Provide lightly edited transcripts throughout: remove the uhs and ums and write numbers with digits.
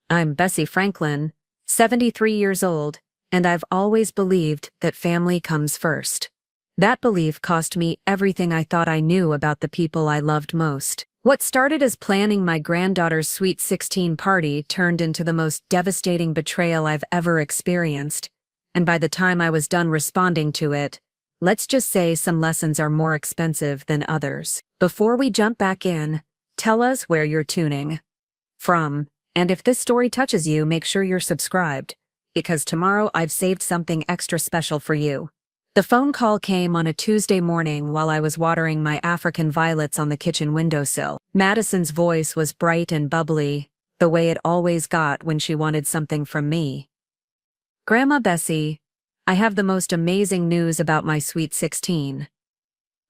I'm Bessie Franklin, 73 years old, and I've always believed that family comes first. That belief cost me everything I thought I knew about the people I loved most. What started as planning my granddaughter's sweet 16 party turned into the most devastating betrayal I've ever experienced, and by the time I was done responding to it, let's just say some lessons are more expensive than others. Before we jump back in, tell us where you're tuning from, and if this story touches you, make sure you're subscribed, because tomorrow I've saved something extra special for you. The phone call came on a Tuesday morning while I was watering my African violets on the kitchen windowsill. Madison's voice was bright and bubbly, the way it always got when she wanted something from me. "Grandma Bessie, I have the most amazing news about my sweet 16.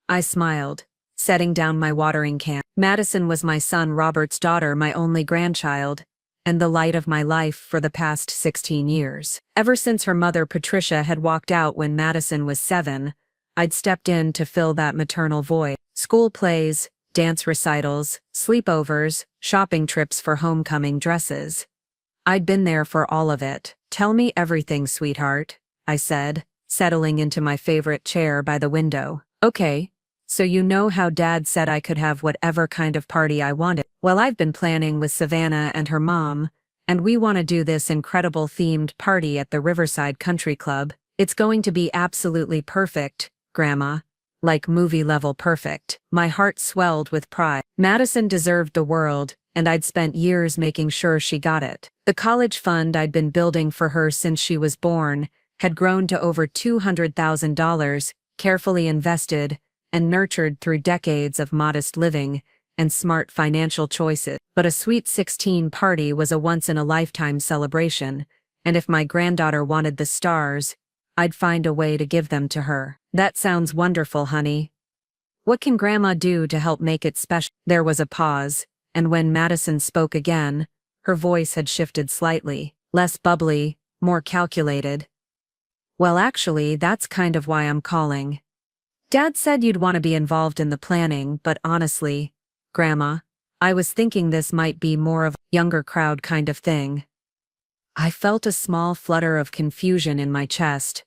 I smiled, setting down my watering can. Madison was my son Robert's daughter, my only grandchild, and the light of my life for the past 16 years. Ever since her mother Patricia had walked out when Madison was 7, I'd stepped in to fill that maternal void. School plays, dance recitals, sleepovers, shopping trips for homecoming dresses. I'd been there for all of it. "Tell me everything, sweetheart," I said, settling into my favorite chair by the window. "Okay, so you know how Dad said I could have whatever kind of party I wanted. Well, I've been planning with Savannah and her mom, and we want to do this incredible themed party at the Riverside Country Club. It's going to be absolutely perfect, Grandma. Like movie-level perfect." My heart swelled with pride. Madison deserved the world, and I'd spent years making sure she got it. The college fund I'd been building for her since she was born had grown to over $200,000, carefully invested and nurtured through decades of modest living and smart financial choices. But a sweet 16 party was a once-in-a-lifetime celebration, and if my granddaughter wanted the stars, I'd find a way to give them to her. "That sounds wonderful, honey. What can Grandma do to help make it special?" There was a pause, and when Madison spoke again, her voice had shifted slightly, less bubbly, more calculated. "Well, actually, that's kind of why I'm calling. Dad said you'd want to be involved in the planning, but honestly, Grandma, I was thinking this might be more of a younger crowd kind of thing." I felt a small flutter of confusion in my chest.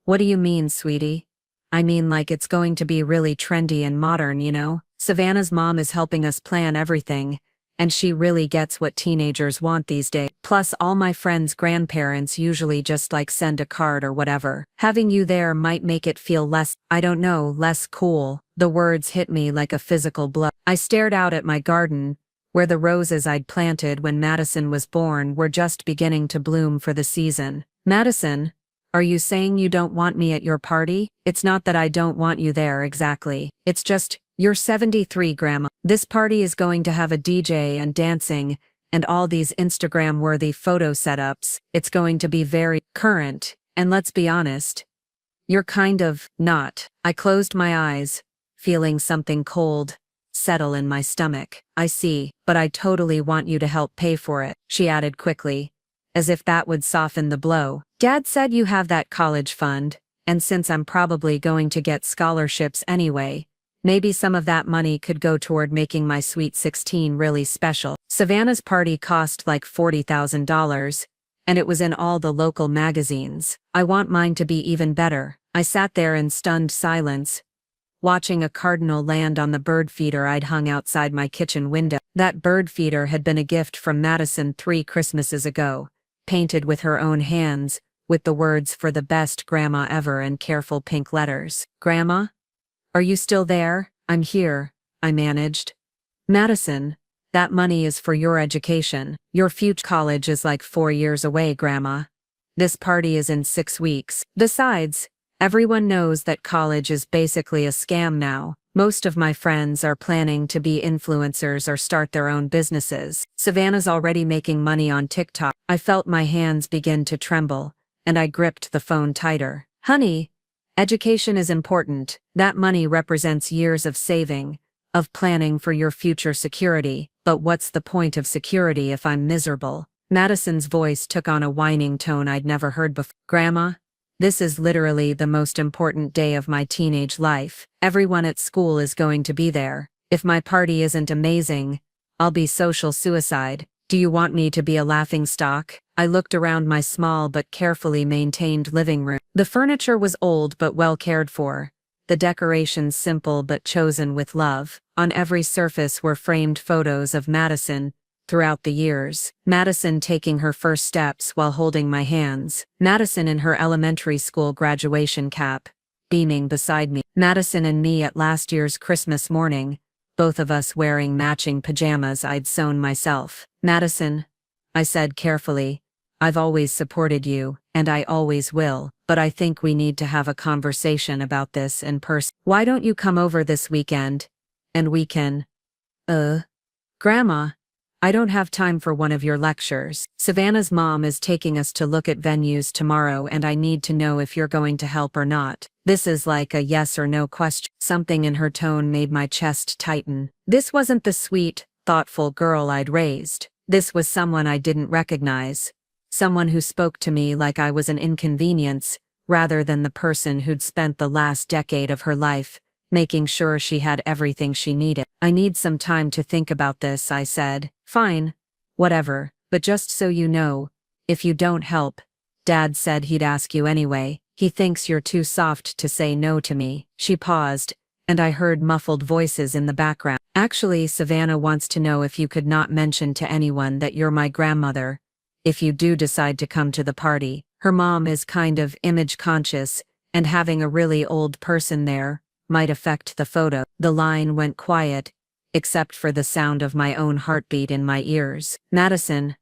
"What do you mean, sweetie?" "I mean, like it's going to be really trendy and modern, you know? Savannah's mom is helping us plan everything, and she really gets what teenagers want these days. Plus, all my friends' grandparents usually just send a card or whatever. Having you there might make it feel less, I don't know, less cool." The words hit me like a physical blow. I stared out at my garden, where the roses I'd planted when Madison was born were just beginning to bloom for the season. "Madison, are you saying you don't want me at your party?" "It's not that I don't want you there exactly. It's just, you're 73, Grandma. This party is going to have a DJ and dancing, and all these Instagram-worthy photo setups. It's going to be very current, and let's be honest, you're kind of not." I closed my eyes, feeling something cold settle in my stomach. "I see, but I totally want you to help pay for it," she added quickly, as if that would soften the blow. "Dad said you have that college fund, and since I'm probably going to get scholarships anyway, maybe some of that money could go toward making my sweet 16 really special." Savannah's party cost like $40,000, and it was in all the local magazines. "I want mine to be even better." I sat there in stunned silence, watching a cardinal land on the bird feeder I'd hung outside my kitchen window. That bird feeder had been a gift from Madison 3 Christmases ago, painted with her own hands, with the words "For the best Grandma ever" in careful pink letters. "Grandma? Are you still there?" "I'm here," I managed. "Madison, that money is for your education. Your future college is like 4 years away, Grandma. This party is in 6 weeks. Besides, everyone knows that college is basically a scam now. Most of my friends are planning to be influencers or start their own businesses. Savannah's already making money on TikTok." I felt my hands begin to tremble, and I gripped the phone tighter. "Honey, education is important. That money represents years of saving, of planning for your future security. But what's the point of security if I'm miserable?" Madison's voice took on a whining tone I'd never heard before. "Grandma, this is literally the most important day of my teenage life. Everyone at school is going to be there. If my party isn't amazing, I'll be social suicide. Do you want me to be a laughingstock? I looked around my small but carefully maintained living room. The furniture was old but well cared for. The decorations simple but chosen with love. On every surface were framed photos of Madison throughout the years. Madison taking her first steps while holding my hands. Madison in her elementary school graduation cap, beaming beside me. Madison and me at last year's Christmas morning, both of us wearing matching pajamas I'd sewn myself. Madison, I said carefully, I've always supported you, and I always will, but I think we need to have a conversation about this in person. Why don't you come over this weekend? And we can… Grandma, I don't have time for one of your lectures. Savannah's mom is taking us to look at venues tomorrow and I need to know if you're going to help or not. This is like a yes or no question. Something in her tone made my chest tighten. This wasn't the sweet, thoughtful girl I'd raised. This was someone I didn't recognize. Someone who spoke to me like I was an inconvenience, rather than the person who'd spent the last decade of her life making sure she had everything she needed. I need some time to think about this, I said. Fine. Whatever, but just so you know, if you don't help, Dad said he'd ask you anyway. He thinks you're too soft to say no to me. She paused, and I heard muffled voices in the background. Actually, Savannah wants to know if you could not mention to anyone that you're my grandmother, if you do decide to come to the party. Her mom is kind of image conscious, and having a really old person there might affect the photo. The line went quiet, except for the sound of my own heartbeat in my ears. Madison,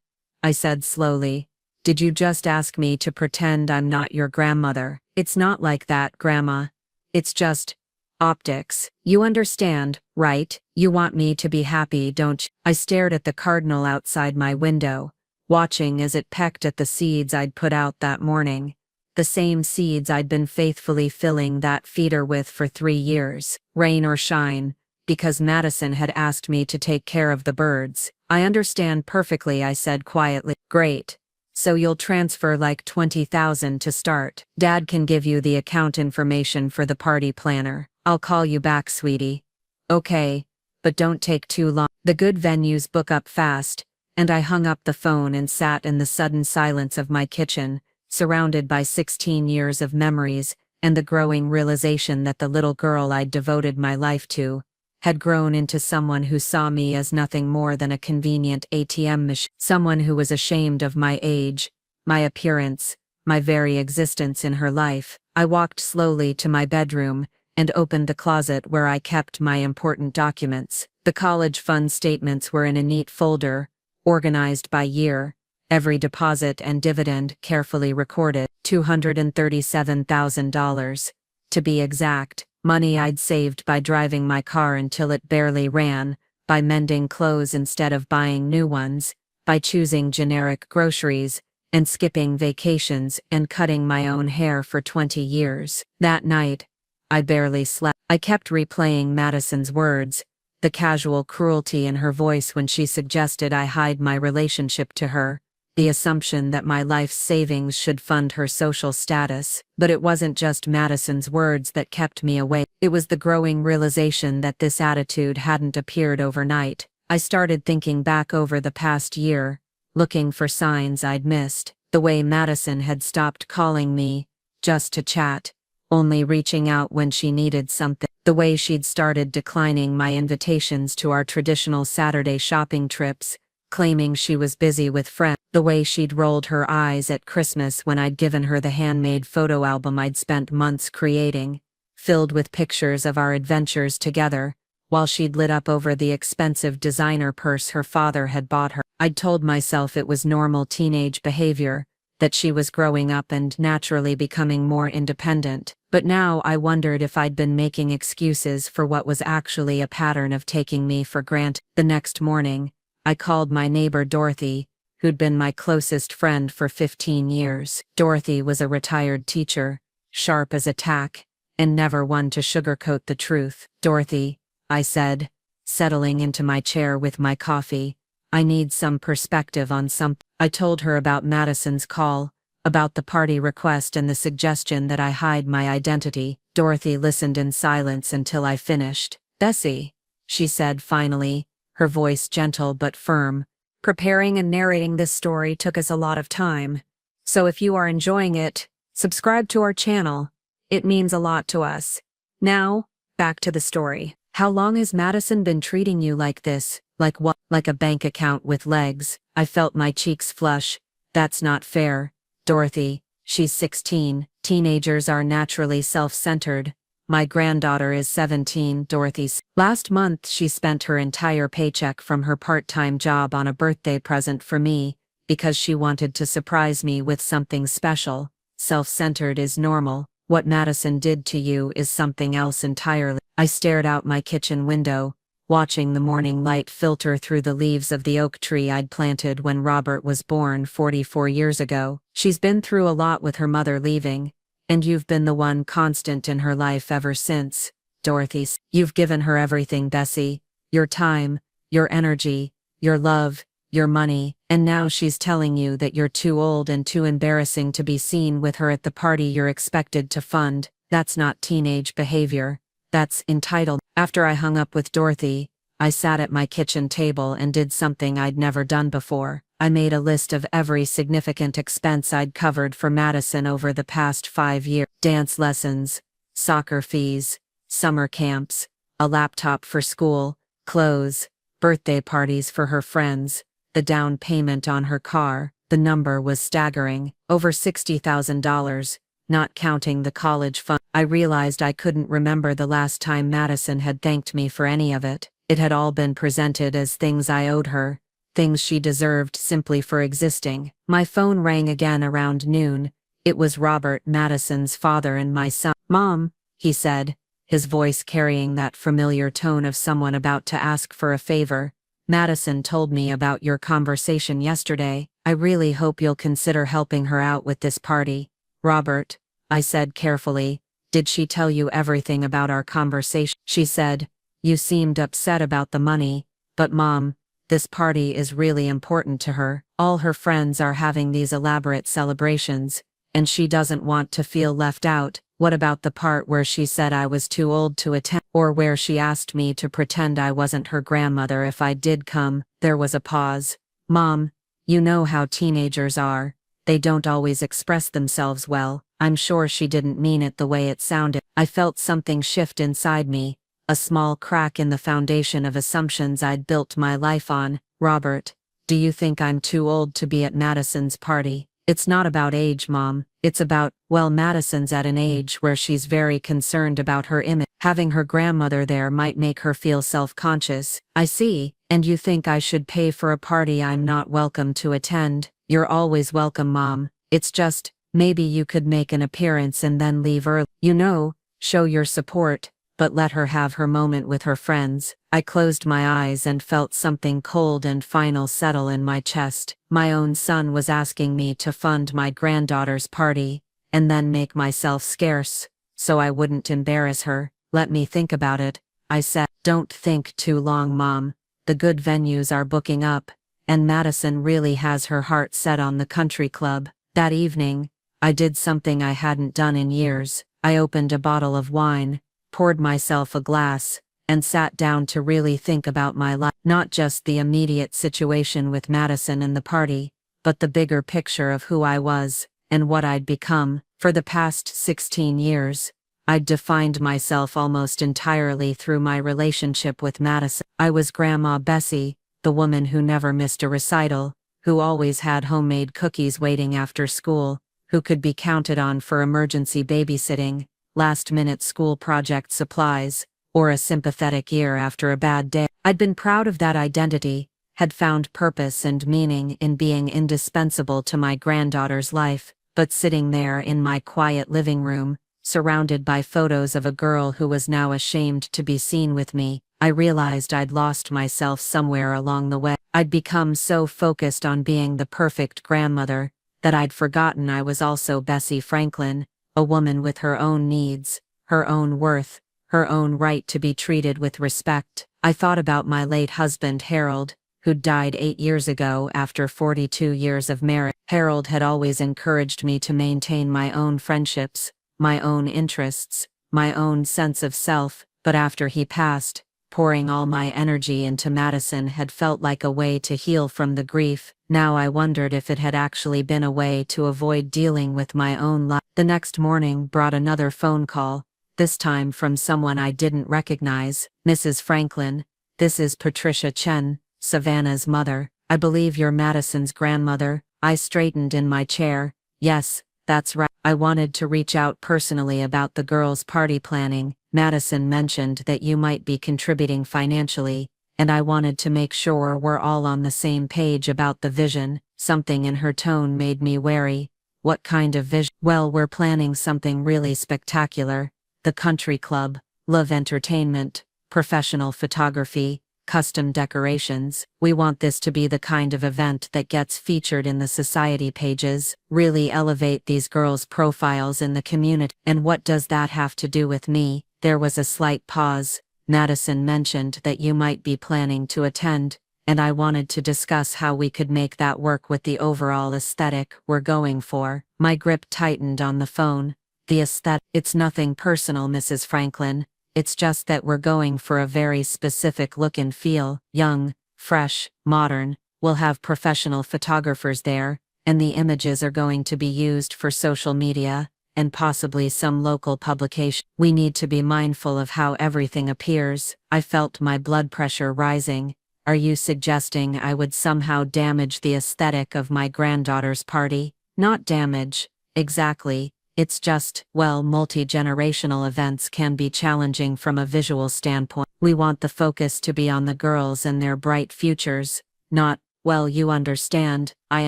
I said slowly, did you just ask me to pretend I'm not your grandmother? It's not like that, Grandma. It's just optics. You understand, right? You want me to be happy, don't you? I stared at the cardinal outside my window, watching as it pecked at the seeds I'd put out that morning. The same seeds I'd been faithfully filling that feeder with for 3 years, rain or shine, because Madison had asked me to take care of the birds. I understand perfectly, I said quietly. Great. So you'll transfer like $20,000 to start. Dad can give you the account information for the party planner. I'll call you back, sweetie. Okay, but don't take too long. The good venues book up fast, and I hung up the phone and sat in the sudden silence of my kitchen, surrounded by 16 years of memories and the growing realization that the little girl I'd devoted my life to had grown into someone who saw me as nothing more than a convenient ATM machine, someone who was ashamed of my age, my appearance, my very existence in her life. I walked slowly to my bedroom and opened the closet where I kept my important documents. The college fund statements were in a neat folder, organized by year, every deposit and dividend carefully recorded. $237,000, to be exact, money I'd saved by driving my car until it barely ran, by mending clothes instead of buying new ones, by choosing generic groceries, and skipping vacations and cutting my own hair for 20 years. That night, I barely slept. I kept replaying Madison's words, the casual cruelty in her voice when she suggested I hide my relationship to her, the assumption that my life's savings should fund her social status. But it wasn't just Madison's words that kept me awake. It was the growing realization that this attitude hadn't appeared overnight. I started thinking back over the past year, looking for signs I'd missed. The way Madison had stopped calling me, just to chat, only reaching out when she needed something. The way she'd started declining my invitations to our traditional Saturday shopping trips, claiming she was busy with friends. The way she'd rolled her eyes at Christmas when I'd given her the handmade photo album I'd spent months creating, filled with pictures of our adventures together, while she'd lit up over the expensive designer purse her father had bought her. I'd told myself it was normal teenage behavior, that she was growing up and naturally becoming more independent, but now I wondered if I'd been making excuses for what was actually a pattern of taking me for granted. The next morning, I called my neighbor Dorothy, who'd been my closest friend for 15 years. Dorothy was a retired teacher, sharp as a tack, and never one to sugarcoat the truth. Dorothy, I said, settling into my chair with my coffee, I need some perspective on something. I told her about Madison's call, about the party request and the suggestion that I hide my identity. Dorothy listened in silence until I finished. Bessie, she said finally, her voice gentle but firm, Preparing and narrating this story took us a lot of time. So if you are enjoying it, subscribe to our channel. It means a lot to us. Now, back to the story. How long has Madison been treating you like this? Like what? Like a bank account with legs. I felt my cheeks flush. That's not fair. Dorothy, she's 16. Teenagers are naturally self-centered. My granddaughter is 17, Dorothy's. Last month she spent her entire paycheck from her part-time job on a birthday present for me, because she wanted to surprise me with something special. Self-centered is normal. What Madison did to you is something else entirely. I stared out my kitchen window, watching the morning light filter through the leaves of the oak tree I'd planted when Robert was born 44 years ago. She's been through a lot with her mother leaving, and you've been the one constant in her life ever since, Dorothy. You've given her everything, Bessie. Your time, your energy, your love, your money, and now she's telling you that you're too old and too embarrassing to be seen with her at the party you're expected to fund. That's not teenage behavior. That's entitled. After I hung up with Dorothy, I sat at my kitchen table and did something I'd never done before. I made a list of every significant expense I'd covered for Madison over the past 5 years. Dance lessons, soccer fees, summer camps, a laptop for school, clothes, birthday parties for her friends, the down payment on her car. The number was staggering, over $60,000, not counting the college fund. I realized I couldn't remember the last time Madison had thanked me for any of it. It had all been presented as things I owed her, things she deserved simply for existing. My phone rang again around noon. It was Robert, Madison's father, and my son. "Mom," he said, his voice carrying that familiar tone of someone about to ask for a favor. "Madison told me about your conversation yesterday. I really hope you'll consider helping her out with this party." "Robert," I said carefully, "did she tell you everything about our conversation?" She said, "You seemed upset about the money, but Mom, this party is really important to her. All her friends are having these elaborate celebrations, and she doesn't want to feel left out." "What about the part where she said I was too old to attend, or where she asked me to pretend I wasn't her grandmother if I did come?" There was a pause. "Mom, you know how teenagers are. They don't always express themselves well. I'm sure she didn't mean it the way it sounded." I felt something shift inside me, a small crack in the foundation of assumptions I'd built my life on. "Robert, do you think I'm too old to be at Madison's party?" "It's not about age, Mom. It's about, well, Madison's at an age where she's very concerned about her image. Having her grandmother there might make her feel self-conscious." "I see. And you think I should pay for a party I'm not welcome to attend?" "You're always welcome, Mom. It's just, maybe you could make an appearance and then leave early. You know, show your support, but let her have her moment with her friends." I closed my eyes and felt something cold and final settle in my chest. My own son was asking me to fund my granddaughter's party, and then make myself scarce, so I wouldn't embarrass her. "Let me think about it," I said. "Don't think too long, Mom. The good venues are booking up, and Madison really has her heart set on the country club." That evening, I did something I hadn't done in years. I opened a bottle of wine, poured myself a glass, and sat down to really think about my life. Not just the immediate situation with Madison and the party, but the bigger picture of who I was, and what I'd become. For the past 16 years, I'd defined myself almost entirely through my relationship with Madison. I was Grandma Bessie, the woman who never missed a recital, who always had homemade cookies waiting after school, who could be counted on for emergency babysitting, last-minute school project supplies, or a sympathetic ear after a bad day. I'd been proud of that identity, had found purpose and meaning in being indispensable to my granddaughter's life, but sitting there in my quiet living room, surrounded by photos of a girl who was now ashamed to be seen with me, I realized I'd lost myself somewhere along the way. I'd become so focused on being the perfect grandmother, that I'd forgotten I was also Bessie Franklin, a woman with her own needs, her own worth, her own right to be treated with respect. I thought about my late husband Harold, who'd died 8 years ago after 42 years of marriage. Harold had always encouraged me to maintain my own friendships, my own interests, my own sense of self, but after he passed, Pouring all my energy into Madison had felt like a way to heal from the grief. Now I wondered if it had actually been a way to avoid dealing with my own life. The next morning brought another phone call, this time from someone I didn't recognize. "Mrs. Franklin, this is Patricia Chen, Savannah's mother. I believe you're Madison's grandmother." I straightened in my chair. "Yes, that's right. I wanted to reach out personally about the girls' party planning. Madison mentioned that you might be contributing financially, and I wanted to make sure we're all on the same page about the vision." Something in her tone made me wary. "What kind of vision?" "Well, we're planning something really spectacular. The country club, live entertainment, professional photography, custom decorations. We want this to be the kind of event that gets featured in the society pages, really elevate these girls' profiles in the community." "And what does that have to do with me?" There was a slight pause. "Madison mentioned that you might be planning to attend, and I wanted to discuss how we could make that work with the overall aesthetic we're going for." My grip tightened on the phone. "The aesthetic? It's nothing personal, Mrs. Franklin. It's just that we're going for a very specific look and feel, young, fresh, modern. We'll have professional photographers there, and the images are going to be used for social media, and possibly some local publication. We need to be mindful of how everything appears." I felt my blood pressure rising. "Are you suggesting I would somehow damage the aesthetic of my granddaughter's party?" "Not damage, exactly. It's just, well, multi-generational events can be challenging from a visual standpoint. We want the focus to be on the girls and their bright futures, not, well, you understand." I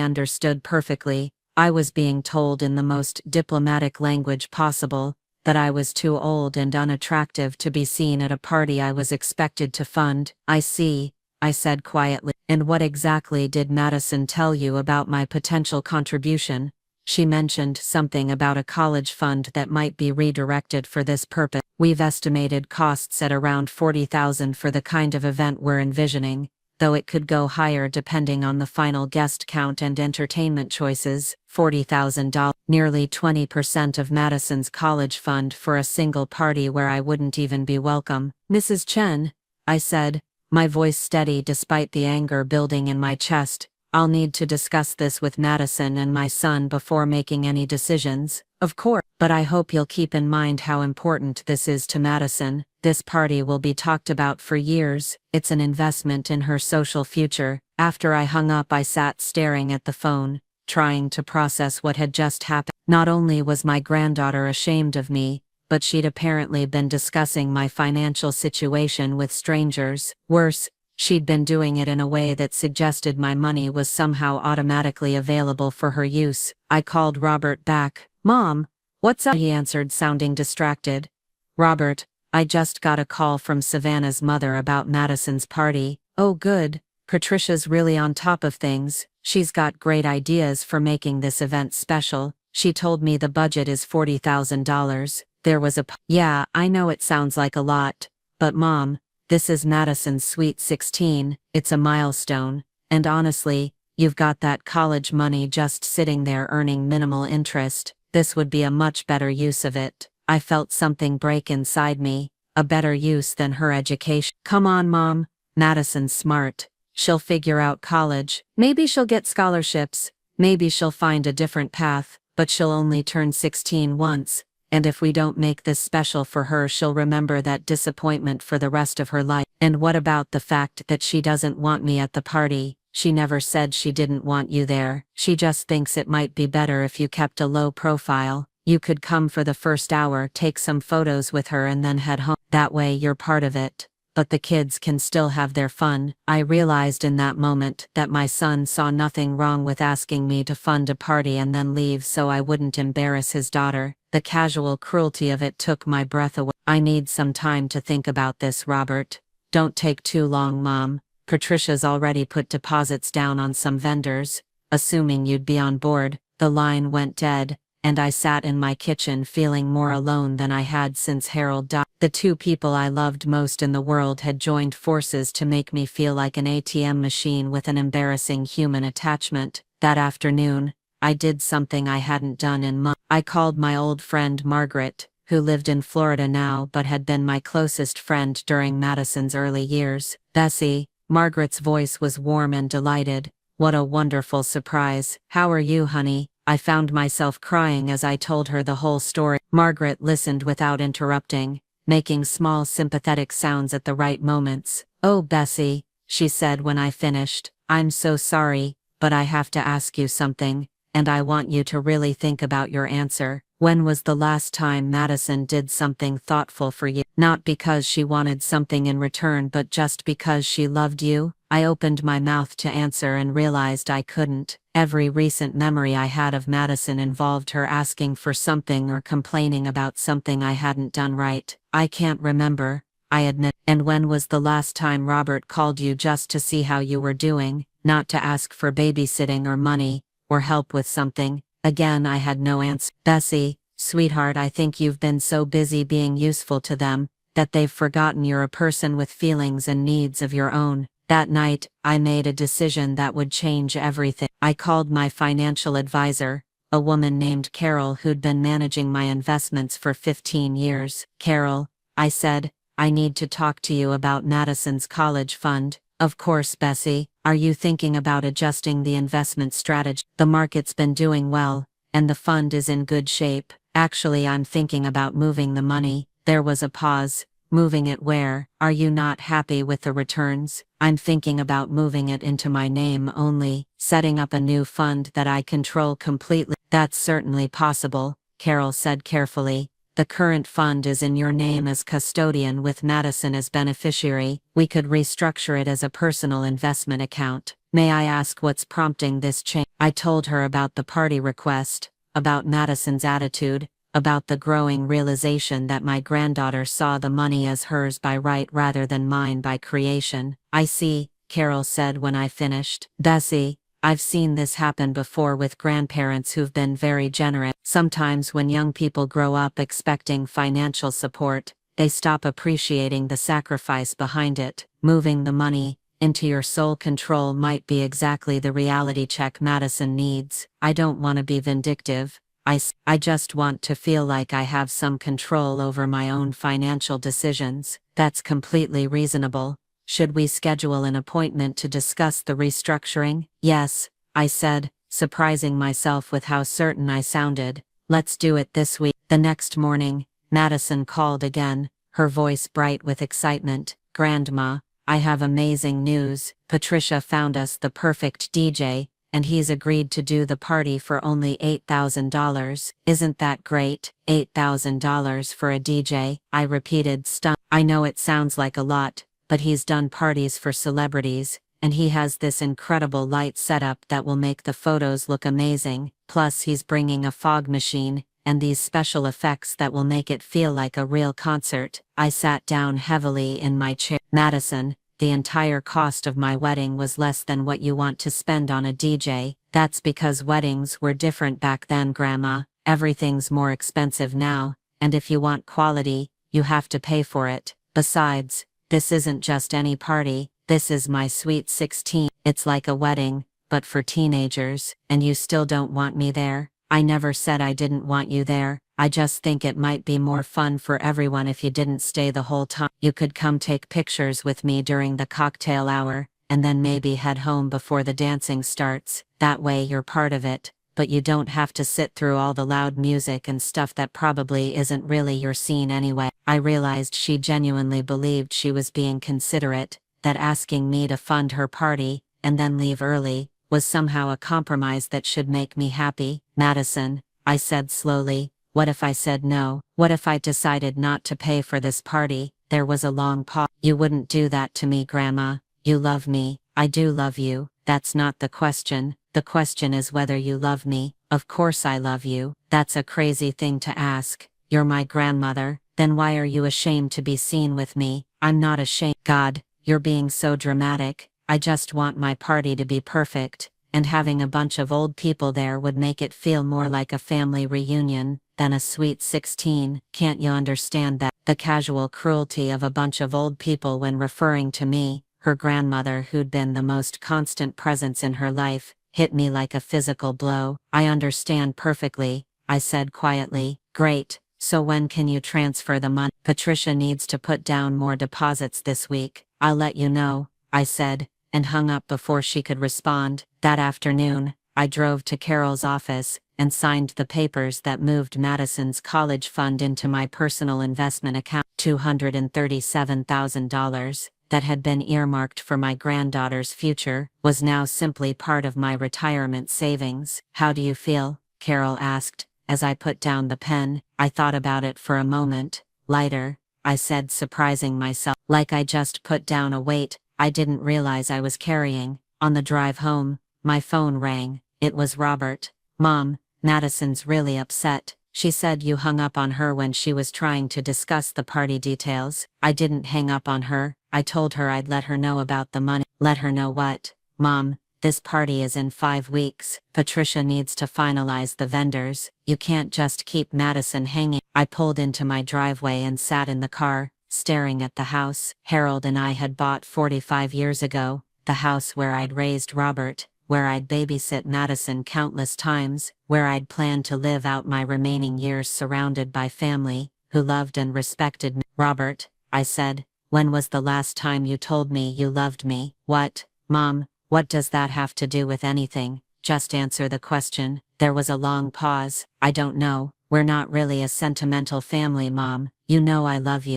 understood perfectly. I was being told in the most diplomatic language possible that I was too old and unattractive to be seen at a party I was expected to fund. "I see," I said quietly. "And what exactly did Madison tell you about my potential contribution?" "She mentioned something about a college fund that might be redirected for this purpose. We've estimated costs at around $40,000 for the kind of event we're envisioning, though it could go higher depending on the final guest count and entertainment choices." $40,000, nearly 20% of Madison's college fund for a single party where I wouldn't even be welcome. "Mrs. Chen," I said, my voice steady despite the anger building in my chest, "I'll need to discuss this with Madison and my son before making any decisions." "Of course, but I hope you'll keep in mind how important this is to Madison. This party will be talked about for years. It's an investment in her social future." After I hung up, I sat staring at the phone, trying to process what had just happened. Not only was my granddaughter ashamed of me, but she'd apparently been discussing my financial situation with strangers. Worse, she'd been doing it in a way that suggested my money was somehow automatically available for her use. I called Robert back. "Mom, what's up?" he answered, sounding distracted. "Robert, I just got a call from Savannah's mother about Madison's party." "Oh good, Patricia's really on top of things. She's got great ideas for making this event special. She told me the budget is $40,000. There was a Yeah, I know it sounds like a lot, but Mom, this is Madison's Sweet 16, it's a milestone, and honestly, you've got that college money just sitting there earning minimal interest. This would be a much better use of it." I felt something break inside me. A better use than her education. "Come on, Mom, Madison's smart. She'll figure out college. Maybe she'll get scholarships. Maybe she'll find a different path, but she'll only turn 16 once. And if we don't make this special for her, she'll remember that disappointment for the rest of her life." "And what about the fact that she doesn't want me at the party?" "She never said she didn't want you there. She just thinks it might be better if you kept a low profile. You could come for the first hour, take some photos with her and then head home. That way you're part of it. But the kids can still have their fun." I realized in that moment that my son saw nothing wrong with asking me to fund a party and then leave so I wouldn't embarrass his daughter. The casual cruelty of it took my breath away. "I need some time to think about this, Robert. Don't take too long, Mom. Patricia's already put deposits down on some vendors, assuming you'd be on board." The line went dead, and I sat in my kitchen feeling more alone than I had since Harold died. The two people I loved most in the world had joined forces to make me feel like an ATM machine with an embarrassing human attachment. That afternoon, I did something I hadn't done in months. I called my old friend Margaret, who lived in Florida now but had been my closest friend during Madison's early years. Bessie, Margaret's voice was warm and delighted. What a wonderful surprise. How are you, honey? I found myself crying as I told her the whole story. Margaret listened without interrupting, making small sympathetic sounds at the right moments. Oh, Bessie, she said when I finished, I'm so sorry, but I have to ask you something, and I want you to really think about your answer. When was the last time Madison did something thoughtful for you? Not because she wanted something in return but just because she loved you? I opened my mouth to answer and realized I couldn't. Every recent memory I had of Madison involved her asking for something or complaining about something I hadn't done right. I can't remember, I admit. And when was the last time Robert called you just to see how you were doing, not to ask for babysitting or money, or help with something? Again, I had no answer. Bessie, sweetheart, I think you've been so busy being useful to them, that they've forgotten you're a person with feelings and needs of your own. That night, I made a decision that would change everything. I called my financial advisor, a woman named Carol who'd been managing my investments for 15 years. Carol, I said, I need to talk to you about Madison's college fund. Of course, Bessie. Are you thinking about adjusting the investment strategy? The market's been doing well, and the fund is in good shape. Actually, I'm thinking about moving the money. There was a pause. Moving it where? Are you not happy with the returns? I'm thinking about moving it into my name only, setting up a new fund that I control completely. That's certainly possible, Carol said carefully. The current fund is in your name as custodian with Madison as beneficiary. We could restructure it as a personal investment account. May I ask what's prompting this change? I told her about the party request, about Madison's attitude, about the growing realization that my granddaughter saw the money as hers by right rather than mine by creation. I see, Carol said when I finished. Bessie, I've seen this happen before with grandparents who've been very generous. Sometimes when young people grow up expecting financial support, they stop appreciating the sacrifice behind it. Moving the money into your sole control might be exactly the reality check Madison needs. I don't want to be vindictive. I just want to feel like I have some control over my own financial decisions. That's completely reasonable. Should we schedule an appointment to discuss the restructuring? Yes, I said, surprising myself with how certain I sounded. Let's do it this week. The next morning, Madison called again, her voice bright with excitement. Grandma, I have amazing news. Patricia found us the perfect DJ, and he's agreed to do the party for only $8,000. Isn't that great? $8,000 for a DJ, I repeated, stunned. I know it sounds like a lot, but he's done parties for celebrities, and he has this incredible light setup that will make the photos look amazing. Plus he's bringing a fog machine, and these special effects that will make it feel like a real concert. I sat down heavily in my chair. Madison, the entire cost of my wedding was less than what you want to spend on a DJ. That's because weddings were different back then, Grandma. Everything's more expensive now, and if you want quality, you have to pay for it. Besides, this isn't just any party, this is my sweet 16. It's like a wedding, but for teenagers, and you still don't want me there? I never said I didn't want you there. I just think it might be more fun for everyone if you didn't stay the whole time. You could come take pictures with me during the cocktail hour, and then maybe head home before the dancing starts. That way you're part of it, but you don't have to sit through all the loud music and stuff that probably isn't really your scene anyway. I realized she genuinely believed she was being considerate, that asking me to fund her party, and then leave early, was somehow a compromise that should make me happy. Madison, I said slowly, what if I said no? What if I decided not to pay for this party? There was a long pause. You wouldn't do that to me, Grandma. You love me. I do love you. That's not the question. The question is whether you love me. Of course I love you. That's a crazy thing to ask. You're my grandmother. Then why are you ashamed to be seen with me? I'm not ashamed. God, you're being so dramatic. I just want my party to be perfect, and having a bunch of old people there would make it feel more like a family reunion than a sweet 16. Can't you understand that? The casual cruelty of a bunch of old people when referring to me, her grandmother who'd been the most constant presence in her life, hit me like a physical blow. I understand perfectly, I said quietly. Great, So when can you transfer the money? Patricia needs to put down more deposits this week. I'll let you know, I said, and hung up before she could respond. That afternoon, I drove to Carol's office and signed the papers that moved Madison's college fund into my personal investment account. $237,000 that had been earmarked for my granddaughter's future was now simply part of my retirement savings. How do you feel? Carol asked, as I put down the pen. I thought about it for a moment. Lighter, I said, surprising myself. Like I just put down a weight I didn't realize I was carrying. On the drive home, my phone rang. It was Robert. Mom, Madison's really upset. She said you hung up on her when she was trying to discuss the party details. I didn't hang up on her. I told her I'd let her know about the money. Let her know what? Mom, this party is in 5 weeks. Patricia needs to finalize the vendors. You can't just keep Madison hanging. I pulled into my driveway and sat in the car, staring at the house Harold and I had bought 45 years ago, the house where I'd raised Robert, where I'd babysit Madison countless times, where I'd planned to live out my remaining years surrounded by family who loved and respected me. Robert, I said, when was the last time you told me you loved me? What, Mom, what does that have to do with anything? Just answer the question. There was a long pause. I don't know. We're not really a sentimental family, Mom. You know I love you.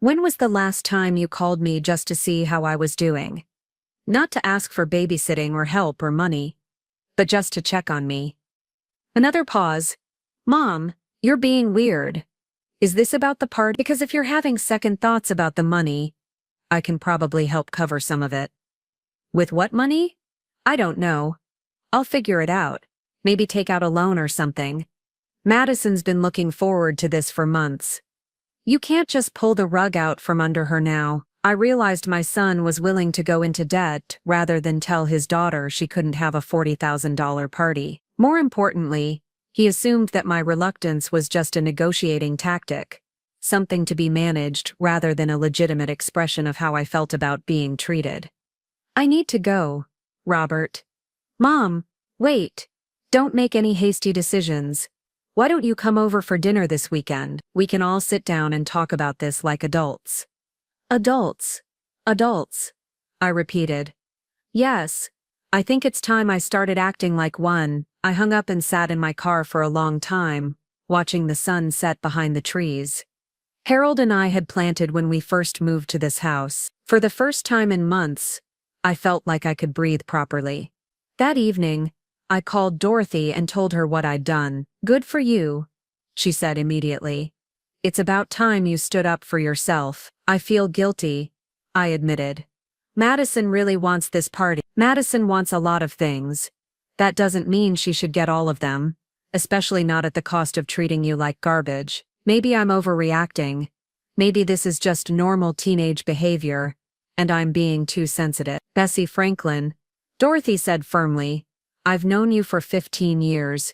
When was the last time you called me just to see how I was doing? Not to ask for babysitting or help or money, but just to check on me. Another pause. Mom, you're being weird. Is this about the party? Because if you're having second thoughts about the money, I can probably help cover some of it. With what money? I don't know. I'll figure it out. Maybe take out a loan or something. Madison's been looking forward to this for months. You can't just pull the rug out from under her now. I realized my son was willing to go into debt rather than tell his daughter she couldn't have a $40,000 party. More importantly, he assumed that my reluctance was just a negotiating tactic, something to be managed rather than a legitimate expression of how I felt about being treated. I need to go, Robert. Mom, wait. Don't make any hasty decisions. Why don't you come over for dinner this weekend? We can all sit down and talk about this like adults. Adults. Adults. I repeated. Yes. I think it's time I started acting like one. I hung up and sat in my car for a long time, watching the sun set behind the trees. Harold and I had planted when we first moved to this house. For the first time in months, I felt like I could breathe properly. That evening, I called Dorothy and told her what I'd done. Good for you, she said immediately. It's about time you stood up for yourself. I feel guilty, I admitted. Madison really wants this party. Madison wants a lot of things. That doesn't mean she should get all of them, especially not at the cost of treating you like garbage. Maybe I'm overreacting. Maybe this is just normal teenage behavior, and I'm being too sensitive. Bessie Franklin, Dorothy said firmly, I've known you for 15 years.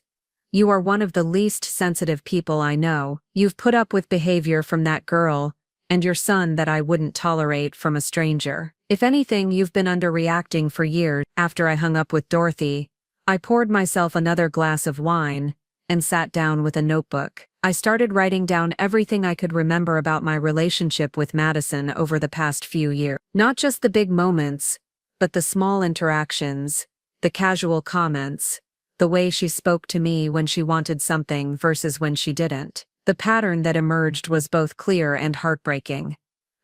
You are one of the least sensitive people I know. You've put up with behavior from that girl and your son that I wouldn't tolerate from a stranger. If anything, you've been underreacting for years. After I hung up with Dorothy, I poured myself another glass of wine and sat down with a notebook. I started writing down everything I could remember about my relationship with Madison over the past few years. Not just the big moments, but the small interactions, the casual comments, the way she spoke to me when she wanted something versus when she didn't. The pattern that emerged was both clear and heartbreaking.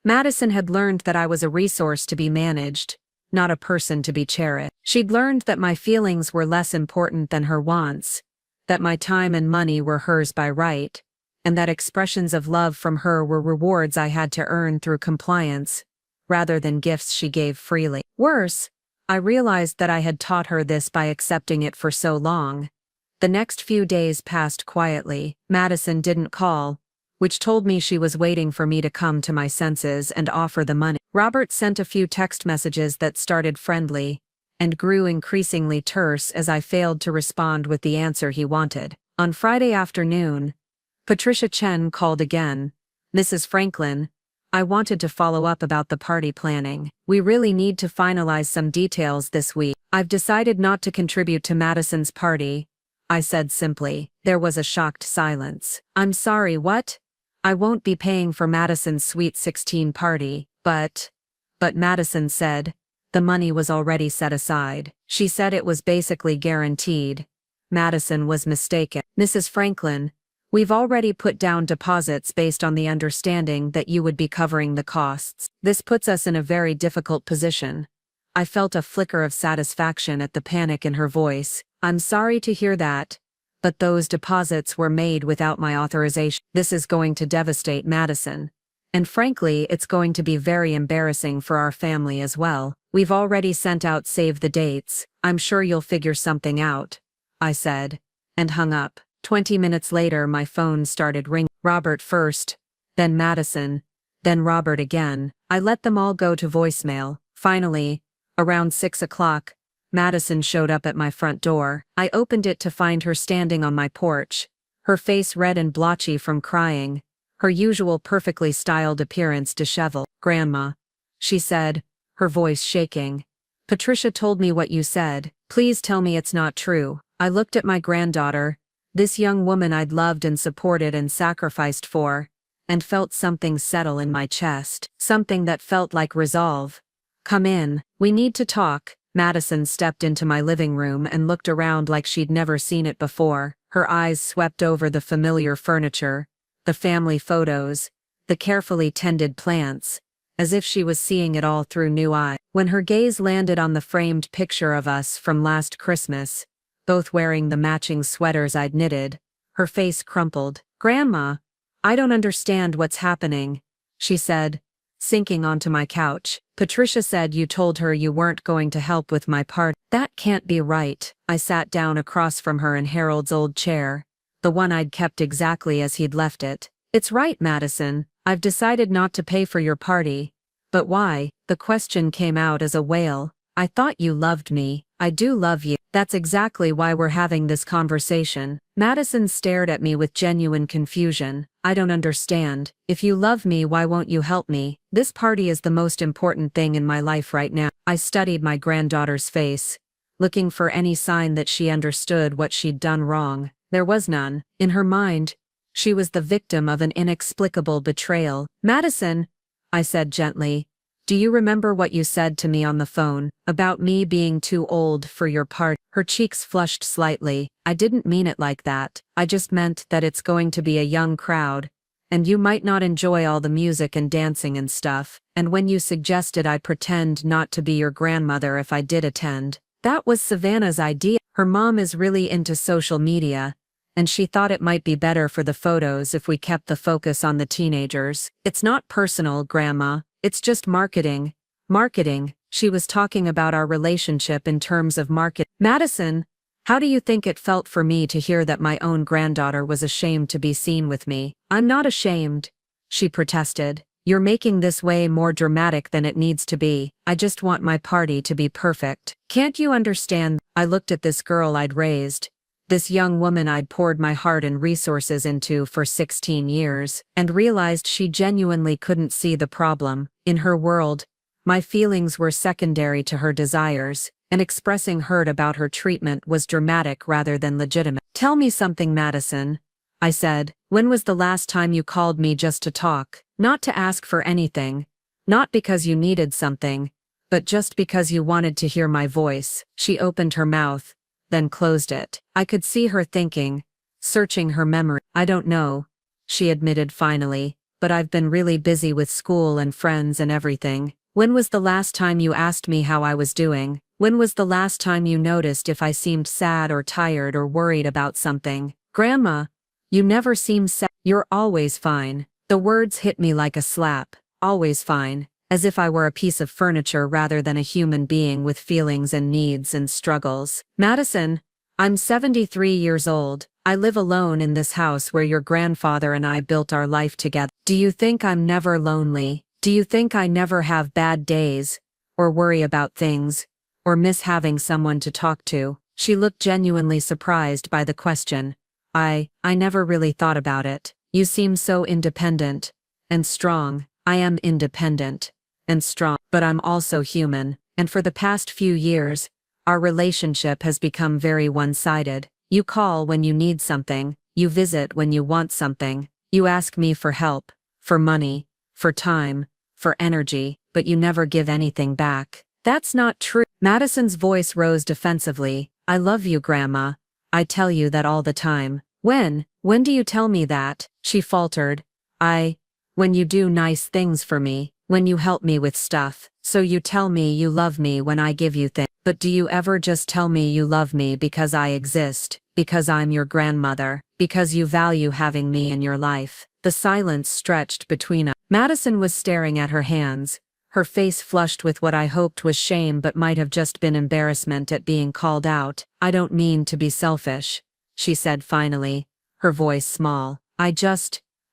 Madison had learned that I was a resource to be managed, not a person to be cherished. She'd learned that my feelings were less important than her wants, that my time and money were hers by right, and that expressions of love from her were rewards I had to earn through compliance, rather than gifts she gave freely. Worse, I realized that I had taught her this by accepting it for so long. The next few days passed quietly. Madison didn't call, which told me she was waiting for me to come to my senses and offer the money. Robert sent a few text messages that started friendly and grew increasingly terse as I failed to respond with the answer he wanted. On Friday afternoon, Patricia Chen called again. Mrs. Franklin, I wanted to follow up about the party planning. We really need to finalize some details this week. I've decided not to contribute to Madison's party. I said simply. There was a shocked silence. I'm sorry, what? I won't be paying for Madison's Sweet 16 party, but Madison said, the money was already set aside. She said it was basically guaranteed. Madison was mistaken. Mrs. Franklin, we've already put down deposits based on the understanding that you would be covering the costs. This puts us in a very difficult position. I felt a flicker of satisfaction at the panic in her voice. I'm sorry to hear that, but those deposits were made without my authorization. This is going to devastate Madison. And frankly, it's going to be very embarrassing for our family as well. We've already sent out save the dates. I'm sure you'll figure something out, I said, and hung up. 20 minutes later, my phone started ringing. Robert first, then Madison, then Robert again. I let them all go to voicemail. Finally, around 6 o'clock, Madison showed up at my front door. I opened it to find her standing on my porch, her face red and blotchy from crying, her usual perfectly styled appearance disheveled. Grandma, she said, her voice shaking. Patricia told me what you said. Please tell me it's not true. I looked at my granddaughter, this young woman I'd loved and supported and sacrificed for, and felt something settle in my chest, something that felt like resolve. Come in, we need to talk. Madison stepped into my living room and looked around like she'd never seen it before. Her eyes swept over the familiar furniture, the family photos, the carefully tended plants, as if she was seeing it all through new eyes. When her gaze landed on the framed picture of us from last Christmas, both wearing the matching sweaters I'd knitted, her face crumpled. Grandma, I don't understand what's happening, she said, sinking onto my couch. Patricia said you told her you weren't going to help with my part. That can't be right. I sat down across from her in Harold's old chair, the one I'd kept exactly as he'd left it. It's right, Madison. I've decided not to pay for your party. But why? The question came out as a wail. I thought you loved me. I do love you. That's exactly why we're having this conversation. Madison stared at me with genuine confusion. I don't understand. If you love me, why won't you help me? This party is the most important thing in my life right now. I studied my granddaughter's face, looking for any sign that she understood what she'd done wrong. There was none. In her mind, she was the victim of an inexplicable betrayal. Madison, I said gently, do you remember what you said to me on the phone, about me being too old for your party? Her cheeks flushed slightly. I didn't mean it like that. I just meant that it's going to be a young crowd, and you might not enjoy all the music and dancing and stuff. And when you suggested I pretend not to be your grandmother if I did attend, that was Savannah's idea. Her mom is really into social media, and she thought it might be better for the photos if we kept the focus on the teenagers. It's not personal, Grandma. It's just marketing. Marketing. She was talking about our relationship in terms of market. Madison, how do you think it felt for me to hear that my own granddaughter was ashamed to be seen with me? I'm not ashamed, she protested. You're making this way more dramatic than it needs to be. I just want my party to be perfect. Can't you understand? I looked at this girl I'd raised, this young woman I'd poured my heart and resources into for 16 years, and realized she genuinely couldn't see the problem. In her world, my feelings were secondary to her desires, and expressing hurt about her treatment was dramatic rather than legitimate. Tell me something, Madison, I said. When was the last time you called me just to talk? Not to ask for anything, not because you needed something, but just because you wanted to hear my voice. She opened her mouth, then closed it. I could see her thinking, searching her memory. I don't know, she admitted finally, but I've been really busy with school and friends and everything. When was the last time you asked me how I was doing? When was the last time you noticed if I seemed sad or tired or worried about something? Grandma, you never seem sad. You're always fine. The words hit me like a slap. Always fine. As if I were a piece of furniture rather than a human being with feelings and needs and struggles. Madison, I'm 73 years old. I live alone in this house where your grandfather and I built our life together. Do you think I'm never lonely? Do you think I never have bad days, or worry about things, or miss having someone to talk to? She looked genuinely surprised by the question. I never really thought about it. You seem so independent and strong. I am independent and strong, but I'm also human, and for the past few years, our relationship has become very one-sided. You call when you need something, you visit when you want something, you ask me for help, for money, for time, for energy, but you never give anything back. That's not true. Madison's voice rose defensively. I love you, Grandma. I tell you that all the time. When do you tell me that? She faltered. When you do nice things for me, when you help me with stuff. So you tell me you love me when I give you things. But do you ever just tell me you love me because I exist, because I'm your grandmother, because you value having me in your life? The silence stretched between us. Madison was staring at her hands, her face flushed with what I hoped was shame but might have just been embarrassment at being called out. I don't mean to be selfish, she said finally, her voice small.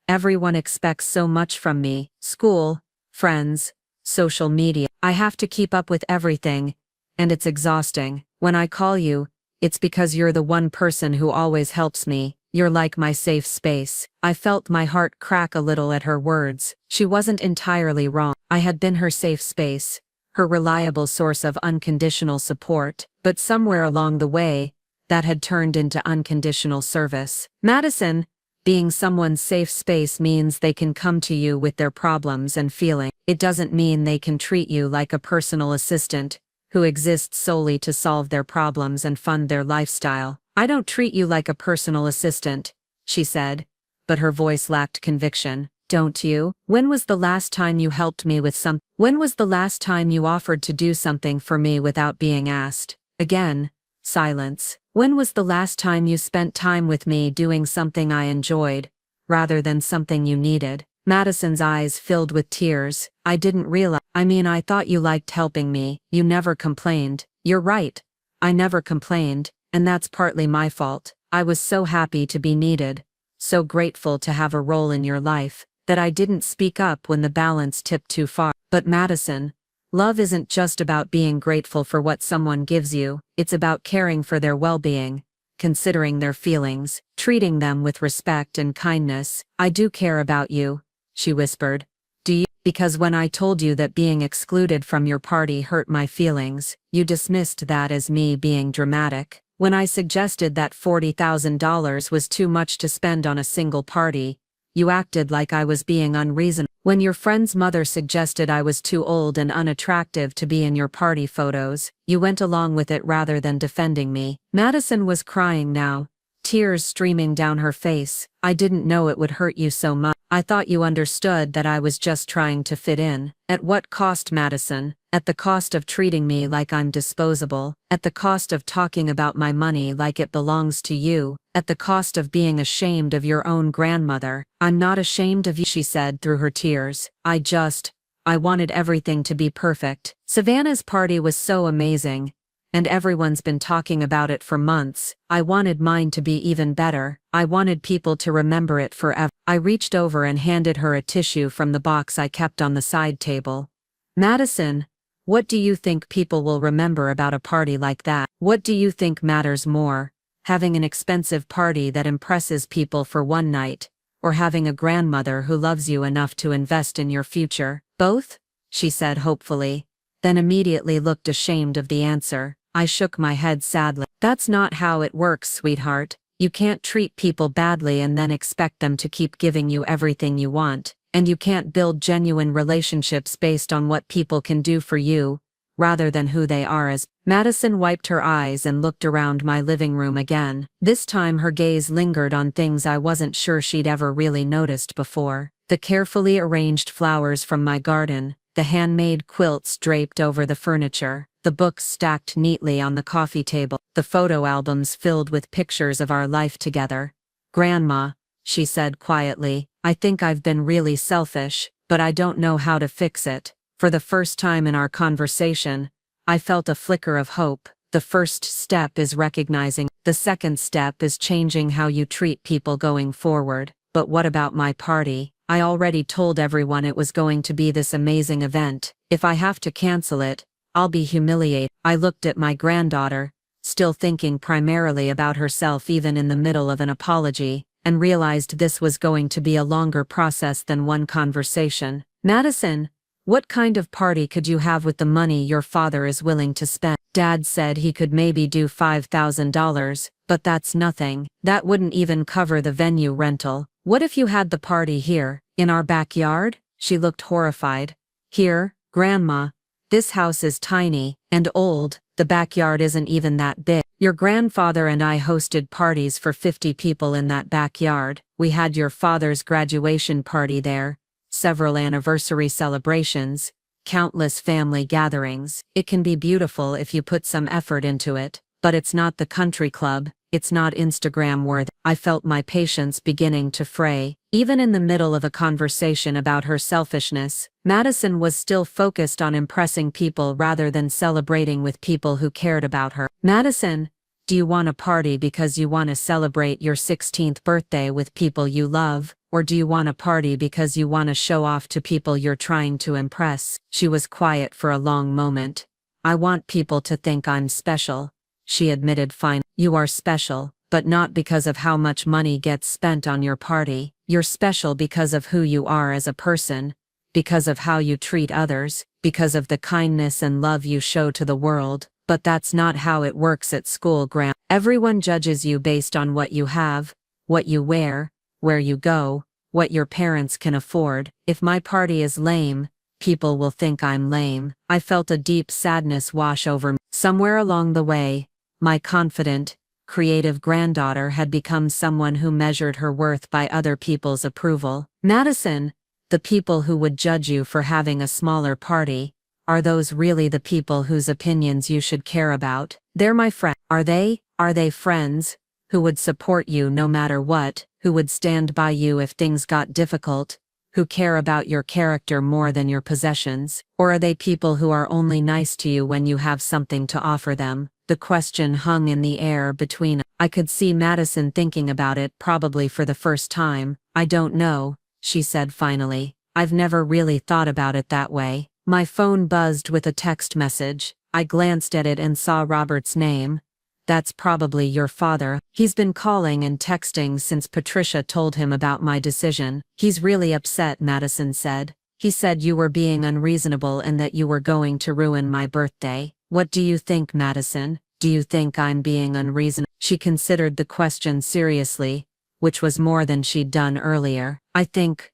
Everyone expects so much from me. School, friends, social media. I have to keep up with everything, and it's exhausting. When I call you, it's because you're the one person who always helps me. You're like my safe space. I felt my heart crack a little at her words. She wasn't entirely wrong. I had been her safe space, her reliable source of unconditional support, but somewhere along the way, that had turned into unconditional service. Madison, being someone's safe space means they can come to you with their problems and feelings. It doesn't mean they can treat you like a personal assistant who exists solely to solve their problems and fund their lifestyle. I don't treat you like a personal assistant, she said, but her voice lacked conviction. Don't you? When was the last time you helped me with something? When was the last time you offered to do something for me without being asked? Again, silence. When was the last time you spent time with me doing something I enjoyed, rather than something you needed? Madison's eyes filled with tears. I didn't realize. I thought you liked helping me. You never complained. You're right. I never complained, and that's partly my fault. I was so happy to be needed, so grateful to have a role in your life, that I didn't speak up when the balance tipped too far. But Madison, love isn't just about being grateful for what someone gives you, it's about caring for their well-being, considering their feelings, treating them with respect and kindness. I do care about you, she whispered. Do you? Because when I told you that being excluded from your party hurt my feelings, you dismissed that as me being dramatic. When I suggested that $40,000 was too much to spend on a single party, you acted like I was being unreasonable. When your friend's mother suggested I was too old and unattractive to be in your party photos, you went along with it rather than defending me. Madison was crying now, tears streaming down her face. I didn't know it would hurt you so much. I thought you understood that I was just trying to fit in. At what cost, Madison? At the cost of treating me like I'm disposable, at the cost of talking about my money like it belongs to you, at the cost of being ashamed of your own grandmother. I'm not ashamed of you, she said through her tears. I wanted everything to be perfect. Savannah's party was so amazing, and everyone's been talking about it for months. I wanted mine to be even better. I wanted people to remember it forever. I reached over and handed her a tissue from the box I kept on the side table. Madison, what do you think people will remember about a party like that? What do you think matters more, having an expensive party that impresses people for one night, or having a grandmother who loves you enough to invest in your future? Both? She said hopefully, then immediately looked ashamed of the answer. I shook my head sadly. That's not how it works, sweetheart. You can't treat people badly and then expect them to keep giving you everything you want. And you can't build genuine relationships based on what people can do for you, rather than who they are as. Madison wiped her eyes and looked around my living room again. This time her gaze lingered on things I wasn't sure she'd ever really noticed before. The carefully arranged flowers from my garden, the handmade quilts draped over the furniture, the books stacked neatly on the coffee table, the photo albums filled with pictures of our life together. Grandma, she said quietly, I think I've been really selfish, but I don't know how to fix it. For the first time in our conversation, I felt a flicker of hope. The first step is recognizing. The second step is changing how you treat people going forward. But what about my party? I already told everyone it was going to be this amazing event. If I have to cancel it, I'll be humiliated. I looked at my granddaughter, still thinking primarily about herself even in the middle of an apology, and realized this was going to be a longer process than one conversation. Madison, what kind of party could you have with the money your father is willing to spend? Dad said he could maybe do $5,000, But that's nothing. That wouldn't even cover the venue rental. What if you had the party here, in our backyard? She looked horrified. Here, Grandma. This house is tiny and old. The backyard isn't even that big. Your grandfather and I hosted parties for 50 people in that backyard. We had your father's graduation party there, several anniversary celebrations, countless family gatherings. It can be beautiful if you put some effort into it, but it's not the country club. It's not Instagram worthy. I felt my patience beginning to fray. Even in the middle of a conversation about her selfishness, Madison was still focused on impressing people rather than celebrating with people who cared about her. Madison, do you want a party because you want to celebrate your 16th birthday with people you love, or do you want a party because you want to show off to people you're trying to impress? She was quiet for a long moment. I want people to think I'm special, she admitted finally. You are special, but not because of how much money gets spent on your party. You're special because of who you are as a person, because of how you treat others, because of the kindness and love you show to the world. But that's not how it works at school, Graham. Everyone judges you based on what you have, what you wear, where you go, what your parents can afford. If my party is lame, people will think I'm lame. I felt a deep sadness wash over me. Somewhere along the way, my confident, creative granddaughter had become someone who measured her worth by other people's approval. Madison, the people who would judge you for having a smaller party, are those really the people whose opinions you should care about? They're my friends. Are they? Are they friends who would support you no matter what, who would stand by you if things got difficult, who care about your character more than your possessions? Or are they people who are only nice to you when you have something to offer them? The question hung in the air between us. I could see Madison thinking about it, probably for the first time. I don't know, she said finally. I've never really thought about it that way. My phone buzzed with a text message. I glanced at it and saw Robert's name. That's probably your father. He's been calling and texting since Patricia told him about my decision. He's really upset, Madison said. He said you were being unreasonable and that you were going to ruin my birthday. What do you think, Madison? Do you think I'm being unreasonable? She considered the question seriously, which was more than she'd done earlier. I think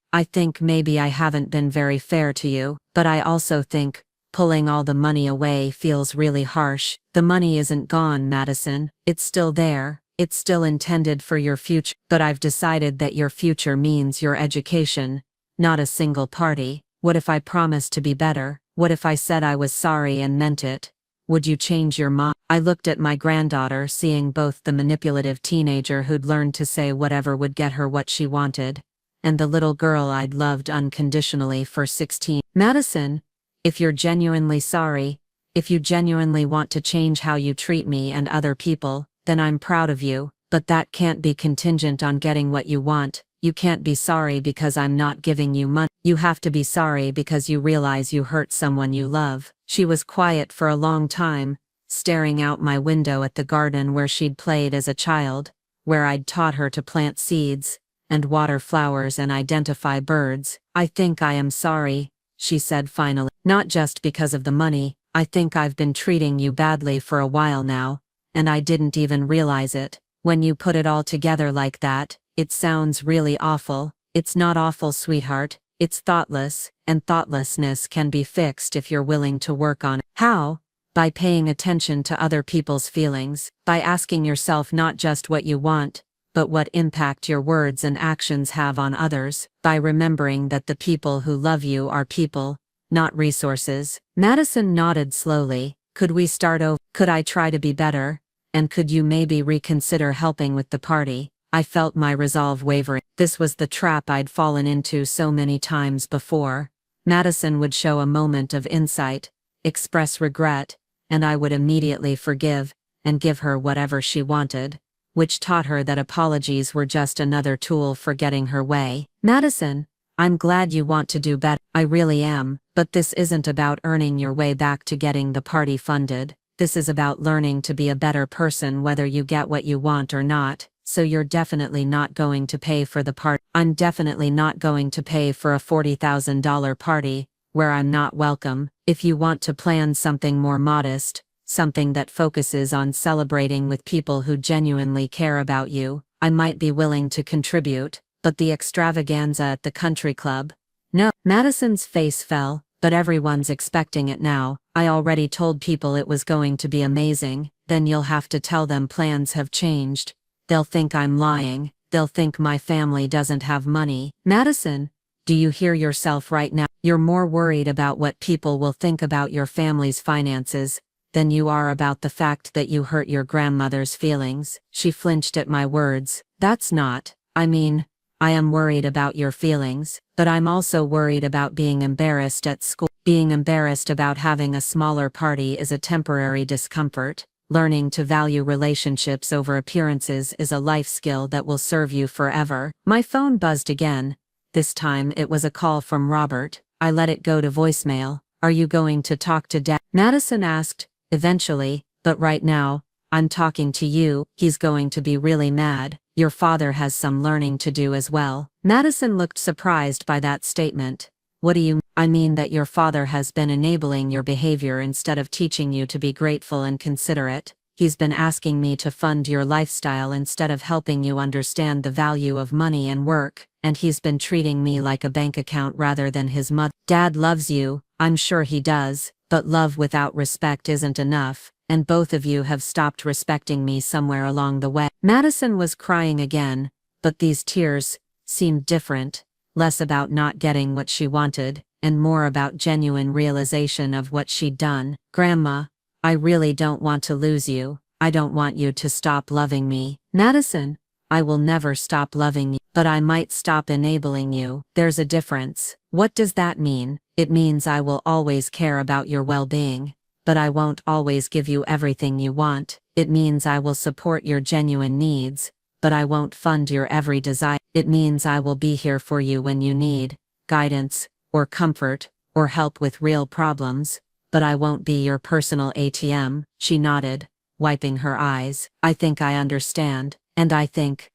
maybe I haven't been very fair to you, but I also think pulling all the money away feels really harsh. The money isn't gone, Madison. It's still there. It's still intended for your future. But I've decided that your future means your education, not a single party. What if I promised to be better? What if I said I was sorry and meant it? Would you change your mind? I looked at my granddaughter, seeing both the manipulative teenager who'd learned to say whatever would get her what she wanted, and the little girl I'd loved unconditionally for 16. Madison, if you're genuinely sorry, if you genuinely want to change how you treat me and other people, then I'm proud of you, but that can't be contingent on getting what you want. You can't be sorry because I'm not giving you money. You have to be sorry because you realize you hurt someone you love. She was quiet for a long time, staring out my window at the garden where she'd played as a child, where I'd taught her to plant seeds, and water flowers and identify birds. I think I am sorry, she said finally. Not just because of the money. I think I've been treating you badly for a while now, and I didn't even realize it. When you put it all together like that, it sounds really awful. It's not awful, sweetheart. It's thoughtless, and thoughtlessness can be fixed if you're willing to work on it. How? By paying attention to other people's feelings, by asking yourself not just what you want, but what impact your words and actions have on others, by remembering that the people who love you are people, not resources. Madison nodded slowly. Could we start over? Could I try to be better? And could you maybe reconsider helping with the party? I felt my resolve wavering. This was the trap I'd fallen into so many times before. Madison would show a moment of insight, express regret, and I would immediately forgive, and give her whatever she wanted, which taught her that apologies were just another tool for getting her way. Madison, I'm glad you want to do better. I really am, but this isn't about earning your way back to getting the party funded. This is about learning to be a better person whether you get what you want or not. So you're definitely not going to pay for the party. I'm definitely not going to pay for a $40,000 party, where I'm not welcome. If you want to plan something more modest, something that focuses on celebrating with people who genuinely care about you. I might be willing to contribute, but the extravaganza at the country club? No. Madison's face fell, but everyone's expecting it now. I already told people it was going to be amazing. Then you'll have to tell them plans have changed. They'll think I'm lying. They'll think my family doesn't have money. Madison, do you hear yourself right now? You're more worried about what people will think about your family's finances than you are about the fact that you hurt your grandmother's feelings. She flinched at my words. That's not, I mean, I am worried about your feelings, but I'm also worried about being embarrassed at school. Being embarrassed about having a smaller party is a temporary discomfort. Learning to value relationships over appearances is a life skill that will serve you forever. My phone buzzed again. This time it was a call from Robert. I let it go to voicemail. Are you going to talk to Dad? Madison asked. Eventually, but right now, I'm talking to you. He's going to be really mad. Your father has some learning to do as well. Madison looked surprised by that statement. What do you mean? I mean that your father has been enabling your behavior instead of teaching you to be grateful and considerate. He's been asking me to fund your lifestyle instead of helping you understand the value of money and work, and he's been treating me like a bank account rather than his mother. Dad loves you, I'm sure he does, but love without respect isn't enough, and both of you have stopped respecting me somewhere along the way. Madison was crying again, but these tears seemed different, less about not getting what she wanted, and more about genuine realization of what she'd done. Grandma, I really don't want to lose you. I don't want you to stop loving me. Madison, I will never stop loving you, but I might stop enabling you. There's a difference. What does that mean? It means I will always care about your well-being, but I won't always give you everything you want. It means I will support your genuine needs, but I won't fund your every desire. It means I will be here for you when you need guidance, or comfort, or help with real problems, but I won't be your personal ATM. She nodded, wiping her eyes. I think I understand, and I think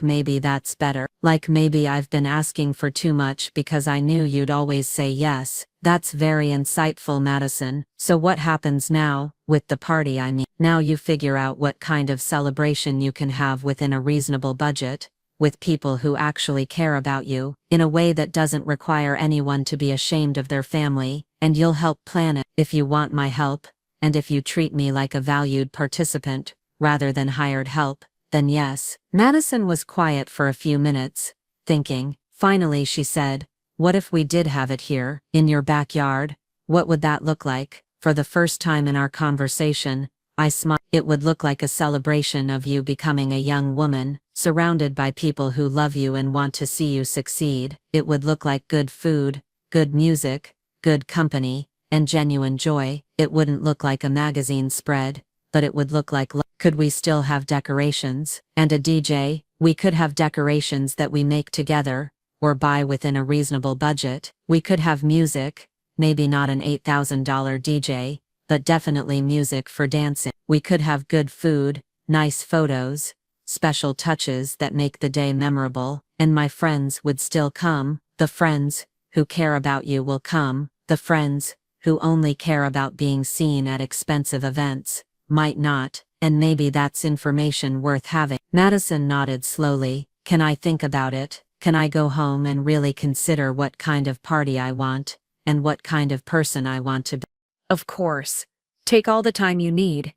maybe that's better. Like maybe I've been asking for too much because I knew you'd always say yes. That's very insightful, Madison. So what happens now, with the party I mean? Now you figure out what kind of celebration you can have within a reasonable budget, with people who actually care about you, in a way that doesn't require anyone to be ashamed of their family, and you'll help plan it. If you want my help, and if you treat me like a valued participant, rather than hired help, then yes. Madison was quiet for a few minutes, thinking. Finally she said, what if we did have it here, in your backyard? What would that look like? For the first time in our conversation, I smiled. It would look like a celebration of you becoming a young woman, surrounded by people who love you and want to see you succeed. It would look like good food, good music, good company, and genuine joy. It wouldn't look like a magazine spread, but it would look like love. Could we still have decorations? And a DJ? We could have decorations that we make together, or buy within a reasonable budget. We could have music, maybe not an $8,000 DJ, but definitely music for dancing. We could have good food, nice photos, special touches that make the day memorable, and my friends would still come. The friends who care about you will come. The friends who only care about being seen at expensive events might not, and maybe that's information worth having. Madison nodded slowly. Can I think about it? Can I go home and really consider what kind of party I want, and what kind of person I want to be? Of course. Take all the time you need.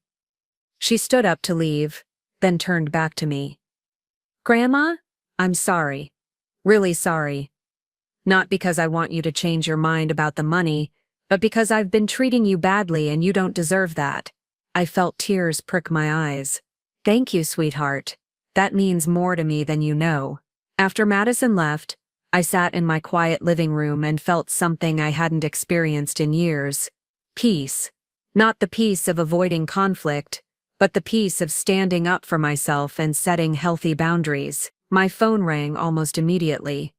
She stood up to leave, then turned back to me. Grandma, I'm sorry. Really sorry. Not because I want you to change your mind about the money, but because I've been treating you badly and you don't deserve that. I felt tears prick my eyes. Thank you, sweetheart. That means more to me than you know. After Madison left, I sat in my quiet living room and felt something I hadn't experienced in years. Peace. Not the peace of avoiding conflict, but the peace of standing up for myself and setting healthy boundaries. My phone rang almost immediately.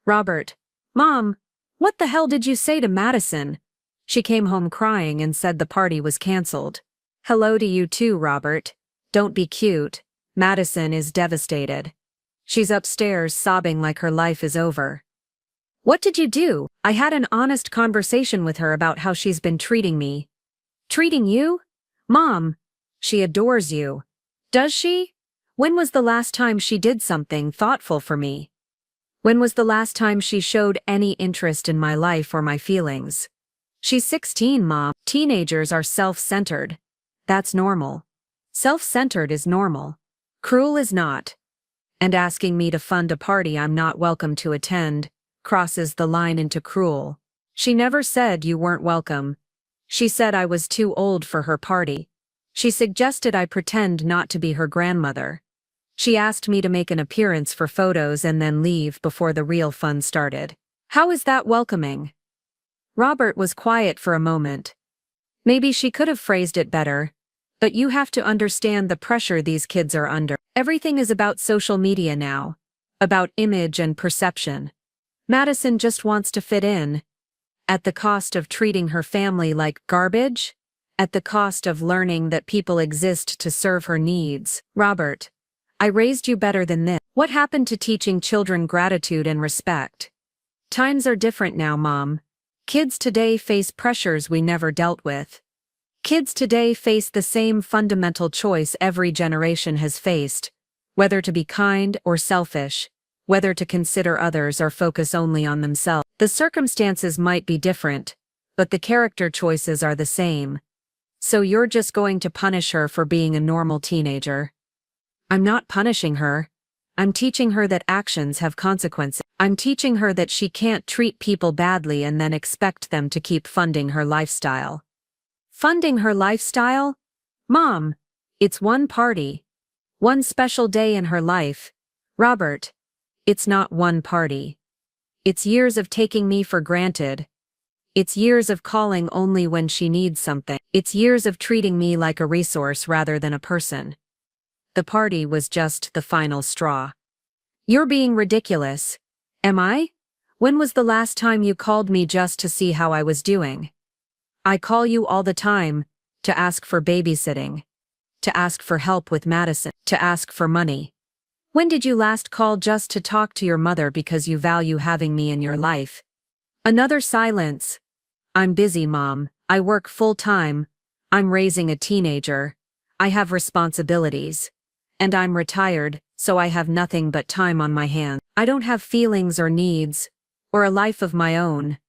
Robert. Mom, what the hell did you say to Madison? She came home crying and said the party was canceled. Hello to you too, Robert. Don't be cute. Madison is devastated. She's upstairs sobbing like her life is over. What did you do? I had an honest conversation with her about how she's been treating me. Treating you? Mom, she adores you. Does she? When was the last time she did something thoughtful for me? When was the last time she showed any interest in my life or my feelings? She's 16, Mom. Teenagers are self-centered. That's normal. Self-centered is normal. Cruel is not. And asking me to fund a party I'm not welcome to attend crosses the line into cruel. She never said you weren't welcome. She said I was too old for her party. She suggested I pretend not to be her grandmother. She asked me to make an appearance for photos and then leave before the real fun started. How is that welcoming? Robert was quiet for a moment. Maybe she could have phrased it better, but you have to understand the pressure these kids are under. Everything is about social media now, about image and perception. Madison just wants to fit in. At the cost of treating her family like garbage? At the cost of learning that people exist to serve her needs. Robert, I raised you better than this. What happened to teaching children gratitude and respect? Times are different now, Mom. Kids today face pressures we never dealt with. Kids today face the same fundamental choice every generation has faced, whether to be kind or selfish, whether to consider others or focus only on themselves. The circumstances might be different, but the character choices are the same. So you're just going to punish her for being a normal teenager? I'm not punishing her. I'm teaching her that actions have consequences. I'm teaching her that she can't treat people badly and then expect them to keep funding her lifestyle. Funding her lifestyle? Mom, it's one party. One special day in her life. Robert, it's not one party. It's years of taking me for granted. It's years of calling only when she needs something. It's years of treating me like a resource rather than a person. The party was just the final straw. You're being ridiculous. Am I? When was the last time you called me just to see how I was doing? I call you all the time, to ask for babysitting, to ask for help with Madison, to ask for money. When did you last call just to talk to your mother because you value having me in your life? Another silence. I'm busy, Mom. I work full-time. I'm raising a teenager. I have responsibilities. And I'm retired, so I have nothing but time on my hands. I don't have feelings or needs, or a life of my own.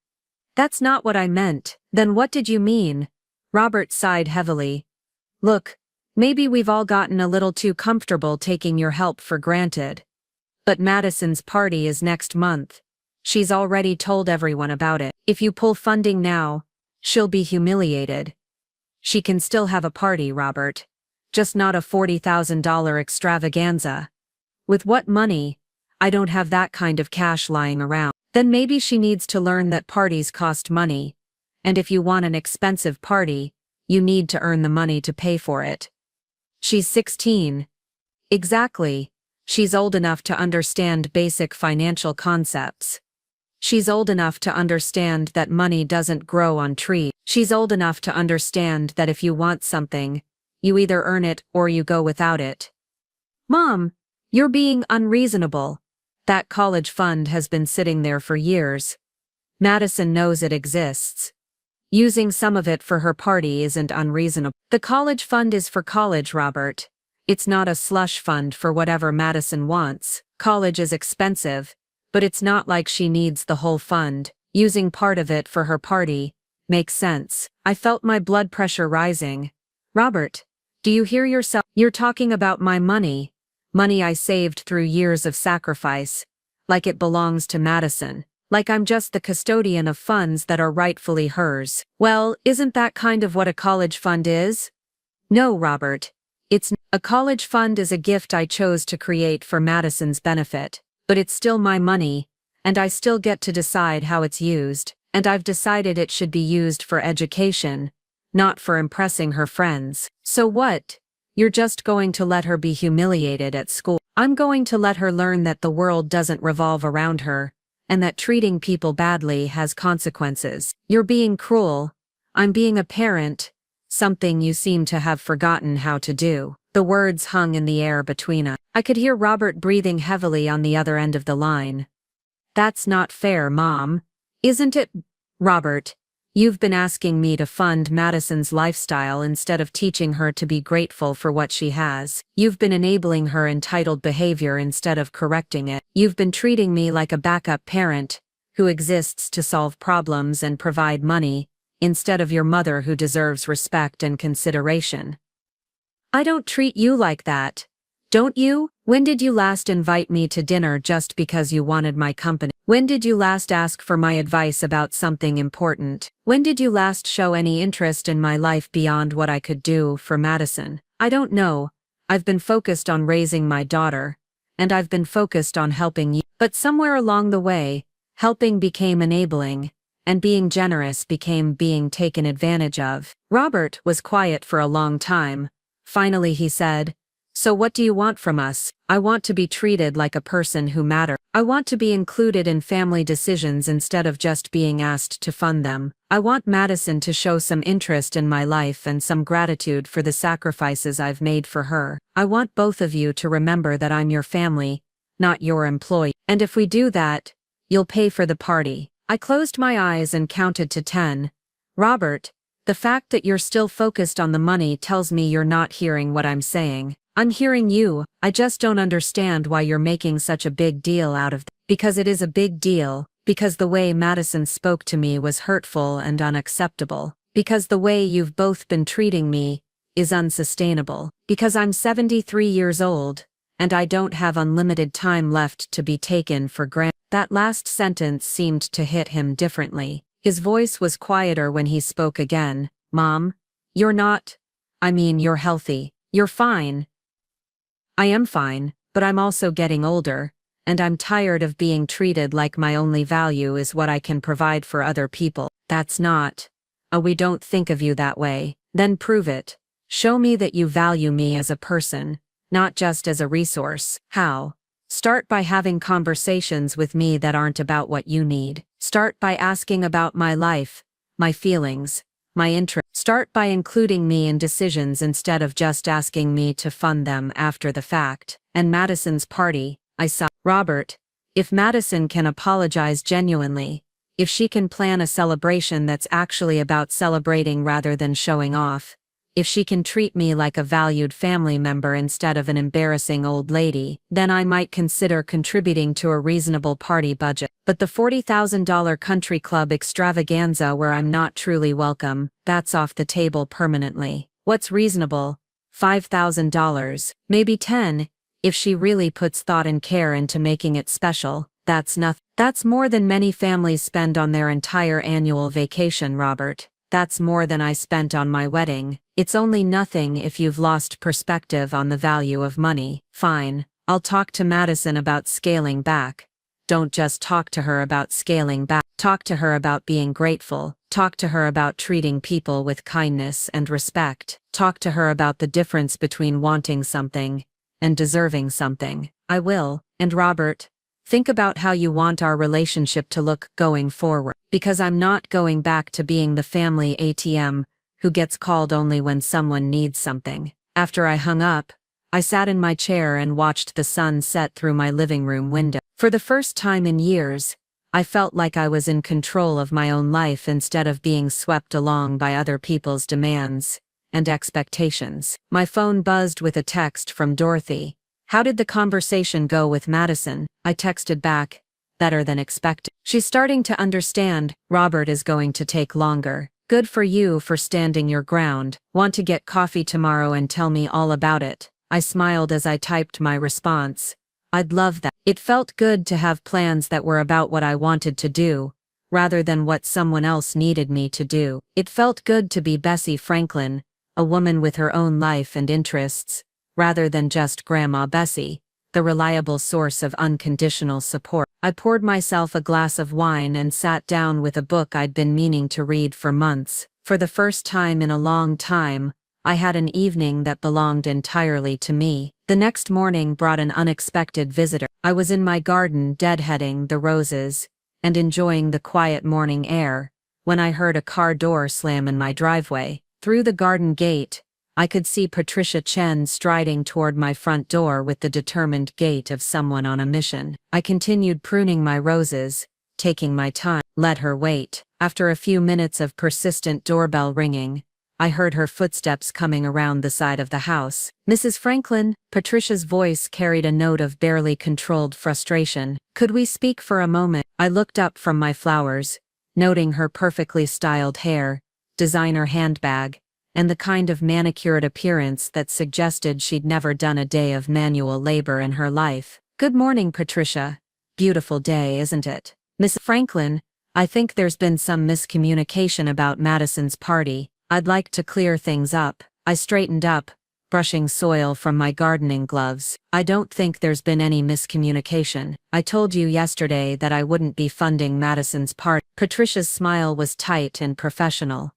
That's not what I meant. Then what did you mean? Robert sighed heavily. Look, maybe we've all gotten a little too comfortable taking your help for granted. But Madison's party is next month. She's already told everyone about it. If you pull funding now, she'll be humiliated. She can still have a party, Robert. Just not a $40,000 extravaganza. With what money? I don't have that kind of cash lying around. Then maybe she needs to learn that parties cost money. And if you want an expensive party, you need to earn the money to pay for it. She's 16. Exactly. She's old enough to understand basic financial concepts. She's old enough to understand that money doesn't grow on trees. She's old enough to understand that if you want something, you either earn it or you go without it. Mom, you're being unreasonable. That college fund has been sitting there for years. Madison knows it exists. Using some of it for her party isn't unreasonable. The college fund is for college, Robert. It's not a slush fund for whatever Madison wants. College is expensive, but it's not like she needs the whole fund. Using part of it for her party makes sense. I felt my blood pressure rising. Robert, do you hear yourself? You're talking about my money. Money I saved through years of sacrifice. Like it belongs to Madison. Like I'm just the custodian of funds that are rightfully hers. Well, isn't that kind of what a college fund is? No, Robert. A college fund is a gift I chose to create for Madison's benefit. But it's still my money, and I still get to decide how it's used. And I've decided it should be used for education, not for impressing her friends. So what? You're just going to let her be humiliated at school. I'm going to let her learn that the world doesn't revolve around her, and that treating people badly has consequences. You're being cruel. I'm being a parent, something you seem to have forgotten how to do. The words hung in the air between us. I could hear Robert breathing heavily on the other end of the line. That's not fair, Mom. Isn't it? Robert, You've been asking me to fund Madison's lifestyle instead of teaching her to be grateful for what she has. You've been enabling her entitled behavior instead of correcting it. You've been treating me like a backup parent who exists to solve problems and provide money, instead of your mother who deserves respect and consideration. I don't treat you like that. Don't you? When did you last invite me to dinner just because you wanted my company? When did you last ask for my advice about something important? When did you last show any interest in my life beyond what I could do for Madison? I don't know. I've been focused on raising my daughter, and I've been focused on helping you. But somewhere along the way, helping became enabling, and being generous became being taken advantage of. Robert was quiet for a long time. Finally he said, "So what do you want from us?" "I want to be treated like a person who matters. I want to be included in family decisions instead of just being asked to fund them. I want Madison to show some interest in my life and some gratitude for the sacrifices I've made for her. I want both of you to remember that I'm your family, not your employee. And if we do that, you'll pay for the party." I closed my eyes and counted to 10. "Robert, the fact that you're still focused on the money tells me you're not hearing what I'm saying." "I'm hearing you. I just don't understand why you're making such a big deal out of it." "Because it is a big deal. Because the way Madison spoke to me was hurtful and unacceptable. Because the way you've both been treating me is unsustainable. Because I'm 73 years old, and I don't have unlimited time left to be taken for granted." That last sentence seemed to hit him differently. His voice was quieter when he spoke again. "Mom, you're not. You're healthy. You're fine. I am fine, but I'm also getting older, and I'm tired of being treated like my only value is what I can provide for other people." "That's not. We don't think of you that way." "Then prove it. Show me that you value me as a person, not just as a resource." "How?" "Start by having conversations with me that aren't about what you need. Start by asking about my life, my feelings, my interests. Start by including me in decisions instead of just asking me to fund them after the fact." "And Madison's party," I saw. "Robert, if Madison can apologize genuinely, if she can plan a celebration that's actually about celebrating rather than showing off, if she can treat me like a valued family member instead of an embarrassing old lady, then I might consider contributing to a reasonable party budget. But the $40,000 country club extravaganza where I'm not truly welcome, that's off the table permanently." "What's reasonable?" $5,000, maybe 10, if she really puts thought and care into making it special. "That's nothing. That's more than many families spend on their entire annual vacation, Robert. That's more than I spent on my wedding." "It's only nothing if you've lost perspective on the value of money." "Fine, I'll talk to Madison about scaling back." "Don't just talk to her about scaling back. Talk to her about being grateful. Talk to her about treating people with kindness and respect. Talk to her about the difference between wanting something and deserving something." "I will. And Robert, think about how you want our relationship to look going forward. Because I'm not going back to being the family ATM who gets called only when someone needs something." After I hung up, I sat in my chair and watched the sun set through my living room window. For the first time in years, I felt like I was in control of my own life instead of being swept along by other people's demands and expectations. My phone buzzed with a text from Dorothy. "How did the conversation go with Madison?" I texted back, "Better than expected. She's starting to understand. Robert is going to take longer. Good for you for standing your ground. Want to get coffee tomorrow and tell me all about it?" I smiled as I typed my response. "I'd love that." It felt good to have plans that were about what I wanted to do, rather than what someone else needed me to do. It felt good to be Bessie Franklin, a woman with her own life and interests, rather than just Grandma Bessie, the reliable source of unconditional support. I poured myself a glass of wine and sat down with a book I'd been meaning to read for months. For the first time in a long time, I had an evening that belonged entirely to me. The next morning brought an unexpected visitor. I was in my garden deadheading the roses and enjoying the quiet morning air when I heard a car door slam in my driveway. Through the garden gate, I could see Patricia Chen striding toward my front door with the determined gait of someone on a mission. I continued pruning my roses, taking my time. Let her wait. After a few minutes of persistent doorbell ringing, I heard her footsteps coming around the side of the house. Mrs. Franklin, Patricia's voice carried a note of barely controlled frustration. Could we speak for a moment? I looked up from my flowers, noting her perfectly styled hair, designer handbag, and the kind of manicured appearance that suggested she'd never done a day of manual labor in her life. Good morning, Patricia. Beautiful day, isn't it? Miss Franklin, I think there's been some miscommunication about Madison's party. I'd like to clear things up. I straightened up, brushing soil from my gardening gloves. I don't think there's been any miscommunication. I told you yesterday that I wouldn't be funding Madison's party. Patricia's smile was tight and professional.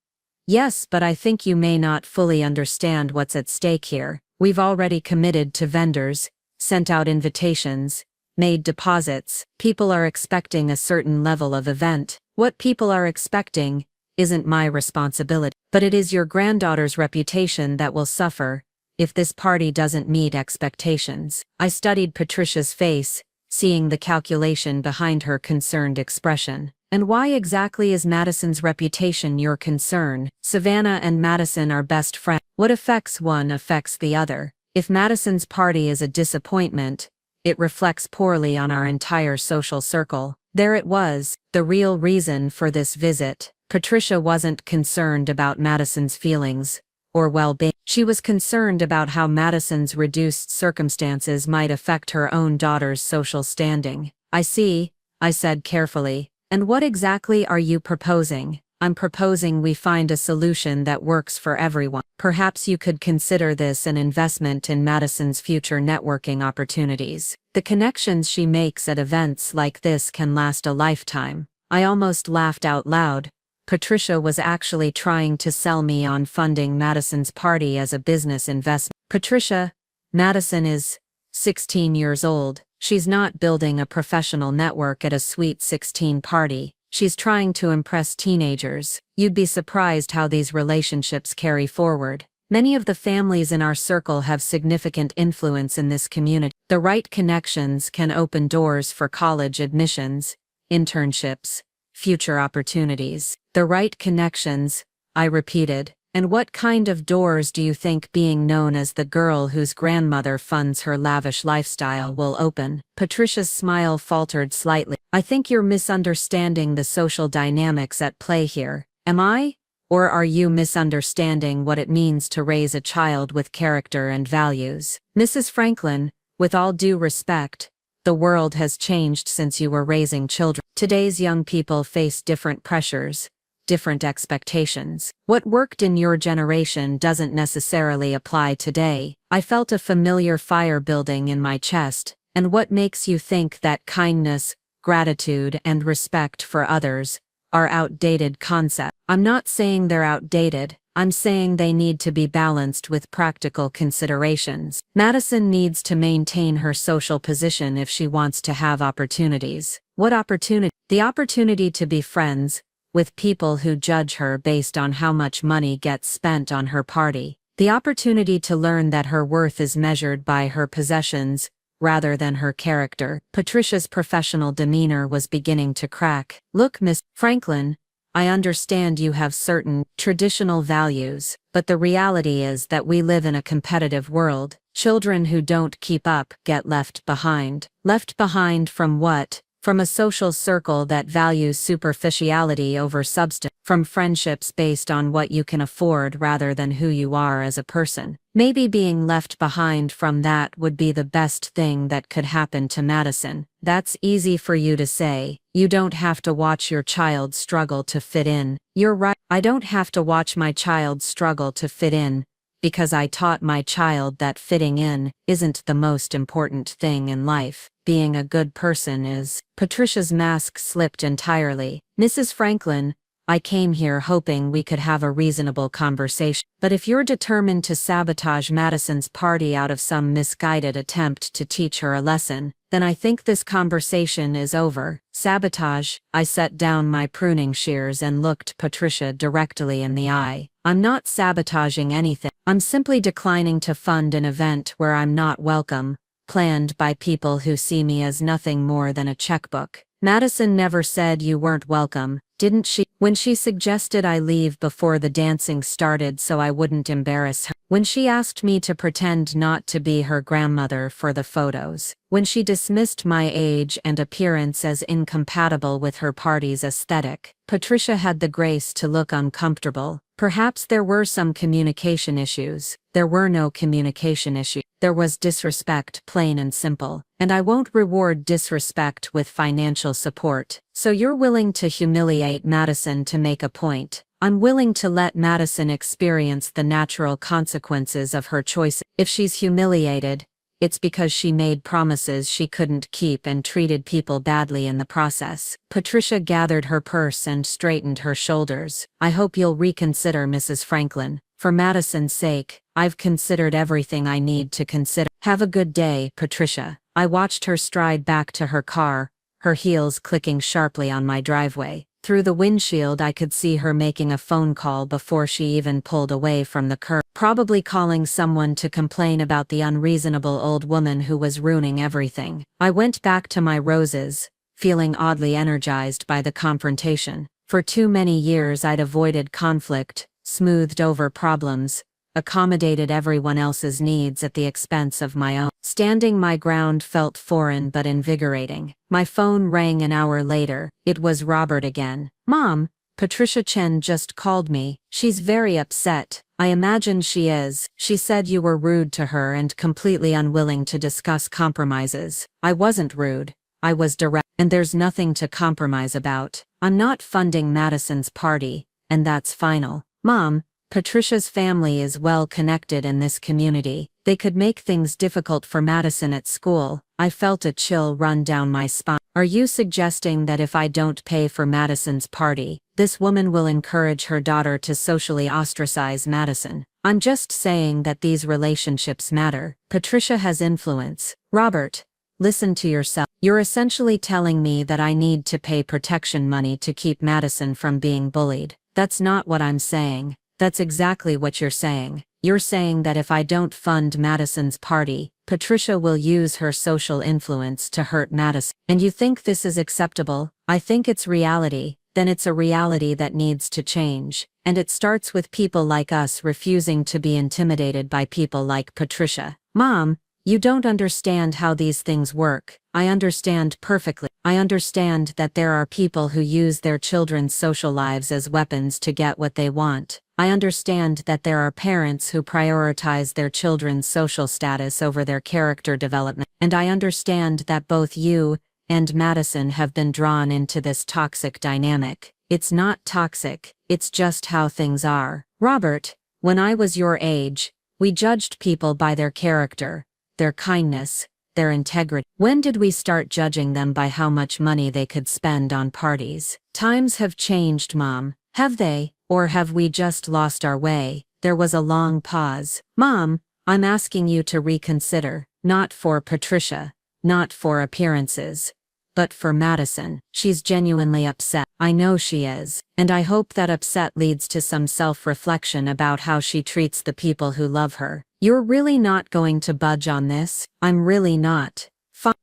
Yes, but I think you may not fully understand what's at stake here. We've already committed to vendors, sent out invitations, made deposits. People are expecting a certain level of event. What people are expecting isn't my responsibility, but it is your granddaughter's reputation that will suffer if this party doesn't meet expectations. I studied Patricia's face, seeing the calculation behind her concerned expression. And why exactly is Madison's reputation your concern? Savannah and Madison are best friends. What affects one affects the other. If Madison's party is a disappointment, it reflects poorly on our entire social circle. There it was, the real reason for this visit. Patricia wasn't concerned about Madison's feelings or well-being. She was concerned about how Madison's reduced circumstances might affect her own daughter's social standing. I see, I said carefully. And what exactly are you proposing? I'm proposing we find a solution that works for everyone. Perhaps you could consider this an investment in Madison's future networking opportunities. The connections she makes at events like this can last a lifetime. I almost laughed out loud. Patricia was actually trying to sell me on funding Madison's party as a business investment. Patricia, Madison is 16 years old. She's not building a professional network at a sweet 16 party. She's trying to impress teenagers. You'd be surprised how these relationships carry forward. Many of the families in our circle have significant influence in this community. The right connections can open doors for college admissions, internships, future opportunities. The right connections, I repeated. And what kind of doors do you think being known as the girl whose grandmother funds her lavish lifestyle will open? Patricia's smile faltered slightly. I think you're misunderstanding the social dynamics at play here. Am I? Or are you misunderstanding what it means to raise a child with character and values? Mrs. Franklin, with all due respect, the world has changed since you were raising children. Today's young people face different pressures, different expectations. What worked in your generation doesn't necessarily apply today. I felt a familiar fire building in my chest. And what makes you think that kindness, gratitude, and respect for others are outdated concepts? I'm not saying they're outdated. I'm saying they need to be balanced with practical considerations. Madison needs to maintain her social position if she wants to have opportunities. What opportunity? The opportunity to be friends with people who judge her based on how much money gets spent on her party. The opportunity to learn that her worth is measured by her possessions rather than her character. Patricia's professional demeanor was beginning to crack. Look, Miss Franklin, I understand you have certain traditional values, but the reality is that we live in a competitive world. Children who don't keep up get left behind. Left behind from what? From a social circle that values superficiality over substance. From friendships based on what you can afford rather than who you are as a person. Maybe being left behind from that would be the best thing that could happen to Madison. That's easy for you to say. You don't have to watch your child struggle to fit in. You're right. I don't have to watch my child struggle to fit in, because I taught my child that fitting in isn't the most important thing in life. Being a good person is. Patricia's mask slipped entirely. Mrs. Franklin, I came here hoping we could have a reasonable conversation. But if you're determined to sabotage Madison's party out of some misguided attempt to teach her a lesson, then I think this conversation is over. Sabotage? I set down my pruning shears and looked Patricia directly in the eye. I'm not sabotaging anything. I'm simply declining to fund an event where I'm not welcome, planned by people who see me as nothing more than a checkbook. Madison never said you weren't welcome, did didn't she? When she suggested I leave before the dancing started so I wouldn't embarrass her. When she asked me to pretend not to be her grandmother for the photos. When she dismissed my age and appearance as incompatible with her party's aesthetic. Patricia had the grace to look uncomfortable. Perhaps there were some communication issues. There were no communication issues. There was disrespect, plain and simple. And I won't reward disrespect with financial support. So you're willing to humiliate Madison to make a point. I'm willing to let Madison experience the natural consequences of her choice. If she's humiliated, it's because she made promises she couldn't keep and treated people badly in the process. Patricia gathered her purse and straightened her shoulders. I hope you'll reconsider, Mrs. Franklin. For Madison's sake, I've considered everything I need to consider. Have a good day, Patricia. I watched her stride back to her car, her heels clicking sharply on my driveway. Through the windshield I could see her making a phone call before she even pulled away from the curb. Probably calling someone to complain about the unreasonable old woman who was ruining everything. I went back to my roses, feeling oddly energized by the confrontation. For too many years I'd avoided conflict, smoothed over problems, accommodated everyone else's needs at the expense of my own. Standing my ground felt foreign but invigorating. My phone rang an hour later. It was Robert again. Mom, Patricia Chen just called me. She's very upset. I imagine she is. She said you were rude to her and completely unwilling to discuss compromises. I wasn't rude. I was direct. And there's nothing to compromise about. I'm not funding Madison's party, and that's final. Mom, Patricia's family is well connected in this community. They could make things difficult for Madison at school. I felt a chill run down my spine. Are you suggesting that if I don't pay for Madison's party, this woman will encourage her daughter to socially ostracize Madison? I'm just saying that these relationships matter. Patricia has influence. Robert, listen to yourself. You're essentially telling me that I need to pay protection money to keep Madison from being bullied. That's not what I'm saying. That's exactly what you're saying. You're saying that if I don't fund Madison's party, Patricia will use her social influence to hurt Madison. And you think this is acceptable? I think it's reality. Then it's a reality that needs to change. And it starts with people like us refusing to be intimidated by people like Patricia. Mom, you don't understand how these things work. I understand perfectly. I understand that there are people who use their children's social lives as weapons to get what they want. I understand that there are parents who prioritize their children's social status over their character development. And I understand that both you and Madison have been drawn into this toxic dynamic. It's not toxic, it's just how things are. Robert, when I was your age, we judged people by their character, their kindness, their integrity. When did we start judging them by how much money they could spend on parties? Times have changed, Mom. Have they? Or have we just lost our way? There was a long pause. Mom, I'm asking you to reconsider, not for Patricia, not for appearances, but for Madison. She's genuinely upset. I know she is. And I hope that upset leads to some self-reflection about how she treats the people who love her. You're really not going to budge on this? I'm really not.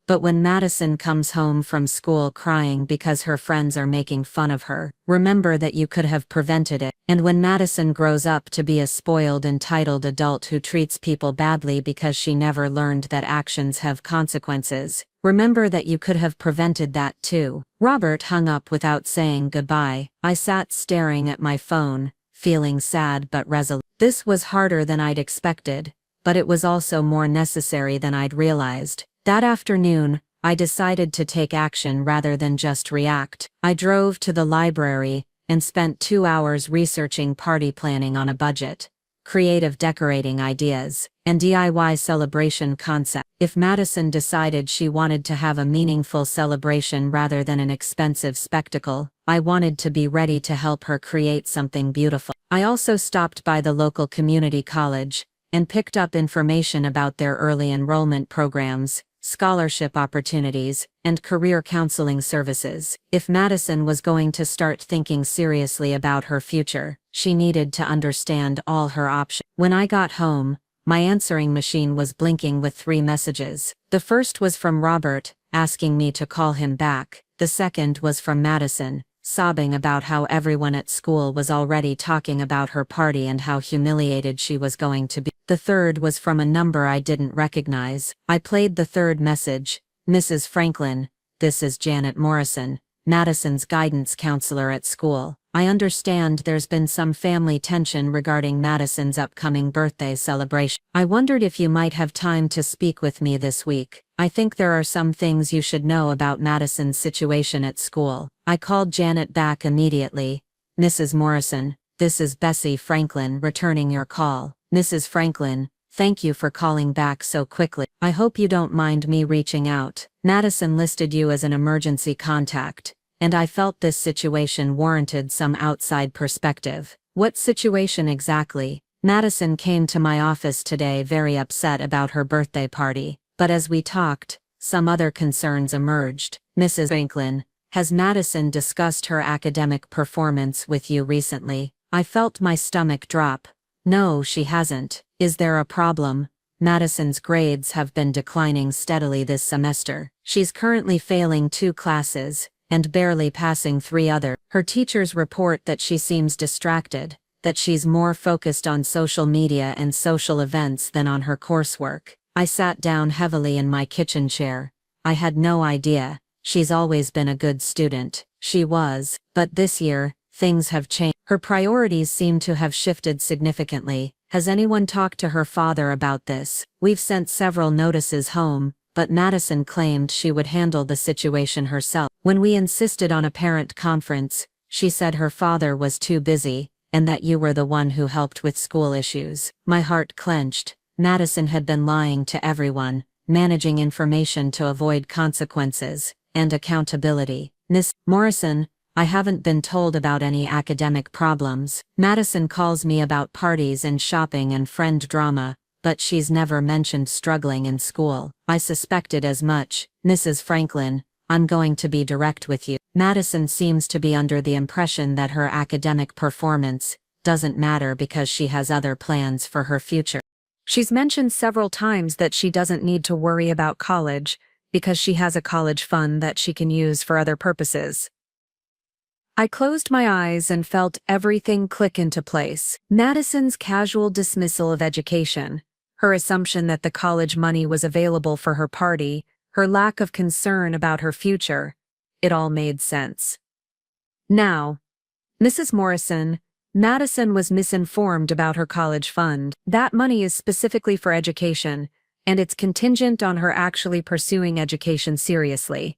But when Madison comes home from school crying because her friends are making fun of her, remember that you could have prevented it. And when Madison grows up to be a spoiled, entitled adult who treats people badly because she never learned that actions have consequences, remember that you could have prevented that too. Robert hung up without saying goodbye. I sat staring at my phone, feeling sad but resolute. This was harder than I'd expected, but it was also more necessary than I'd realized. That afternoon, I decided to take action rather than just react. I drove to the library and spent 2 hours researching party planning on a budget, creative decorating ideas, and DIY celebration concepts. If Madison decided she wanted to have a meaningful celebration rather than an expensive spectacle, I wanted to be ready to help her create something beautiful. I also stopped by the local community college and picked up information about their early enrollment programs, scholarship opportunities, and career counseling services. If Madison was going to start thinking seriously about her future, she needed to understand all her options. When I got home, my answering machine was blinking with 3 messages. The first was from Robert, asking me to call him back. The second was from Madison, sobbing about how everyone at school was already talking about her party and how humiliated she was going to be. The third was from a number I didn't recognize. I played the third message. Mrs. Franklin, this is Janet Morrison, Madison's guidance counselor at school. I understand there's been some family tension regarding Madison's upcoming birthday celebration. I wondered if you might have time to speak with me this week. I think there are some things you should know about Madison's situation at school. I called Janet back immediately. Mrs. Morrison, this is Bessie Franklin returning your call. Mrs. Franklin, thank you for calling back so quickly. I hope you don't mind me reaching out. Madison listed you as an emergency contact, and I felt this situation warranted some outside perspective. What situation exactly? Madison came to my office today very upset about her birthday party, but as we talked, some other concerns emerged. Mrs. Franklin, has Madison discussed her academic performance with you recently? I felt my stomach drop. No, she hasn't. Is there a problem? Madison's grades have been declining steadily this semester. She's currently failing 2 classes, and barely passing 3 others. Her teachers report that she seems distracted, that she's more focused on social media and social events than on her coursework. I sat down heavily in my kitchen chair. I had no idea. She's always been a good student. She was, but this year, things have changed. Her priorities seem to have shifted significantly. Has anyone talked to her father about this? We've sent several notices home, but Madison claimed she would handle the situation herself. When we insisted on a parent conference, she said her father was too busy, and that you were the one who helped with school issues. My heart clenched. Madison had been lying to everyone, managing information to avoid consequences and accountability. Miss Morrison, I haven't been told about any academic problems. Madison calls me about parties and shopping and friend drama, but she's never mentioned struggling in school. I suspected as much. Mrs. Franklin, I'm going to be direct with you. Madison seems to be under the impression that her academic performance doesn't matter because she has other plans for her future. She's mentioned several times that she doesn't need to worry about college because she has a college fund that she can use for other purposes. I closed my eyes and felt everything click into place. Madison's casual dismissal of education, her assumption that the college money was available for her party, her lack of concern about her future, it all made sense. Now, Mrs. Morrison, Madison was misinformed about her college fund. That money is specifically for education, and it's contingent on her actually pursuing education seriously.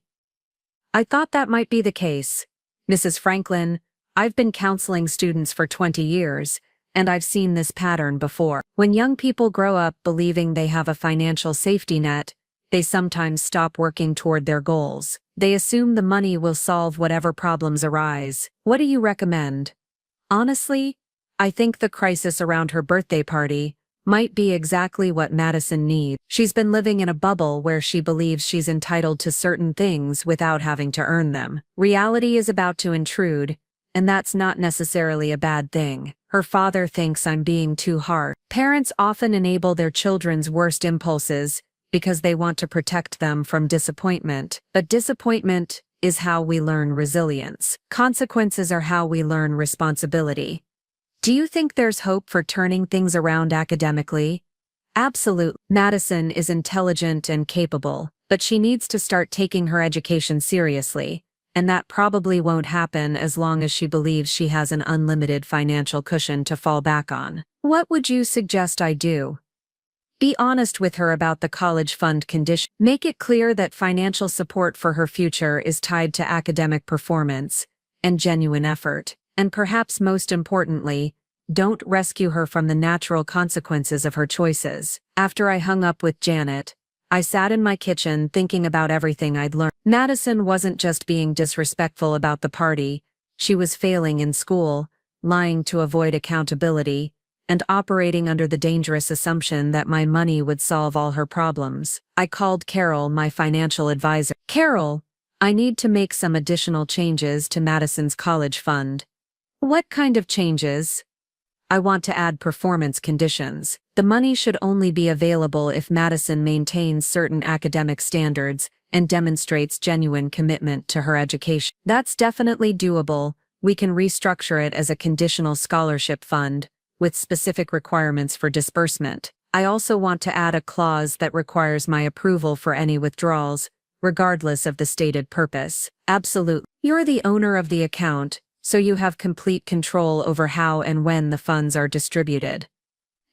I thought that might be the case. Mrs. Franklin, I've been counseling students for 20 years, and I've seen this pattern before. When young people grow up believing they have a financial safety net, they sometimes stop working toward their goals. They assume the money will solve whatever problems arise. What do you recommend? Honestly, I think the crisis around her birthday party might be exactly what Madison needs. She's been living in a bubble where she believes she's entitled to certain things without having to earn them. Reality is about to intrude, and that's not necessarily a bad thing. Her father thinks I'm being too hard. Parents often enable their children's worst impulses because they want to protect them from disappointment. But disappointment is how we learn resilience. Consequences are how we learn responsibility. Do you think there's hope for turning things around academically? Absolutely. Madison is intelligent and capable, but she needs to start taking her education seriously, and that probably won't happen as long as she believes she has an unlimited financial cushion to fall back on. What would you suggest I do? Be honest with her about the college fund condition. Make it clear that financial support for her future is tied to academic performance and genuine effort. And perhaps most importantly, don't rescue her from the natural consequences of her choices. After I hung up with Janet, I sat in my kitchen thinking about everything I'd learned. Madison wasn't just being disrespectful about the party, she was failing in school, lying to avoid accountability, and operating under the dangerous assumption that my money would solve all her problems. I called Carol, my financial advisor. Carol, I need to make some additional changes to Madison's college fund. What kind of changes? I want to add performance conditions. The money should only be available if Madison maintains certain academic standards and demonstrates genuine commitment to her education. That's definitely doable. We can restructure it as a conditional scholarship fund, with specific requirements for disbursement. I also want to add a clause that requires my approval for any withdrawals, regardless of the stated purpose. Absolutely. You're the owner of the account, so you have complete control over how and when the funds are distributed.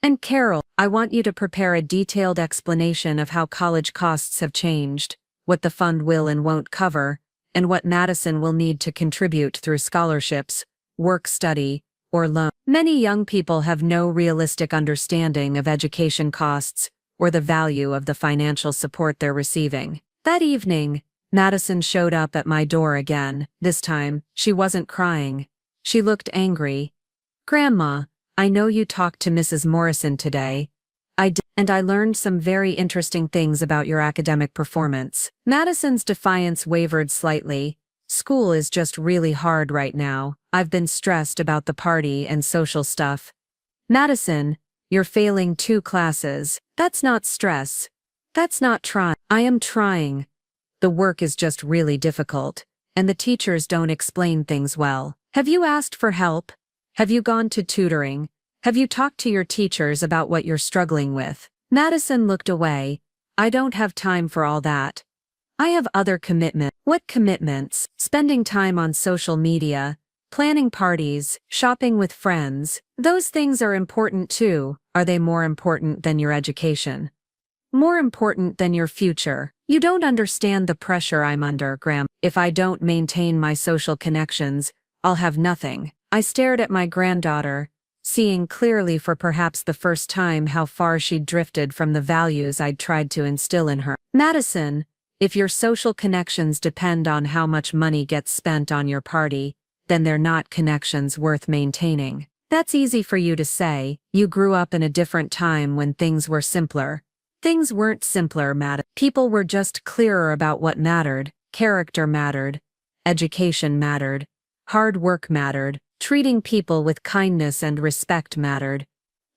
And Carol, I want you to prepare a detailed explanation of how college costs have changed, what the fund will and won't cover, and what Madison will need to contribute through scholarships, work study, or loan. Many young people have no realistic understanding of education costs or the value of the financial support they're receiving. That evening, Madison showed up at my door again. This time, she wasn't crying. She looked angry. "Grandma, I know you talked to Mrs. Morrison today. I did, and I learned some very interesting things about your academic performance." Madison's defiance wavered slightly. "School is just really hard right now. I've been stressed about the party and social stuff." "Madison, you're failing 2 classes. That's not stress. That's not trying." "I am trying. The work is just really difficult, and the teachers don't explain things well." "Have you asked for help? Have you gone to tutoring? Have you talked to your teachers about what you're struggling with?" Madison looked away. "I don't have time for all that. I have other commitments." "What commitments?" "Spending time on social media, planning parties, shopping with friends. Those things are important too. Are they more important than your education? More important than your future?" "You don't understand the pressure I'm under, Graham. If I don't maintain my social connections, I'll have nothing." I stared at my granddaughter, seeing clearly for perhaps the first time how far she'd drifted from the values I'd tried to instill in her. "Madison, if your social connections depend on how much money gets spent on your party, then they're not connections worth maintaining." "That's easy for you to say. You grew up in a different time when things were simpler." "Things weren't simpler, Madison. People were just clearer about what mattered. Character mattered. Education mattered. Hard work mattered. Treating people with kindness and respect mattered.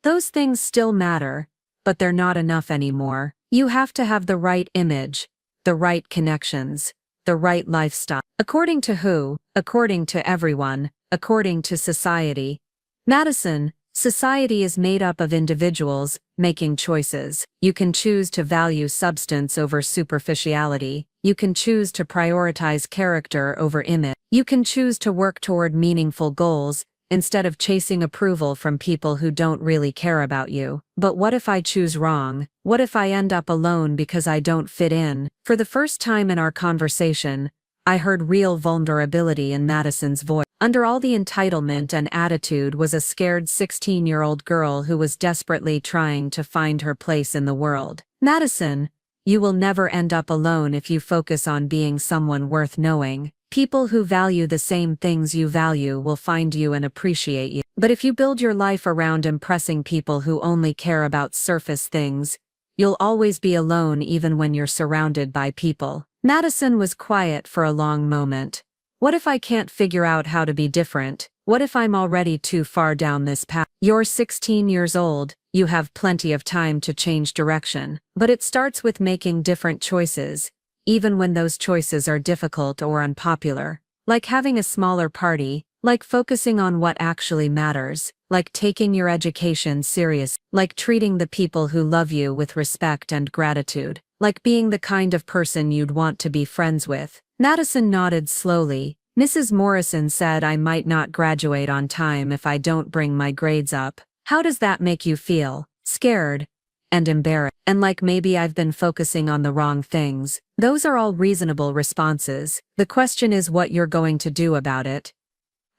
Those things still matter, but they're not enough anymore. You have to have the right image, the right connections, the right lifestyle." "According to who?" "According to everyone, according to society." "Madison, society is made up of individuals making choices. You can choose to value substance over superficiality. You can choose to prioritize character over image. You can choose to work toward meaningful goals instead of chasing approval from people who don't really care about you." "But what if I choose wrong? What if I end up alone because I don't fit in?" For the first time in our conversation, I heard real vulnerability in Madison's voice. Under all the entitlement and attitude was a scared 16-year-old girl who was desperately trying to find her place in the world. "Madison, you will never end up alone if you focus on being someone worth knowing. People who value the same things you value will find you and appreciate you. But if you build your life around impressing people who only care about surface things, you'll always be alone even when you're surrounded by people." Madison was quiet for a long moment. "What if I can't figure out how to be different? What if I'm already too far down this path?" "You're 16 years old, you have plenty of time to change direction. But it starts with making different choices, even when those choices are difficult or unpopular. Like having a smaller party, like focusing on what actually matters, like taking your education serious, like treating the people who love you with respect and gratitude, like being the kind of person you'd want to be friends with." Madison nodded slowly. "Mrs. Morrison said I might not graduate on time if I don't bring my grades up. How does that make you feel?" "Scared. And embarrassed. And like maybe I've been focusing on the wrong things." "Those are all reasonable responses. The question is what you're going to do about it."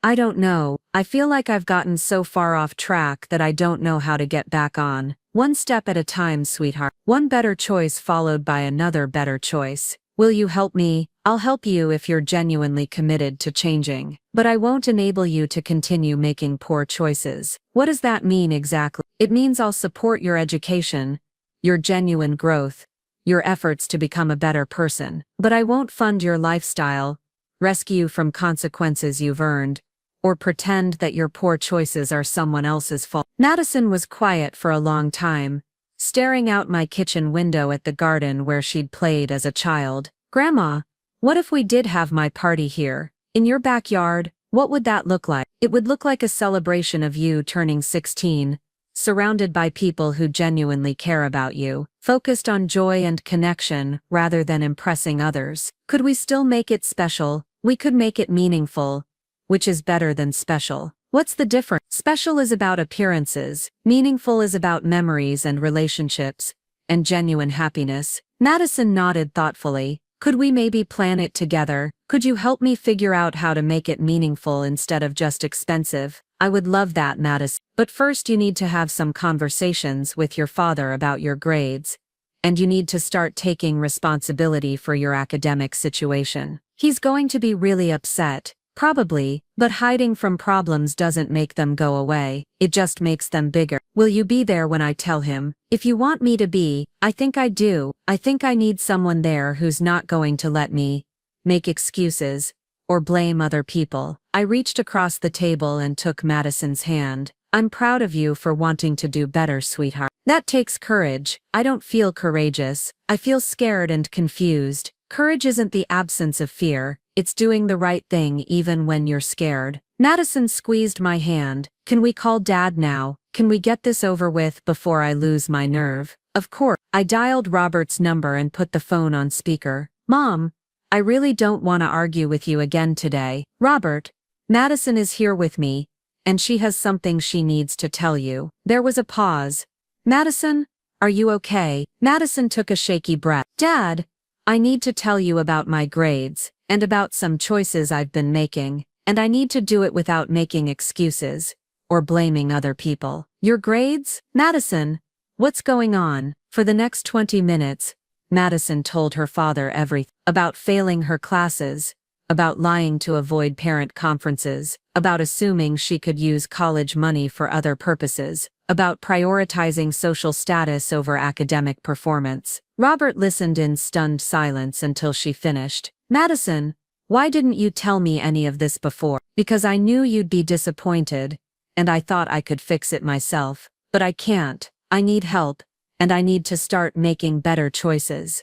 "I don't know. I feel like I've gotten so far off track that I don't know how to get back on. One step at a time, sweetheart. One better choice followed by another better choice. Will you help me?" "I'll help you if you're genuinely committed to changing. But I won't enable you to continue making poor choices." "What does that mean exactly?" "It means I'll support your education, your genuine growth, your efforts to become a better person. But I won't fund your lifestyle, rescue you from consequences you've earned, or pretend that your poor choices are someone else's fault." Madison was quiet for a long time, staring out my kitchen window at the garden where she'd played as a child. Grandma, what if we did have my party here, in your backyard? What would that look like? It would look like a celebration of you turning 16, surrounded by people who genuinely care about you, focused on joy and connection rather than impressing others. Could we still make it special? We could make it meaningful, which is better than special. What's the difference? Special is about appearances, meaningful is about memories and relationships, and genuine happiness. Madison nodded thoughtfully. Could we maybe plan it together? Could you help me figure out how to make it meaningful instead of just expensive? I would love that, Madison. But first you need to have some conversations with your father about your grades, and you need to start taking responsibility for your academic situation. He's going to be really upset, probably, but hiding from problems doesn't make them go away, it just makes them bigger. Will you be there when I tell him? If you want me to be, I think I do. I think I need someone there who's not going to let me make excuses or blame other people. I reached across the table and took Madison's hand. I'm proud of you for wanting to do better, sweetheart. That takes courage. I don't feel courageous. I feel scared and confused. Courage isn't the absence of fear, it's doing the right thing even when you're scared. Madison squeezed my hand. Can we call Dad now? Can we get this over with before I lose my nerve? Of course. I dialed Robert's number and put the phone on speaker. Mom, I really don't want to argue with you again today. Robert, Madison is here with me, and she has something she needs to tell you. There was a pause. Madison, are you okay? Madison took a shaky breath. Dad, I need to tell you about my grades, and about some choices I've been making, and I need to do it without making excuses or blaming other people. Your grades? Madison, what's going on? For the next 20 minutes, Madison told her father everything about failing her classes, about lying to avoid parent conferences, about assuming she could use college money for other purposes, about prioritizing social status over academic performance. Robert listened in stunned silence until she finished. Madison, why didn't you tell me any of this before? Because I knew you'd be disappointed, and I thought I could fix it myself. But I can't. I need help, and I need to start making better choices.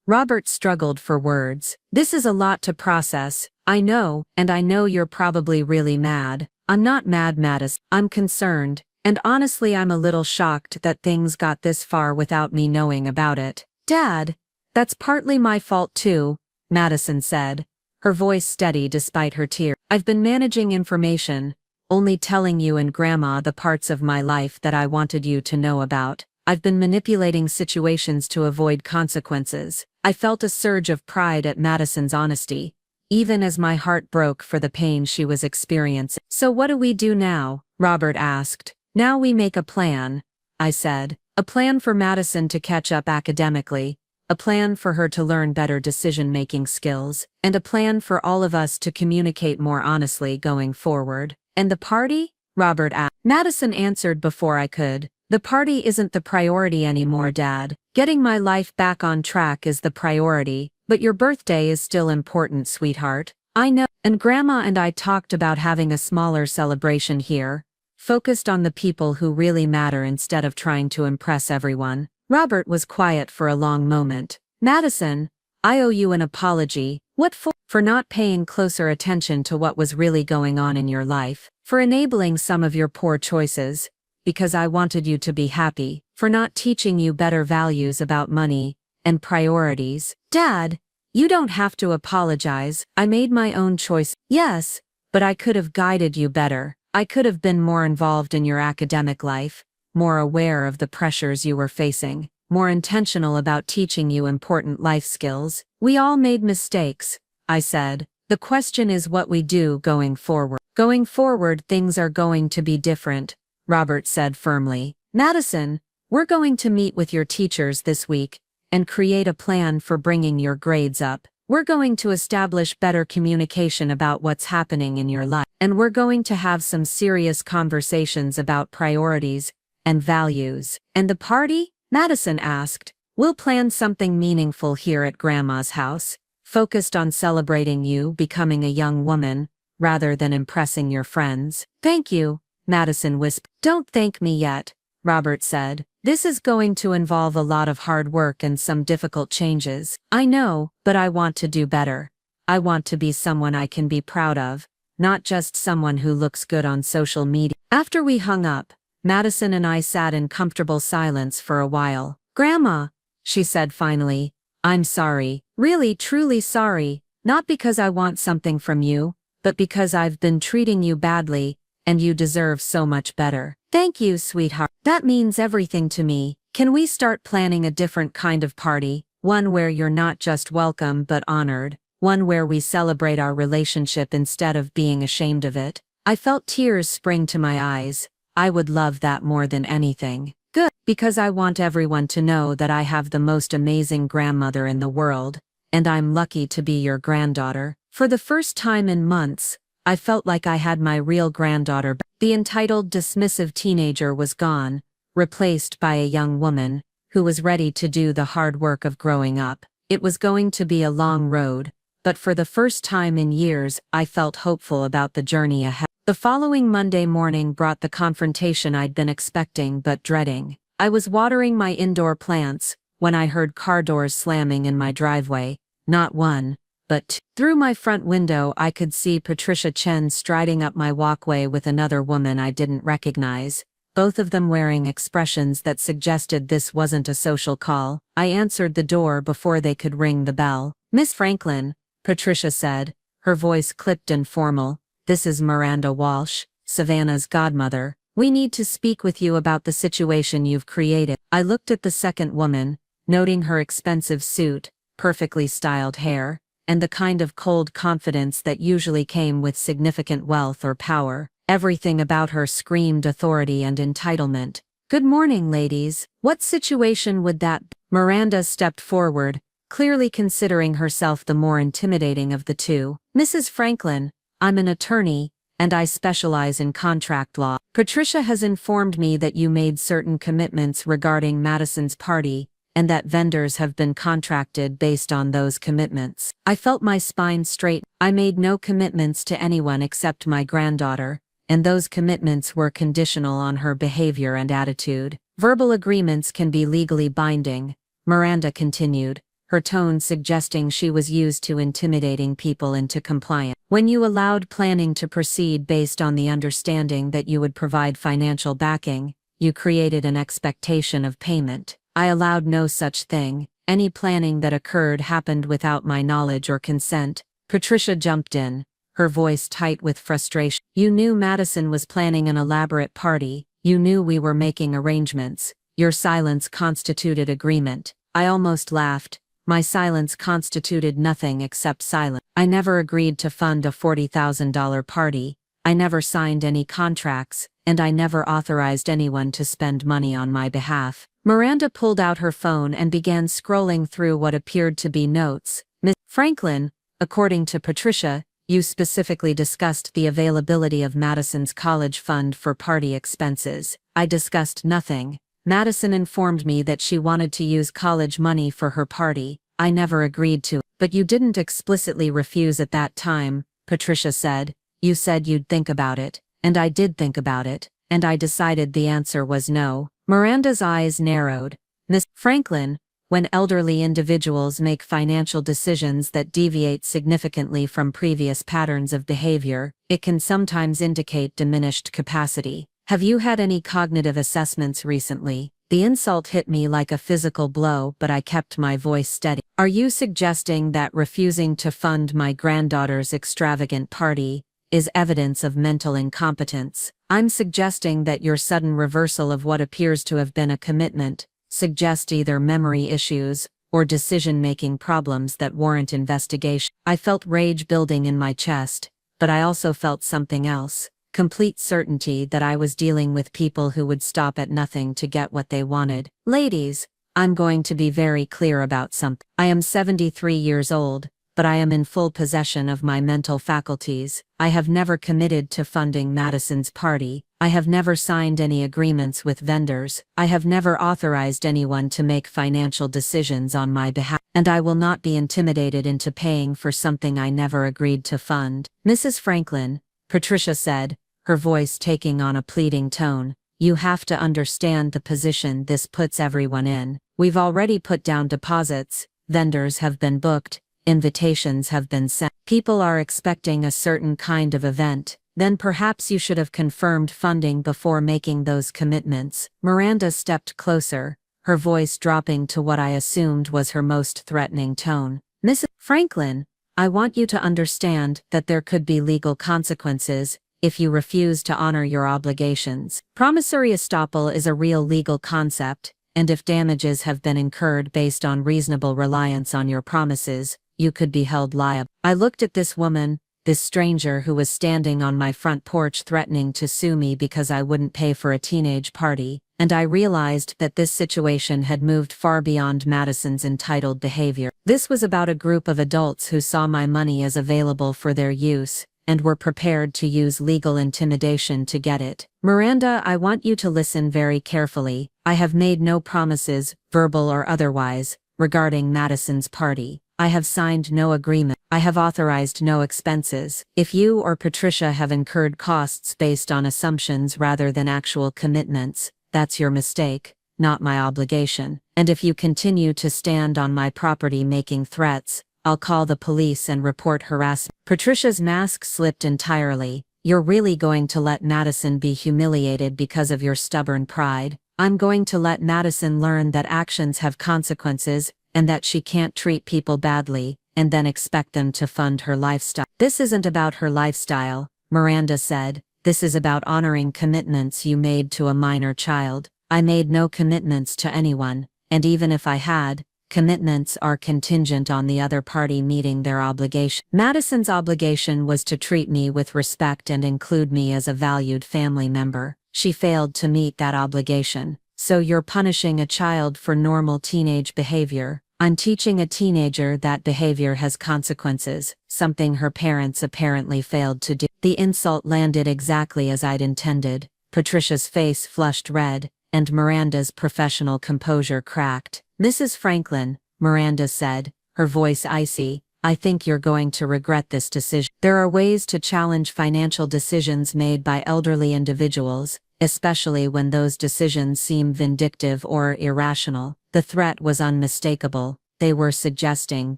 Robert struggled for words. This is a lot to process. I know, and I know you're probably really mad. I'm not mad, Madison. I'm concerned, and honestly I'm a little shocked that things got this far without me knowing about it. Dad, that's partly my fault too, Madison said, her voice steady despite her tears. I've been managing information, only telling you and Grandma the parts of my life that I wanted you to know about. I've been manipulating situations to avoid consequences. I felt a surge of pride at Madison's honesty, even as my heart broke for the pain she was experiencing. So what do we do now? Robert asked. Now we make a plan, I said. A plan for Madison to catch up academically, a plan for her to learn better decision-making skills, and a plan for all of us to communicate more honestly going forward. And the party? Robert asked. Madison answered before I could. The party isn't the priority anymore, Dad. Getting my life back on track is the priority, but your birthday is still important, sweetheart. I know. And Grandma and I talked about having a smaller celebration here, focused on the people who really matter instead of trying to impress everyone. Robert was quiet for a long moment. Madison, I owe you an apology. What for? For not paying closer attention to what was really going on in your life, for enabling some of your poor choices, because I wanted you to be happy, for not teaching you better values about money and priorities. Dad, you don't have to apologize. I made my own choice. Yes, but I could have guided you better. I could have been more involved in your academic life, more aware of the pressures you were facing, more intentional about teaching you important life skills. We all made mistakes, I said. The question is what we do going forward. Going forward, things are going to be different, Robert said firmly. Madison, we're going to meet with your teachers this week and create a plan for bringing your grades up. We're going to establish better communication about what's happening in your life, and we're going to have some serious conversations about priorities and values. And the party? Madison asked. We'll plan something meaningful here at Grandma's house, focused on celebrating you becoming a young woman, rather than impressing your friends. Thank you, Madison whispered. Don't thank me yet, Robert said. This is going to involve a lot of hard work and some difficult changes. I know, but I want to do better. I want to be someone I can be proud of, not just someone who looks good on social media. After we hung up, Madison and I sat in comfortable silence for a while. Grandma, she said finally, I'm sorry, really truly sorry, not because I want something from you, but because I've been treating you badly, and you deserve so much better. Thank you, sweetheart. That means everything to me. Can we start planning a different kind of party, one where you're not just welcome but honored, one where we celebrate our relationship instead of being ashamed of it? I felt tears spring to my eyes. I would love that more than anything. Good, because I want everyone to know that I have the most amazing grandmother in the world, and I'm lucky to be your granddaughter. For the first time in months, I felt like I had my real granddaughter back. The entitled, dismissive teenager was gone, replaced by a young woman who was ready to do the hard work of growing up. It was going to be a long road, but for the first time in years, I felt hopeful about the journey ahead. The following Monday morning brought the confrontation I'd been expecting but dreading. I was watering my indoor plants when I heard car doors slamming in my driveway, not one, but two. Through my front window I could see Patricia Chen striding up my walkway with another woman I didn't recognize, both of them wearing expressions that suggested this wasn't a social call. I answered the door before they could ring the bell. Miss Franklin, Patricia said, her voice clipped and formal. This is Miranda Walsh, Savannah's godmother. We need to speak with you about the situation you've created. I looked at the second woman, noting her expensive suit, perfectly styled hair, and the kind of cold confidence that usually came with significant wealth or power. Everything about her screamed authority and entitlement. Good morning, ladies. What situation would that be? Miranda stepped forward, clearly considering herself the more intimidating of the two. Mrs. Franklin, I'm an attorney, and I specialize in contract law. Patricia has informed me that you made certain commitments regarding Madison's party, and that vendors have been contracted based on those commitments. I felt my spine straighten. I made no commitments to anyone except my granddaughter, and those commitments were conditional on her behavior and attitude. Verbal agreements can be legally binding, Miranda continued, her tone suggesting she was used to intimidating people into compliance. When you allowed planning to proceed based on the understanding that you would provide financial backing, you created an expectation of payment. I allowed no such thing. Any planning that occurred happened without my knowledge or consent. Patricia jumped in, her voice tight with frustration. You knew Madison was planning an elaborate party. You knew we were making arrangements. Your silence constituted agreement. I almost laughed. My silence constituted nothing except silence. I never agreed to fund a $40,000 party. I never signed any contracts, and I never authorized anyone to spend money on my behalf. Miranda pulled out her phone and began scrolling through what appeared to be notes. Miss Franklin, according to Patricia, you specifically discussed the availability of Madison's college fund for party expenses. I discussed nothing. Madison informed me that she wanted to use college money for her party. I never agreed to, but you didn't explicitly refuse at that time, Patricia said. You said you'd think about it, and I did think about it, and I decided the answer was no. Miranda's eyes narrowed. Miss Franklin, when elderly individuals make financial decisions that deviate significantly from previous patterns of behavior, it can sometimes indicate diminished capacity. Have you had any cognitive assessments recently? The insult hit me like a physical blow, but I kept my voice steady. Are you suggesting that refusing to fund my granddaughter's extravagant party is evidence of mental incompetence? I'm suggesting that your sudden reversal of what appears to have been a commitment suggests either memory issues or decision-making problems that warrant investigation. I felt rage building in my chest, but I also felt something else. Complete certainty that I was dealing with people who would stop at nothing to get what they wanted. Ladies, I'm going to be very clear about something. I am 73 years old, but I am in full possession of my mental faculties. I have never committed to funding Madison's party. I have never signed any agreements with vendors. I have never authorized anyone to make financial decisions on my behalf, and I will not be intimidated into paying for something I never agreed to fund. Mrs. Franklin, Patricia said, her voice taking on a pleading tone, you have to understand the position this puts everyone in. We've already put down deposits, vendors have been booked, invitations have been sent. People are expecting a certain kind of event. Then perhaps you should have confirmed funding before making those commitments. Miranda stepped closer, her voice dropping to what I assumed was her most threatening tone. Mrs. Franklin, I want you to understand that there could be legal consequences if you refuse to honor your obligations. Promissory estoppel is a real legal concept, and if damages have been incurred based on reasonable reliance on your promises, you could be held liable. I looked at this woman, this stranger who was standing on my front porch threatening to sue me because I wouldn't pay for a teenage party, and I realized that this situation had moved far beyond Madison's entitled behavior. This was about a group of adults who saw my money as available for their use, and were prepared to use legal intimidation to get it. Miranda, I want you to listen very carefully. I have made no promises, verbal or otherwise, regarding Madison's party. I have signed no agreement. I have authorized no expenses. If you or Patricia have incurred costs based on assumptions rather than actual commitments, that's your mistake, not my obligation. And if you continue to stand on my property making threats, I'll call the police and report harassment. Patricia's mask slipped entirely. You're really going to let Madison be humiliated because of your stubborn pride? I'm going to let Madison learn that actions have consequences, and that she can't treat people badly, and then expect them to fund her lifestyle. This isn't about her lifestyle, Miranda said. This is about honoring commitments you made to a minor child. I made no commitments to anyone, and even if I had, commitments are contingent on the other party meeting their obligation. Madison's obligation was to treat me with respect and include me as a valued family member. She failed to meet that obligation. So you're punishing a child for normal teenage behavior. I'm teaching a teenager that behavior has consequences, something her parents apparently failed to do. The insult landed exactly as I'd intended. Patricia's face flushed red, and Miranda's professional composure cracked. Mrs. Franklin, Miranda said, her voice icy, I think you're going to regret this decision. There are ways to challenge financial decisions made by elderly individuals, especially when those decisions seem vindictive or irrational. The threat was unmistakable. They were suggesting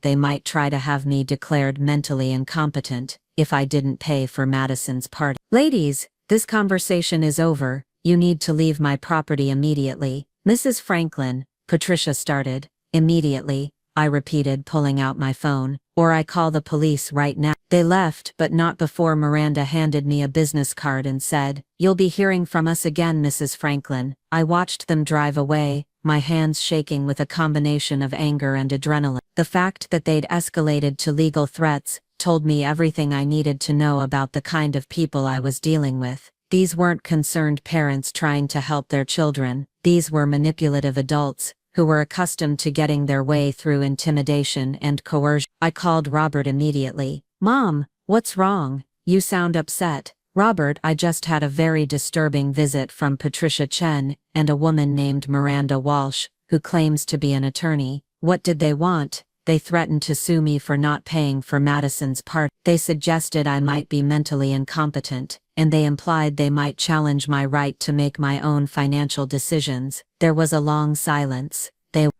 they might try to have me declared mentally incompetent if I didn't pay for Madison's party. Ladies, this conversation is over. You need to leave my property immediately. Mrs. Franklin, Patricia started. Immediately, I repeated, pulling out my phone. Or I call the police right now. They left, but not before Miranda handed me a business card and said, You'll be hearing from us again, Mrs. Franklin. I watched them drive away, my hands shaking with a combination of anger and adrenaline. The fact that they'd escalated to legal threats told me everything I needed to know about the kind of people I was dealing with. These weren't concerned parents trying to help their children. These were manipulative adults who were accustomed to getting their way through intimidation and coercion. I called Robert immediately. Mom, what's wrong? You sound upset. Robert, I just had a very disturbing visit from Patricia Chen and a woman named Miranda Walsh, who claims to be an attorney. What did they want? They threatened to sue me for not paying for Madison's party. They suggested I might be mentally incompetent, and they implied they might challenge my right to make my own financial decisions. There was a long silence.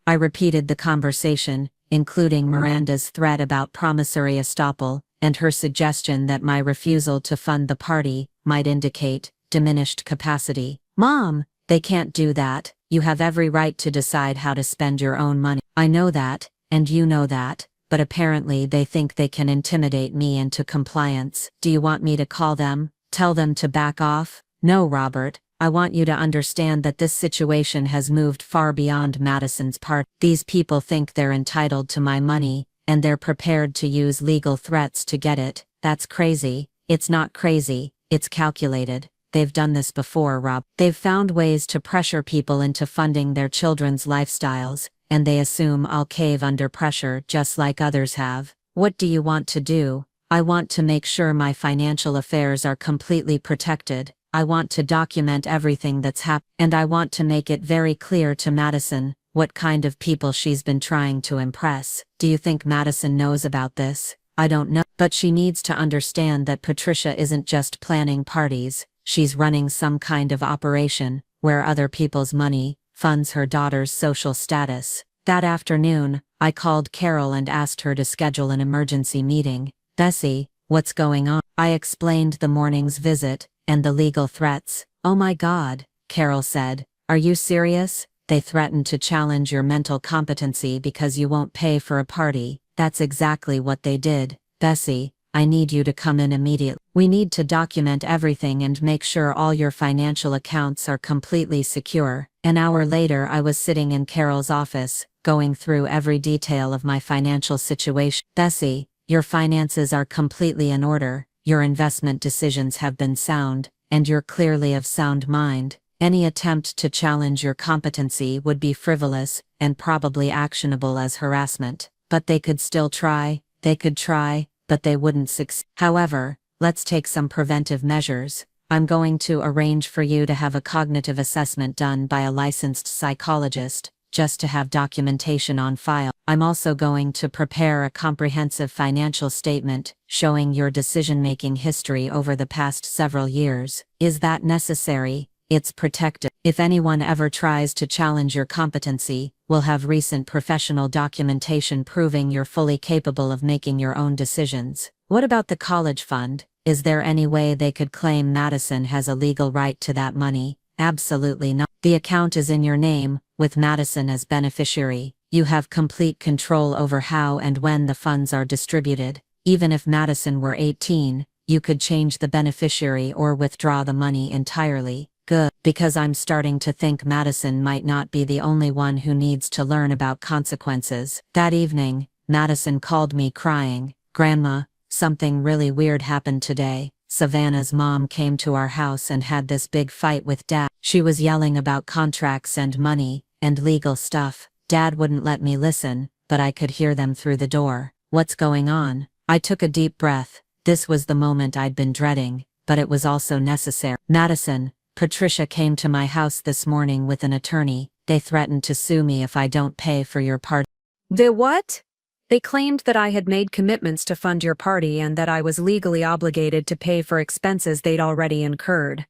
I repeated the conversation, including Miranda's threat about promissory estoppel, and her suggestion that my refusal to fund the party might indicate diminished capacity. Mom, they can't do that. You have every right to decide how to spend your own money. I know that, and you know that, but apparently they think they can intimidate me into compliance. Do you want me to call them? Tell them to back off? No, Robert. I want you to understand that this situation has moved far beyond Madison's part. These people think they're entitled to my money, and they're prepared to use legal threats to get it. That's crazy. It's not crazy, it's calculated. They've done this before, Rob. They've found ways to pressure people into funding their children's lifestyles, and they assume I'll cave under pressure just like others have. What do you want to do? I want to make sure my financial affairs are completely protected. I want to document everything that's happened, and I want to make it very clear to Madison what kind of people she's been trying to impress. Do you think Madison knows about this? I don't know. But she needs to understand that Patricia isn't just planning parties, she's running some kind of operation, where other people's money funds her daughter's social status. That afternoon, I called Carol and asked her to schedule an emergency meeting. Bessie, what's going on? I explained the morning's visit and the legal threats. Oh my God, Carol said. Are you serious? They threatened to challenge your mental competency because you won't pay for a party. That's exactly what they did. Bessie, I need you to come in immediately. We need to document everything and make sure all your financial accounts are completely secure. An hour later, I was sitting in Carol's office, going through every detail of my financial situation. Bessie, your finances are completely in order, your investment decisions have been sound, and you're clearly of sound mind. Any attempt to challenge your competency would be frivolous and probably actionable as harassment. But they could still try, but they wouldn't succeed. However, let's take some preventive measures. I'm going to arrange for you to have a cognitive assessment done by a licensed psychologist, just to have documentation on file. I'm also going to prepare a comprehensive financial statement showing your decision-making history over the past several years. Is that necessary? It's protected. If anyone ever tries to challenge your competency, we'll have recent professional documentation proving you're fully capable of making your own decisions. What about the college fund? Is there any way they could claim Madison has a legal right to that money? Absolutely not. The account is in your name, with Madison as beneficiary. You have complete control over how and when the funds are distributed. Even if Madison were 18, you could change the beneficiary or withdraw the money entirely. Good, because I'm starting to think Madison might not be the only one who needs to learn about consequences. That evening, Madison called me crying. Grandma, something really weird happened today. Savannah's mom came to our house and had this big fight with Dad. She was yelling about contracts and money, and legal stuff. Dad wouldn't let me listen, but I could hear them through the door. What's going on? I took a deep breath. This was the moment I'd been dreading, but it was also necessary. Madison, Patricia came to my house this morning with an attorney. They threatened to sue me if I don't pay for your party. The what? They claimed that I had made commitments to fund your party and that I was legally obligated to pay for expenses they'd already incurred.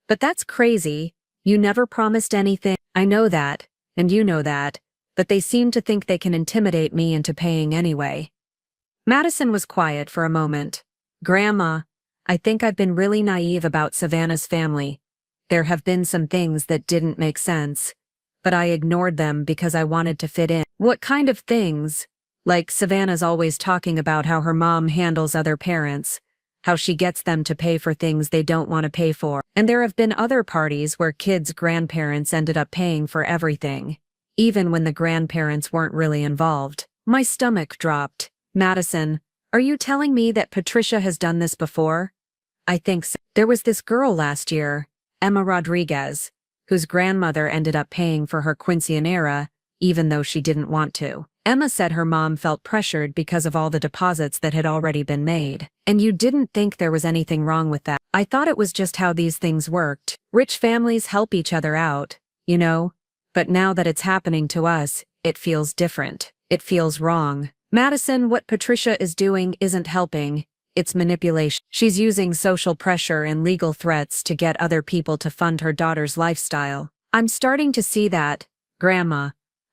But that's crazy. You never promised anything. I know that, and you know that, but they seem to think they can intimidate me into paying anyway. Madison was quiet for a moment. Grandma, I think I've been really naive about Savannah's family. There have been some things that didn't make sense, but I ignored them because I wanted to fit in. What kind of things? Like Savannah's always talking about how her mom handles other parents, how she gets them to pay for things they don't want to pay for. And there have been other parties where kids' grandparents ended up paying for everything, even when the grandparents weren't really involved. My stomach dropped. Madison, are you telling me that Patricia has done this before? I think so. There was this girl last year, Emma Rodriguez, whose grandmother ended up paying for her quinceañera, even though she didn't want to. Emma said her mom felt pressured because of all the deposits that had already been made. And you didn't think there was anything wrong with that. I thought it was just how these things worked. Rich families help each other out, you know? But now that it's happening to us, it feels different. It feels wrong. Madison, what Patricia is doing isn't helping. It's manipulation. She's using social pressure and legal threats to get other people to fund her daughter's lifestyle. I'm starting to see that, Grandma.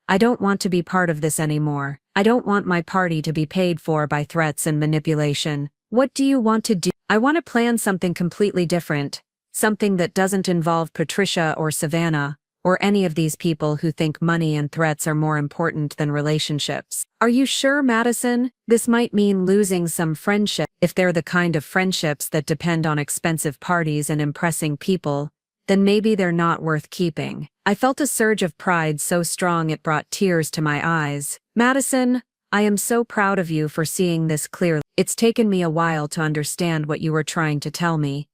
I don't want to be part of this anymore. I don't want my party to be paid for by threats and manipulation. What do you want to do? I want to plan something completely different. Something that doesn't involve Patricia or Savannah, or any of these people who think money and threats are more important than relationships. Are you sure, Madison? This might mean losing some friendship. If they're the kind of friendships that depend on expensive parties and impressing people, then maybe they're not worth keeping. I felt a surge of pride so strong it brought tears to my eyes. Madison, I am so proud of you for seeing this clearly. It's taken me a while to understand what you were trying to tell me,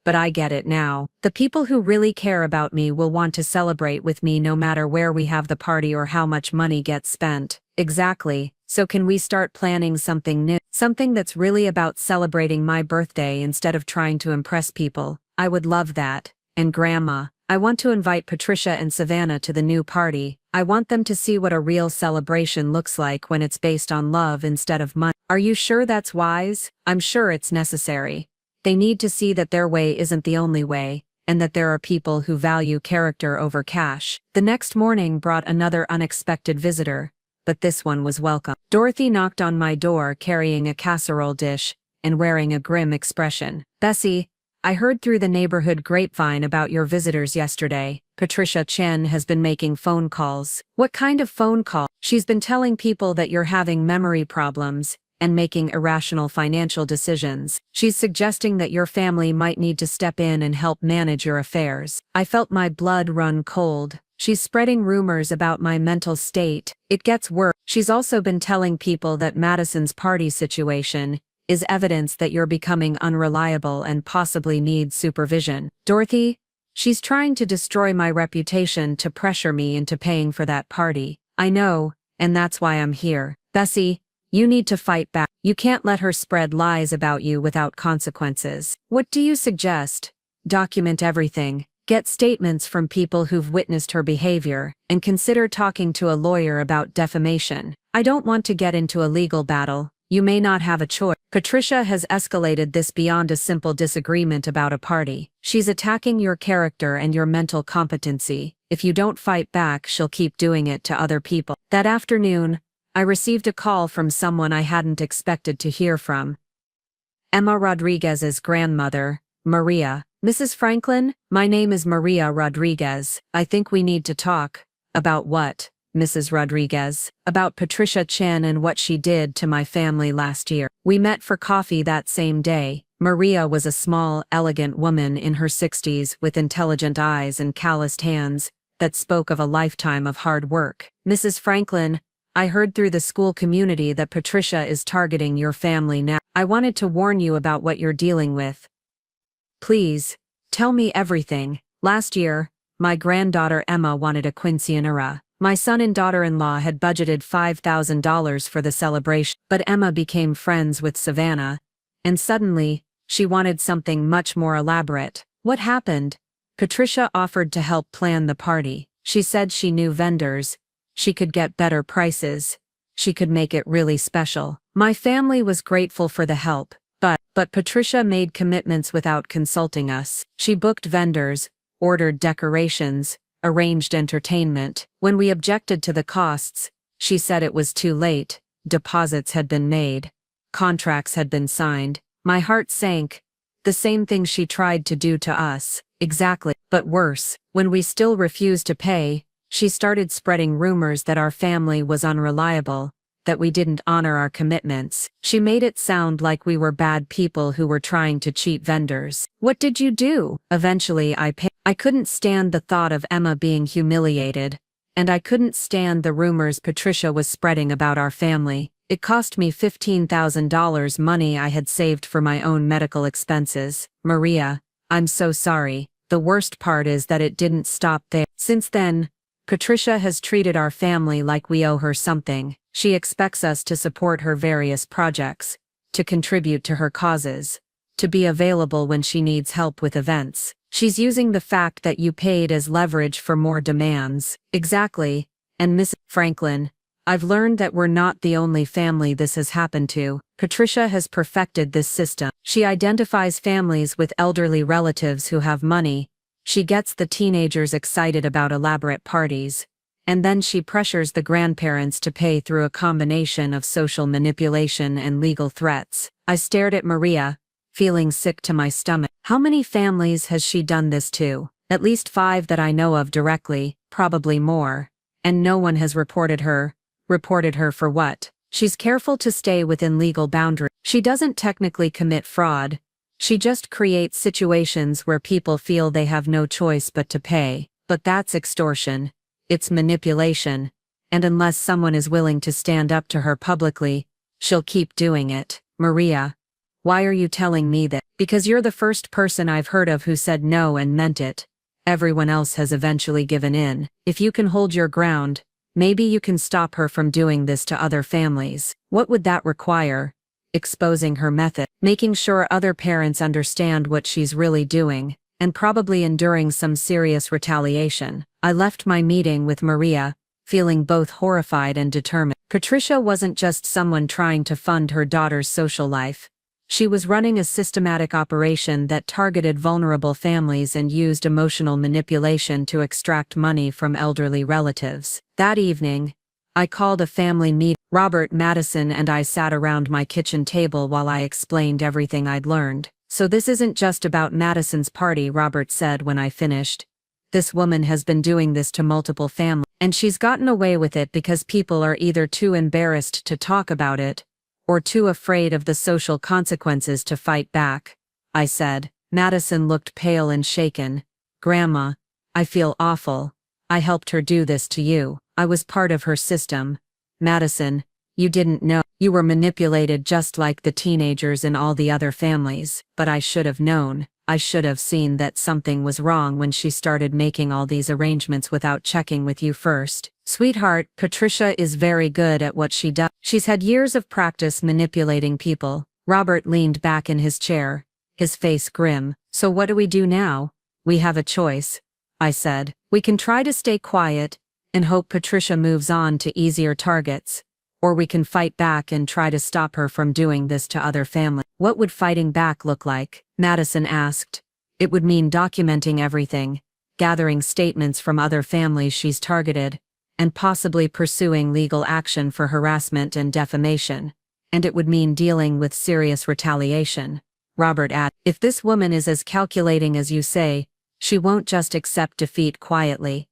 but I get it now. The people who really care about me will want to celebrate with me no matter where we have the party or how much money gets spent. Exactly. So can we start planning something new? Something that's really about celebrating my birthday instead of trying to impress people. I would love that. And Grandma, I want to invite Patricia and Savannah to the new party. I want them to see what a real celebration looks like when it's based on love instead of money. Are you sure that's wise? I'm sure it's necessary. They need to see that their way isn't the only way, and that there are people who value character over cash. The next morning brought another unexpected visitor, but this one was welcome. Dorothy knocked on my door carrying a casserole dish and wearing a grim expression. "Bessie, I heard through the neighborhood grapevine about your visitors yesterday. Patricia Chen has been making phone calls." "What kind of phone call?" "She's been telling people that you're having memory problems and making irrational financial decisions. She's suggesting that your family might need to step in and help manage your affairs." I felt my blood run cold. She's spreading rumors about my mental state. It gets worse. She's also been telling people that Madison's party situation is evidence that you're becoming unreliable and possibly need supervision. "Dorothy, she's trying to destroy my reputation to pressure me into paying for that party." "I know, and that's why I'm here. Bessie, you need to fight back. You can't let her spread lies about you without consequences." "What do you suggest?" "Document everything. Get statements from people who've witnessed her behavior, and consider talking to a lawyer about defamation." "I don't want to get into a legal battle. You may not have a choice." Patricia has escalated this beyond a simple disagreement about a party. She's attacking your character and your mental competency. If you don't fight back, she'll keep doing it to other people. That afternoon, I received a call from someone I hadn't expected to hear from. Emma Rodriguez's grandmother, Maria. "Mrs. Franklin, my name is Maria Rodriguez. I think we need to talk." "About what, Mrs. Rodriguez?" "About Patricia Chen and what she did to my family last year." We met for coffee that same day. Maria was a small, elegant woman in her 60s with intelligent eyes and calloused hands that spoke of a lifetime of hard work. "Mrs. Franklin, I heard through the school community that Patricia is targeting your family now. I wanted to warn you about what you're dealing with. Please, tell me everything." "Last year, my granddaughter Emma wanted a quinceañera. My son and daughter-in-law had budgeted $5,000 for the celebration, but Emma became friends with Savannah, and suddenly, she wanted something much more elaborate." "What happened?" "Patricia offered to help plan the party. She said she knew vendors. She could get better prices. She could make it really special." My family was grateful for the help, but Patricia made commitments without consulting us. She booked vendors, ordered decorations, arranged entertainment. When we objected to the costs, she said it was too late. Deposits had been made. Contracts had been signed. My heart sank. The same thing she tried to do to us. Exactly. But worse, when we still refused to pay, she started spreading rumors that our family was unreliable, that we didn't honor our commitments. She made it sound like we were bad people who were trying to cheat vendors. "What did you do?" "Eventually I paid. I couldn't stand the thought of Emma being humiliated, and I couldn't stand the rumors Patricia was spreading about our family. It cost me $15,000, money I had saved for my own medical expenses." "Maria, I'm so sorry. The worst part is that it didn't stop there. Since then, Patricia has treated our family like we owe her something. She expects us to support her various projects, to contribute to her causes, to be available when she needs help with events. She's using the fact that you paid as leverage for more demands." "Exactly. And Miss Franklin, I've learned that we're not the only family this has happened to. Patricia has perfected this system. She identifies families with elderly relatives who have money. She gets the teenagers excited about elaborate parties, and then she pressures the grandparents to pay through a combination of social manipulation and legal threats." I stared at Maria, feeling sick to my stomach. "How many families has she done this to?" "At least 5 that I know of directly, probably more. And no one has reported her." "Reported her for what?" "She's careful to stay within legal boundaries. She doesn't technically commit fraud. She just creates situations where people feel they have no choice but to pay. But that's extortion. It's manipulation. And unless someone is willing to stand up to her publicly, she'll keep doing it." "Maria, why are you telling me that?" "Because you're the first person I've heard of who said no and meant it. Everyone else has eventually given in. If you can hold your ground, maybe you can stop her from doing this to other families." "What would that require?" "Exposing her method, making sure other parents understand what she's really doing, and probably enduring some serious retaliation." I left my meeting with Maria, feeling both horrified and determined. Patricia wasn't just someone trying to fund her daughter's social life. She was running a systematic operation that targeted vulnerable families and used emotional manipulation to extract money from elderly relatives. That evening, I called a family meeting. Robert, Madison, and I sat around my kitchen table while I explained everything I'd learned. "So this isn't just about Madison's party," Robert said when I finished. "This woman has been doing this to multiple families, and she's gotten away with it because people are either too embarrassed to talk about it, or too afraid of the social consequences to fight back," I said. Madison looked pale and shaken. "Grandma, I feel awful. I helped her do this to you. I was part of her system." "Madison, you didn't know. You were manipulated just like the teenagers in all the other families." "But I should have known. I should have seen that something was wrong when she started making all these arrangements without checking with you first." "Sweetheart, Patricia is very good at what she does. She's had years of practice manipulating people." Robert leaned back in his chair, his face grim. "So what do we do now?" "We have a choice," I said. "We can try to stay quiet and hope Patricia moves on to easier targets, or we can fight back and try to stop her from doing this to other families." "What would fighting back look like?" Madison asked. "It would mean documenting everything, gathering statements from other families she's targeted, and possibly pursuing legal action for harassment and defamation. And it would mean dealing with serious retaliation." Robert added, "If this woman is as calculating as you say, she won't just accept defeat quietly."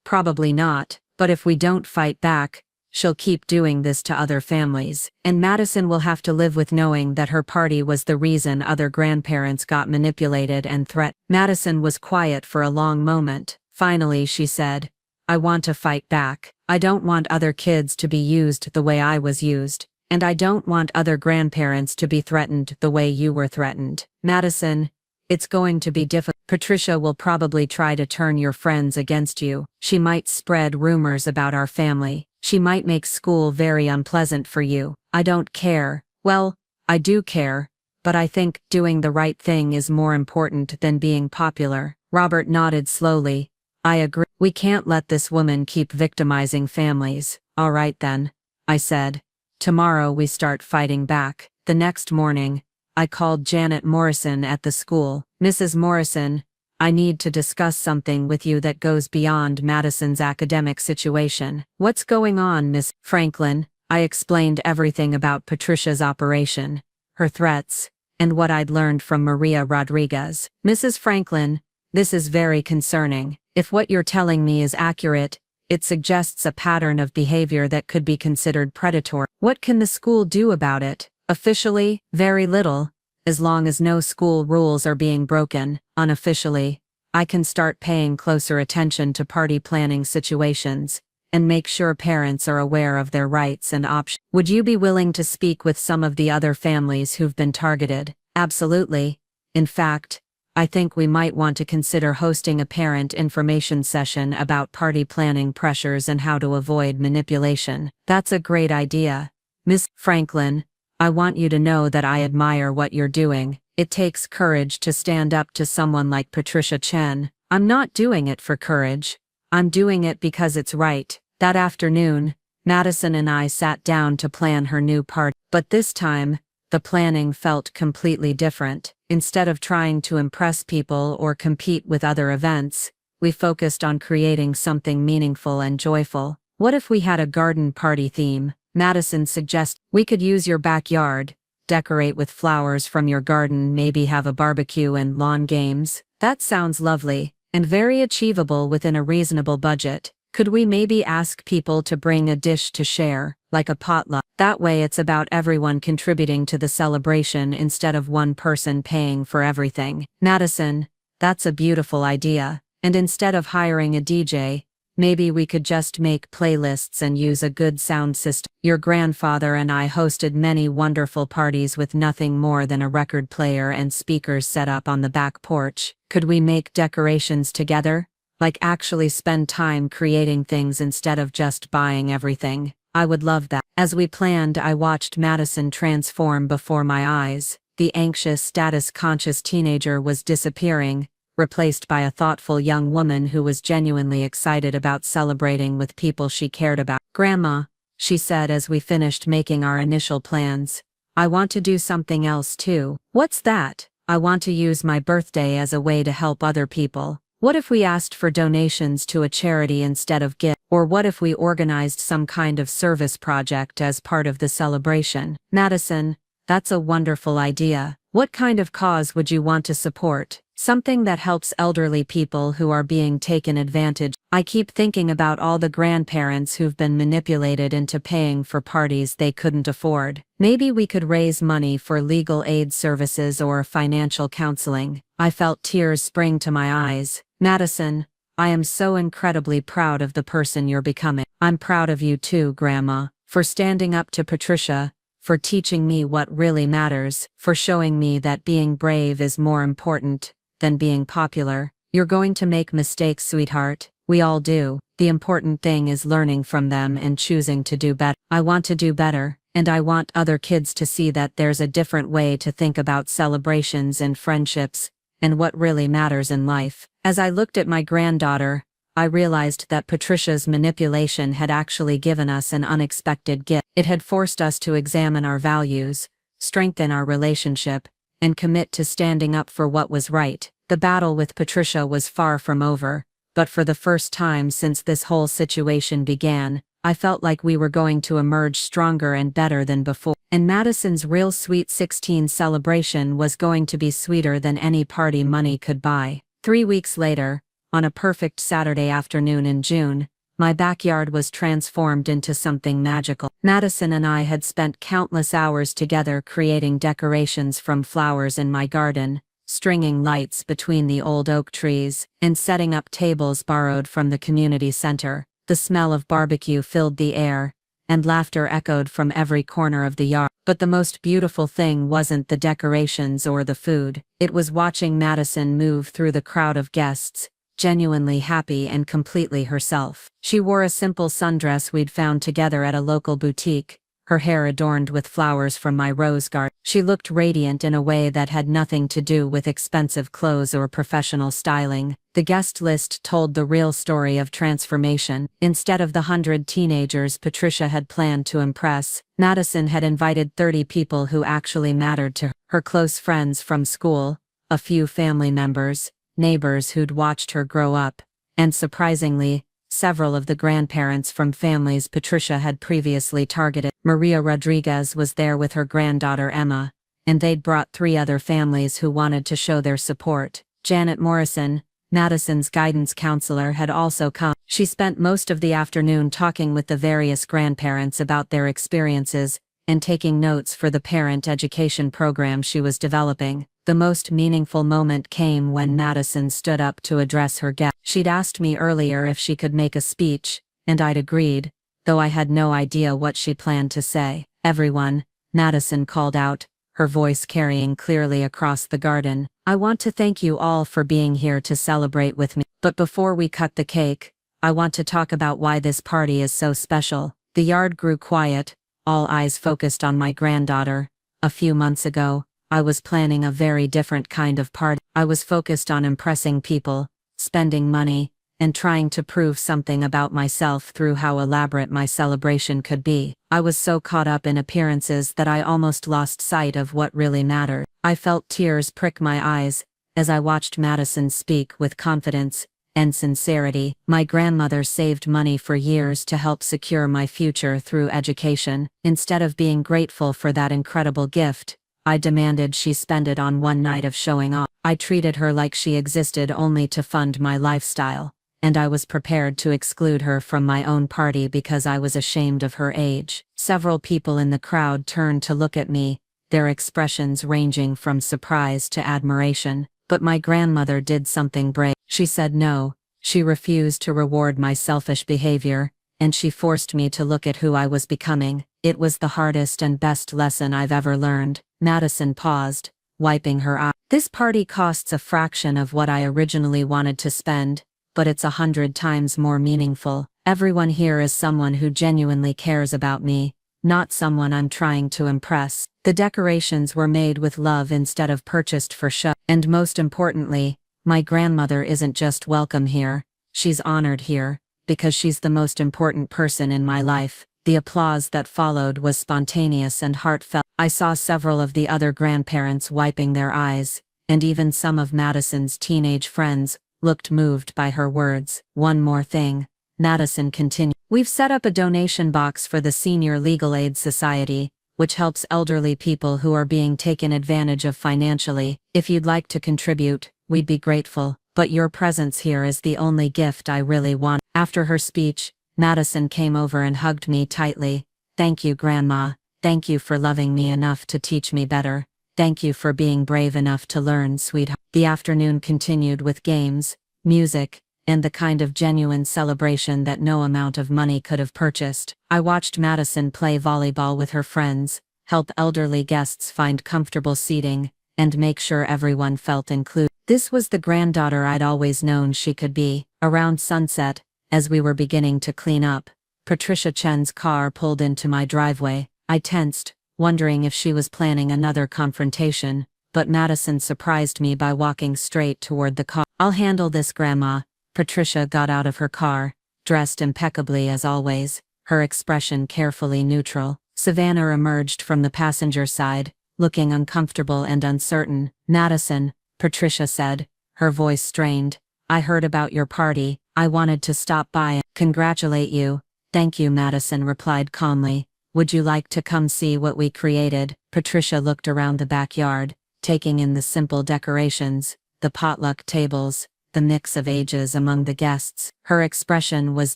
"Probably not, but if we don't fight back, she'll keep doing this to other families, and Madison will have to live with knowing that her party was the reason other grandparents got manipulated and threatened." Madison was quiet for a long moment. Finally she said, "I want to fight back. I don't want other kids to be used the way I was used, and I don't want other grandparents to be threatened the way you were threatened. Madison, it's going to be difficult. Patricia will probably try to turn your friends against you. She might spread rumors about our family. She might make school very unpleasant for you. I don't care. Well, I do care, but I think doing the right thing is more important than being popular." Robert nodded slowly. "I agree. We can't let this woman keep victimizing families." "All right then," I said. "Tomorrow we start fighting back." The next morning, I called Janet Morrison at the school. "Mrs. Morrison, I need to discuss something with you that goes beyond Madison's academic situation." "What's going on, Miss Franklin?" I explained everything about Patricia's operation, her threats, and what I'd learned from Maria Rodriguez. "Mrs. Franklin, this is very concerning. If what you're telling me is accurate, it suggests a pattern of behavior that could be considered predatory. What can the school do about it?" "Officially, very little. As long as no school rules are being broken. Unofficially, I can start paying closer attention to party planning situations, and make sure parents are aware of their rights and options." "Would you be willing to speak with some of the other families who've been targeted?" "Absolutely. In fact, I think we might want to consider hosting a parent information session about party planning pressures and how to avoid manipulation." "That's a great idea. Miss Franklin, I want you to know that I admire what you're doing. It takes courage to stand up to someone like Patricia Chen." "I'm not doing it for courage. I'm doing it because it's right." That afternoon, Madison and I sat down to plan her new party. But this time, the planning felt completely different. Instead of trying to impress people or compete with other events, we focused on creating something meaningful and joyful. "What if we had a garden party theme?" Madison suggested. "We could use your backyard, decorate with flowers from your garden, maybe have a barbecue and lawn games." "That sounds lovely, and very achievable within a reasonable budget. Could we maybe ask people to bring a dish to share, like a potluck? That way it's about everyone contributing to the celebration instead of one person paying for everything." "Madison, that's a beautiful idea. And instead of hiring a DJ, maybe we could just make playlists and use a good sound system. Your grandfather and I hosted many wonderful parties with nothing more than a record player and speakers set up on the back porch. Could we make decorations together? Like actually spend time creating things instead of just buying everything." "I would love that." As we planned, I watched Madison transform before my eyes. The anxious, status-conscious teenager was disappearing, replaced by a thoughtful young woman who was genuinely excited about celebrating with people she cared about. "Grandma," she said as we finished making our initial plans, I want to do something else too. What's that? I want to use my birthday as a way to help other people. What if we asked for donations to a charity instead of gifts? Or what if we organized some kind of service project as part of the celebration? Madison, that's a wonderful idea. What kind of cause would you want to support? Something that helps elderly people who are being taken advantage. I keep thinking about all the grandparents who've been manipulated into paying for parties they couldn't afford. Maybe we could raise money for legal aid services or financial counseling. I felt tears spring to my eyes. Madison, I am so incredibly proud of the person you're becoming. I'm proud of you too, Grandma, for standing up to Patricia, for teaching me what really matters, for showing me that being brave is more important than being popular. You're going to make mistakes, sweetheart. We all do. The important thing is learning from them and choosing to do better. I want to do better, and I want other kids to see that there's a different way to think about celebrations and friendships, and what really matters in life. As I looked at my granddaughter, I realized that Patricia's manipulation had actually given us an unexpected gift. It had forced us to examine our values, strengthen our relationship, and commit to standing up for what was right. The battle with Patricia was far from over, but for the first time since this whole situation began, I felt like we were going to emerge stronger and better than before. And Madison's real sweet 16 celebration was going to be sweeter than any party money could buy. 3 weeks later, on a perfect Saturday afternoon in June, my backyard was transformed into something magical. Madison and I had spent countless hours together creating decorations from flowers in my garden, stringing lights between the old oak trees, and setting up tables borrowed from the community center. The smell of barbecue filled the air, and laughter echoed from every corner of the yard. But the most beautiful thing wasn't the decorations or the food. It was watching Madison move through the crowd of guests, genuinely happy and completely herself. She wore a simple sundress we'd found together at a local boutique, her hair adorned with flowers from my rose garden. She looked radiant in a way that had nothing to do with expensive clothes or professional styling. The guest list told the real story of transformation. Instead of the 100 teenagers Patricia had planned to impress, Madison had invited 30 people who actually mattered to her. Her close friends from school, a few family members, neighbors who'd watched her grow up, and surprisingly, several of the grandparents from families Patricia had previously targeted. Maria Rodriguez was there with her granddaughter Emma, and they'd brought 3 other families who wanted to show their support. Janet Morrison, Madison's guidance counselor, had also come. She spent most of the afternoon talking with the various grandparents about their experiences and taking notes for the parent education program she was developing. The most meaningful moment came when Madison stood up to address her guests. She'd asked me earlier if she could make a speech, and I'd agreed, though I had no idea what she planned to say. "Everyone," Madison called out, her voice carrying clearly across the garden, "I want to thank you all for being here to celebrate with me. But before we cut the cake, I want to talk about why this party is so special." The yard grew quiet, all eyes focused on my granddaughter. A few months ago, I was planning a very different kind of party. I was focused on impressing people, spending money, and trying to prove something about myself through how elaborate my celebration could be. I was so caught up in appearances that I almost lost sight of what really mattered. I felt tears prick my eyes as I watched Madison speak with confidence and sincerity. My grandmother saved money for years to help secure my future through education. Instead of being grateful for that incredible gift, I demanded she spend it on one night of showing off. I treated her like she existed only to fund my lifestyle, and I was prepared to exclude her from my own party because I was ashamed of her age. Several people in the crowd turned to look at me, their expressions ranging from surprise to admiration. But my grandmother did something brave. She said no. She refused to reward my selfish behavior, and she forced me to look at who I was becoming. It was the hardest and best lesson I've ever learned. Madison paused, wiping her eye. "This party costs a fraction of what I originally wanted to spend, but it's 100 times more meaningful. Everyone here is someone who genuinely cares about me, not someone I'm trying to impress. The decorations were made with love instead of purchased for show. And most importantly, my grandmother isn't just welcome here, she's honored here, because she's the most important person in my life." The applause that followed was spontaneous and heartfelt. I saw several of the other grandparents wiping their eyes, and even some of Madison's teenage friends looked moved by her words. One more thing, Madison continued. We've set up a donation box for the Senior Legal Aid Society, which helps elderly people who are being taken advantage of financially. If you'd like to contribute, we'd be grateful, but your presence here is the only gift I really want. After her speech, Madison came over and hugged me tightly. Thank you, Grandma. Thank you for loving me enough to teach me better. Thank you for being brave enough to learn, sweetheart. The afternoon continued with games, music, and the kind of genuine celebration that no amount of money could have purchased. I watched Madison play volleyball with her friends, help elderly guests find comfortable seating, and make sure everyone felt included. This was the granddaughter I'd always known she could be. Around sunset, as we were beginning to clean up, Patricia Chen's car pulled into my driveway. I tensed, wondering if she was planning another confrontation, but Madison surprised me by walking straight toward the car. I'll handle this, Grandma. Patricia got out of her car, dressed impeccably as always, her expression carefully neutral. Savannah emerged from the passenger side, looking uncomfortable and uncertain. Madison, Patricia said, her voice strained, I heard about your party. I wanted to stop by and congratulate you. Thank you, Madison replied calmly. Would you like to come see what we created? Patricia looked around the backyard, taking in the simple decorations, the potluck tables, the mix of ages among the guests. Her expression was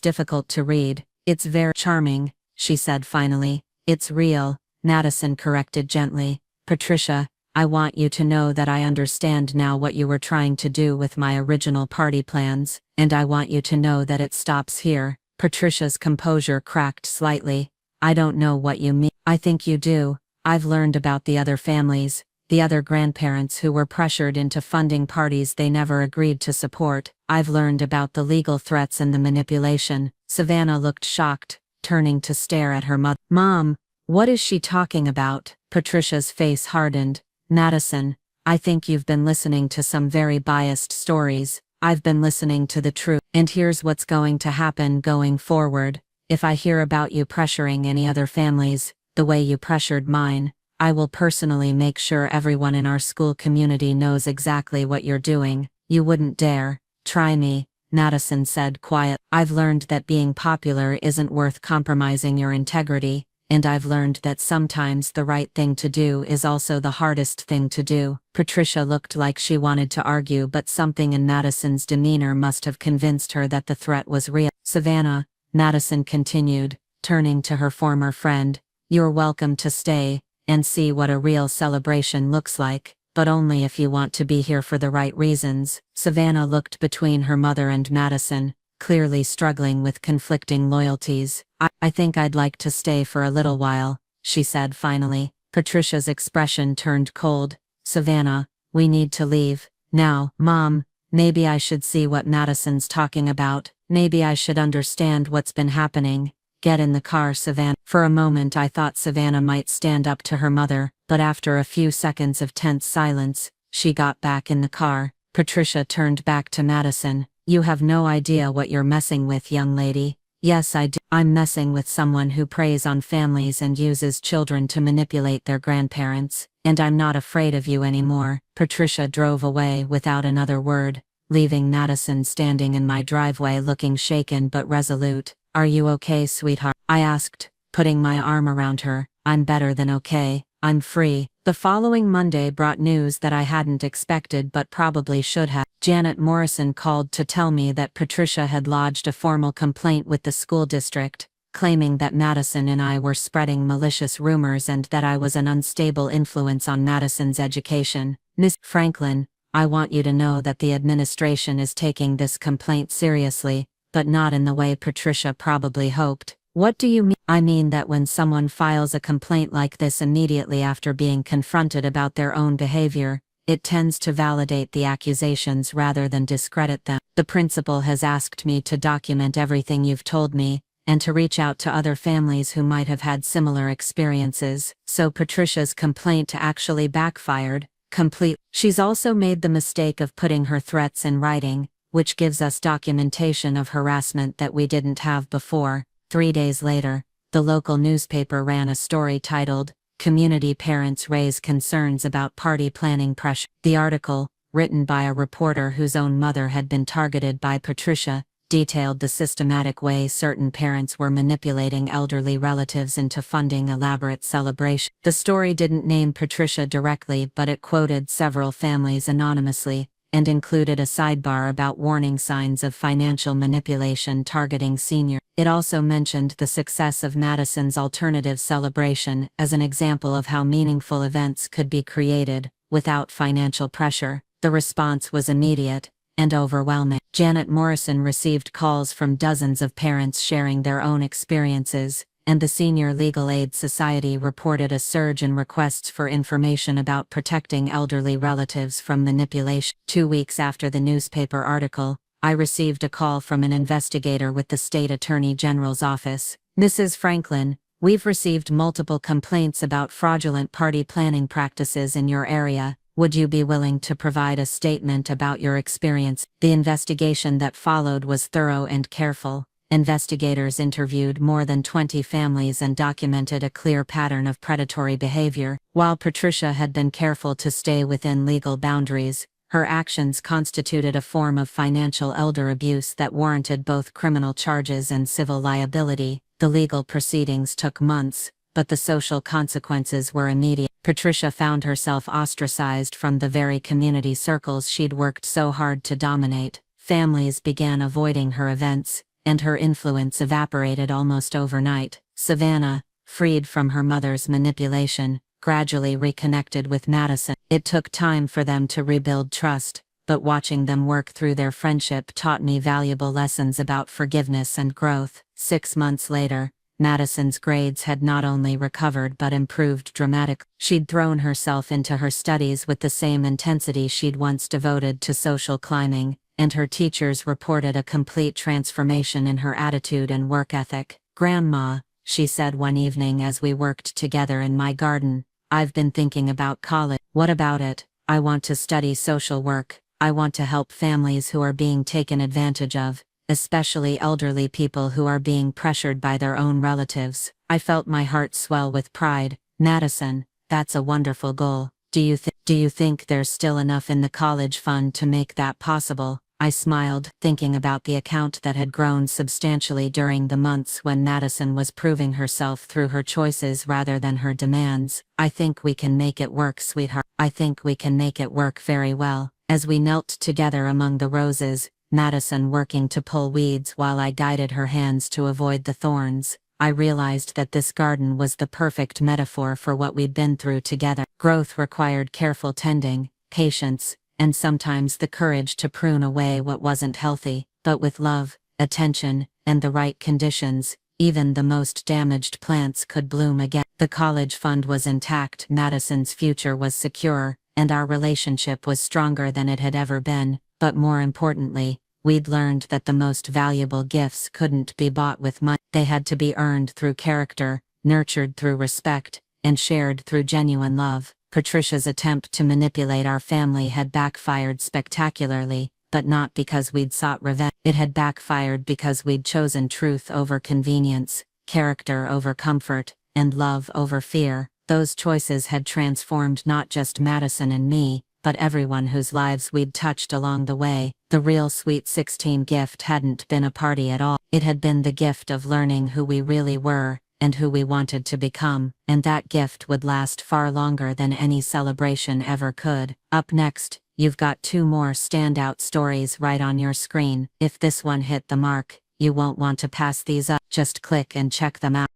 difficult to read. It's very charming, she said finally. It's real, Madison corrected gently. Patricia, I want you to know that I understand now what you were trying to do with my original party plans, and I want you to know that it stops here. Patricia's composure cracked slightly. I don't know what you mean. I think you do. I've learned about the other families, the other grandparents who were pressured into funding parties they never agreed to support. I've learned about the legal threats and the manipulation. Savannah looked shocked, turning to stare at her mother. Mom, what is she talking about? Patricia's face hardened. Madison, I think you've been listening to some very biased stories. I've been listening to the truth. And here's what's going to happen going forward. If I hear about you pressuring any other families, the way you pressured mine, I will personally make sure everyone in our school community knows exactly what you're doing. You wouldn't dare try me, Madison said quiet. I've learned that being popular isn't worth compromising your integrity, and I've learned that sometimes the right thing to do is also the hardest thing to do. Patricia looked like she wanted to argue, but something in Madison's demeanor must have convinced her that the threat was real. Savannah, Madison continued, turning to her former friend, you're welcome to stay and see what a real celebration looks like, but only if you want to be here for the right reasons. Savannah looked between her mother and Madison, clearly struggling with conflicting loyalties. I think I'd like to stay for a little while, she said finally. Patricia's expression turned cold. Savannah, we need to leave. Now, Mom, maybe I should see what Madison's talking about. Maybe I should understand what's been happening. Get in the car, Savannah. For a moment I thought Savannah might stand up to her mother, but after a few seconds of tense silence, she got back in the car. Patricia turned back to Madison. You have no idea what you're messing with, young lady. Yes, I do. I'm messing with someone who preys on families and uses children to manipulate their grandparents, and I'm not afraid of you anymore. Patricia drove away without another word, leaving Madison standing in my driveway looking shaken but resolute. Are you okay, sweetheart? I asked, putting my arm around her. I'm better than okay. I'm free. The following Monday brought news that I hadn't expected but probably should have. Janet Morrison called to tell me that Patricia had lodged a formal complaint with the school district, claiming that Madison and I were spreading malicious rumors and that I was an unstable influence on Madison's education. Miss Franklin, I want you to know that the administration is taking this complaint seriously, but not in the way Patricia probably hoped. What do you mean? I mean that when someone files a complaint like this immediately after being confronted about their own behavior, it tends to validate the accusations rather than discredit them. The principal has asked me to document everything you've told me, and to reach out to other families who might have had similar experiences. So Patricia's complaint actually backfired, complete. She's also made the mistake of putting her threats in writing, which gives us documentation of harassment that we didn't have before. 3 days later, the local newspaper ran a story titled, Community parents raise concerns about party planning pressure. The article, written by a reporter whose own mother had been targeted by Patricia, detailed the systematic way certain parents were manipulating elderly relatives into funding elaborate celebrations. The story didn't name Patricia directly, but it quoted several families anonymously, and included a sidebar about warning signs of financial manipulation targeting seniors. It also mentioned the success of Madison's alternative celebration as an example of how meaningful events could be created, without financial pressure. The response was immediate and overwhelming. Janet Morrison received calls from dozens of parents sharing their own experiences, and the Senior Legal Aid Society reported a surge in requests for information about protecting elderly relatives from manipulation. 2 weeks after the newspaper article, I received a call from an investigator with the State Attorney General's office. "Mrs. Franklin, we've received multiple complaints about fraudulent party planning practices in your area. Would you be willing to provide a statement about your experience?" The investigation that followed was thorough and careful. Investigators interviewed more than 20 families and documented a clear pattern of predatory behavior. While Patricia had been careful to stay within legal boundaries, her actions constituted a form of financial elder abuse that warranted both criminal charges and civil liability. The legal proceedings took months, but the social consequences were immediate. Patricia found herself ostracized from the very community circles she'd worked so hard to dominate. Families began avoiding her events, and her influence evaporated almost overnight. Savannah, freed from her mother's manipulation, gradually reconnected with Madison. It took time for them to rebuild trust, but watching them work through their friendship taught me valuable lessons about forgiveness and growth. 6 months later, Madison's grades had not only recovered but improved dramatically. She'd thrown herself into her studies with the same intensity she'd once devoted to social climbing, and her teachers reported a complete transformation in her attitude and work ethic. "Grandma," she said one evening as we worked together in my garden, "I've been thinking about college." "What about it?" "I want to study social work. I want to help families who are being taken advantage of, especially elderly people who are being pressured by their own relatives." I felt my heart swell with pride. "Madison, that's a wonderful goal. Do you think there's still enough in the college fund to make that possible?" I smiled, thinking about the account that had grown substantially during the months when Madison was proving herself through her choices rather than her demands. "I think we can make it work, sweetheart. I think we can make it work very well." As we knelt together among the roses, Madison working to pull weeds while I guided her hands to avoid the thorns, I realized that this garden was the perfect metaphor for what we'd been through together. Growth required careful tending, patience, and sometimes the courage to prune away what wasn't healthy. But with love, attention, and the right conditions, even the most damaged plants could bloom again. The college fund was intact, Madison's future was secure, and our relationship was stronger than it had ever been. But more importantly, we'd learned that the most valuable gifts couldn't be bought with money. They had to be earned through character, nurtured through respect, and shared through genuine love. Patricia's attempt to manipulate our family had backfired spectacularly, but not because we'd sought revenge. It had backfired because we'd chosen truth over convenience, character over comfort, and love over fear. Those choices had transformed not just Madison and me, but everyone whose lives we'd touched along the way. The real Sweet 16 gift hadn't been a party at all. It had been the gift of learning who we really were, and who we wanted to become, and that gift would last far longer than any celebration ever could. Up next, you've got 2 more standout stories right on your screen. If this one hit the mark, you won't want to pass these up. Just click and check them out.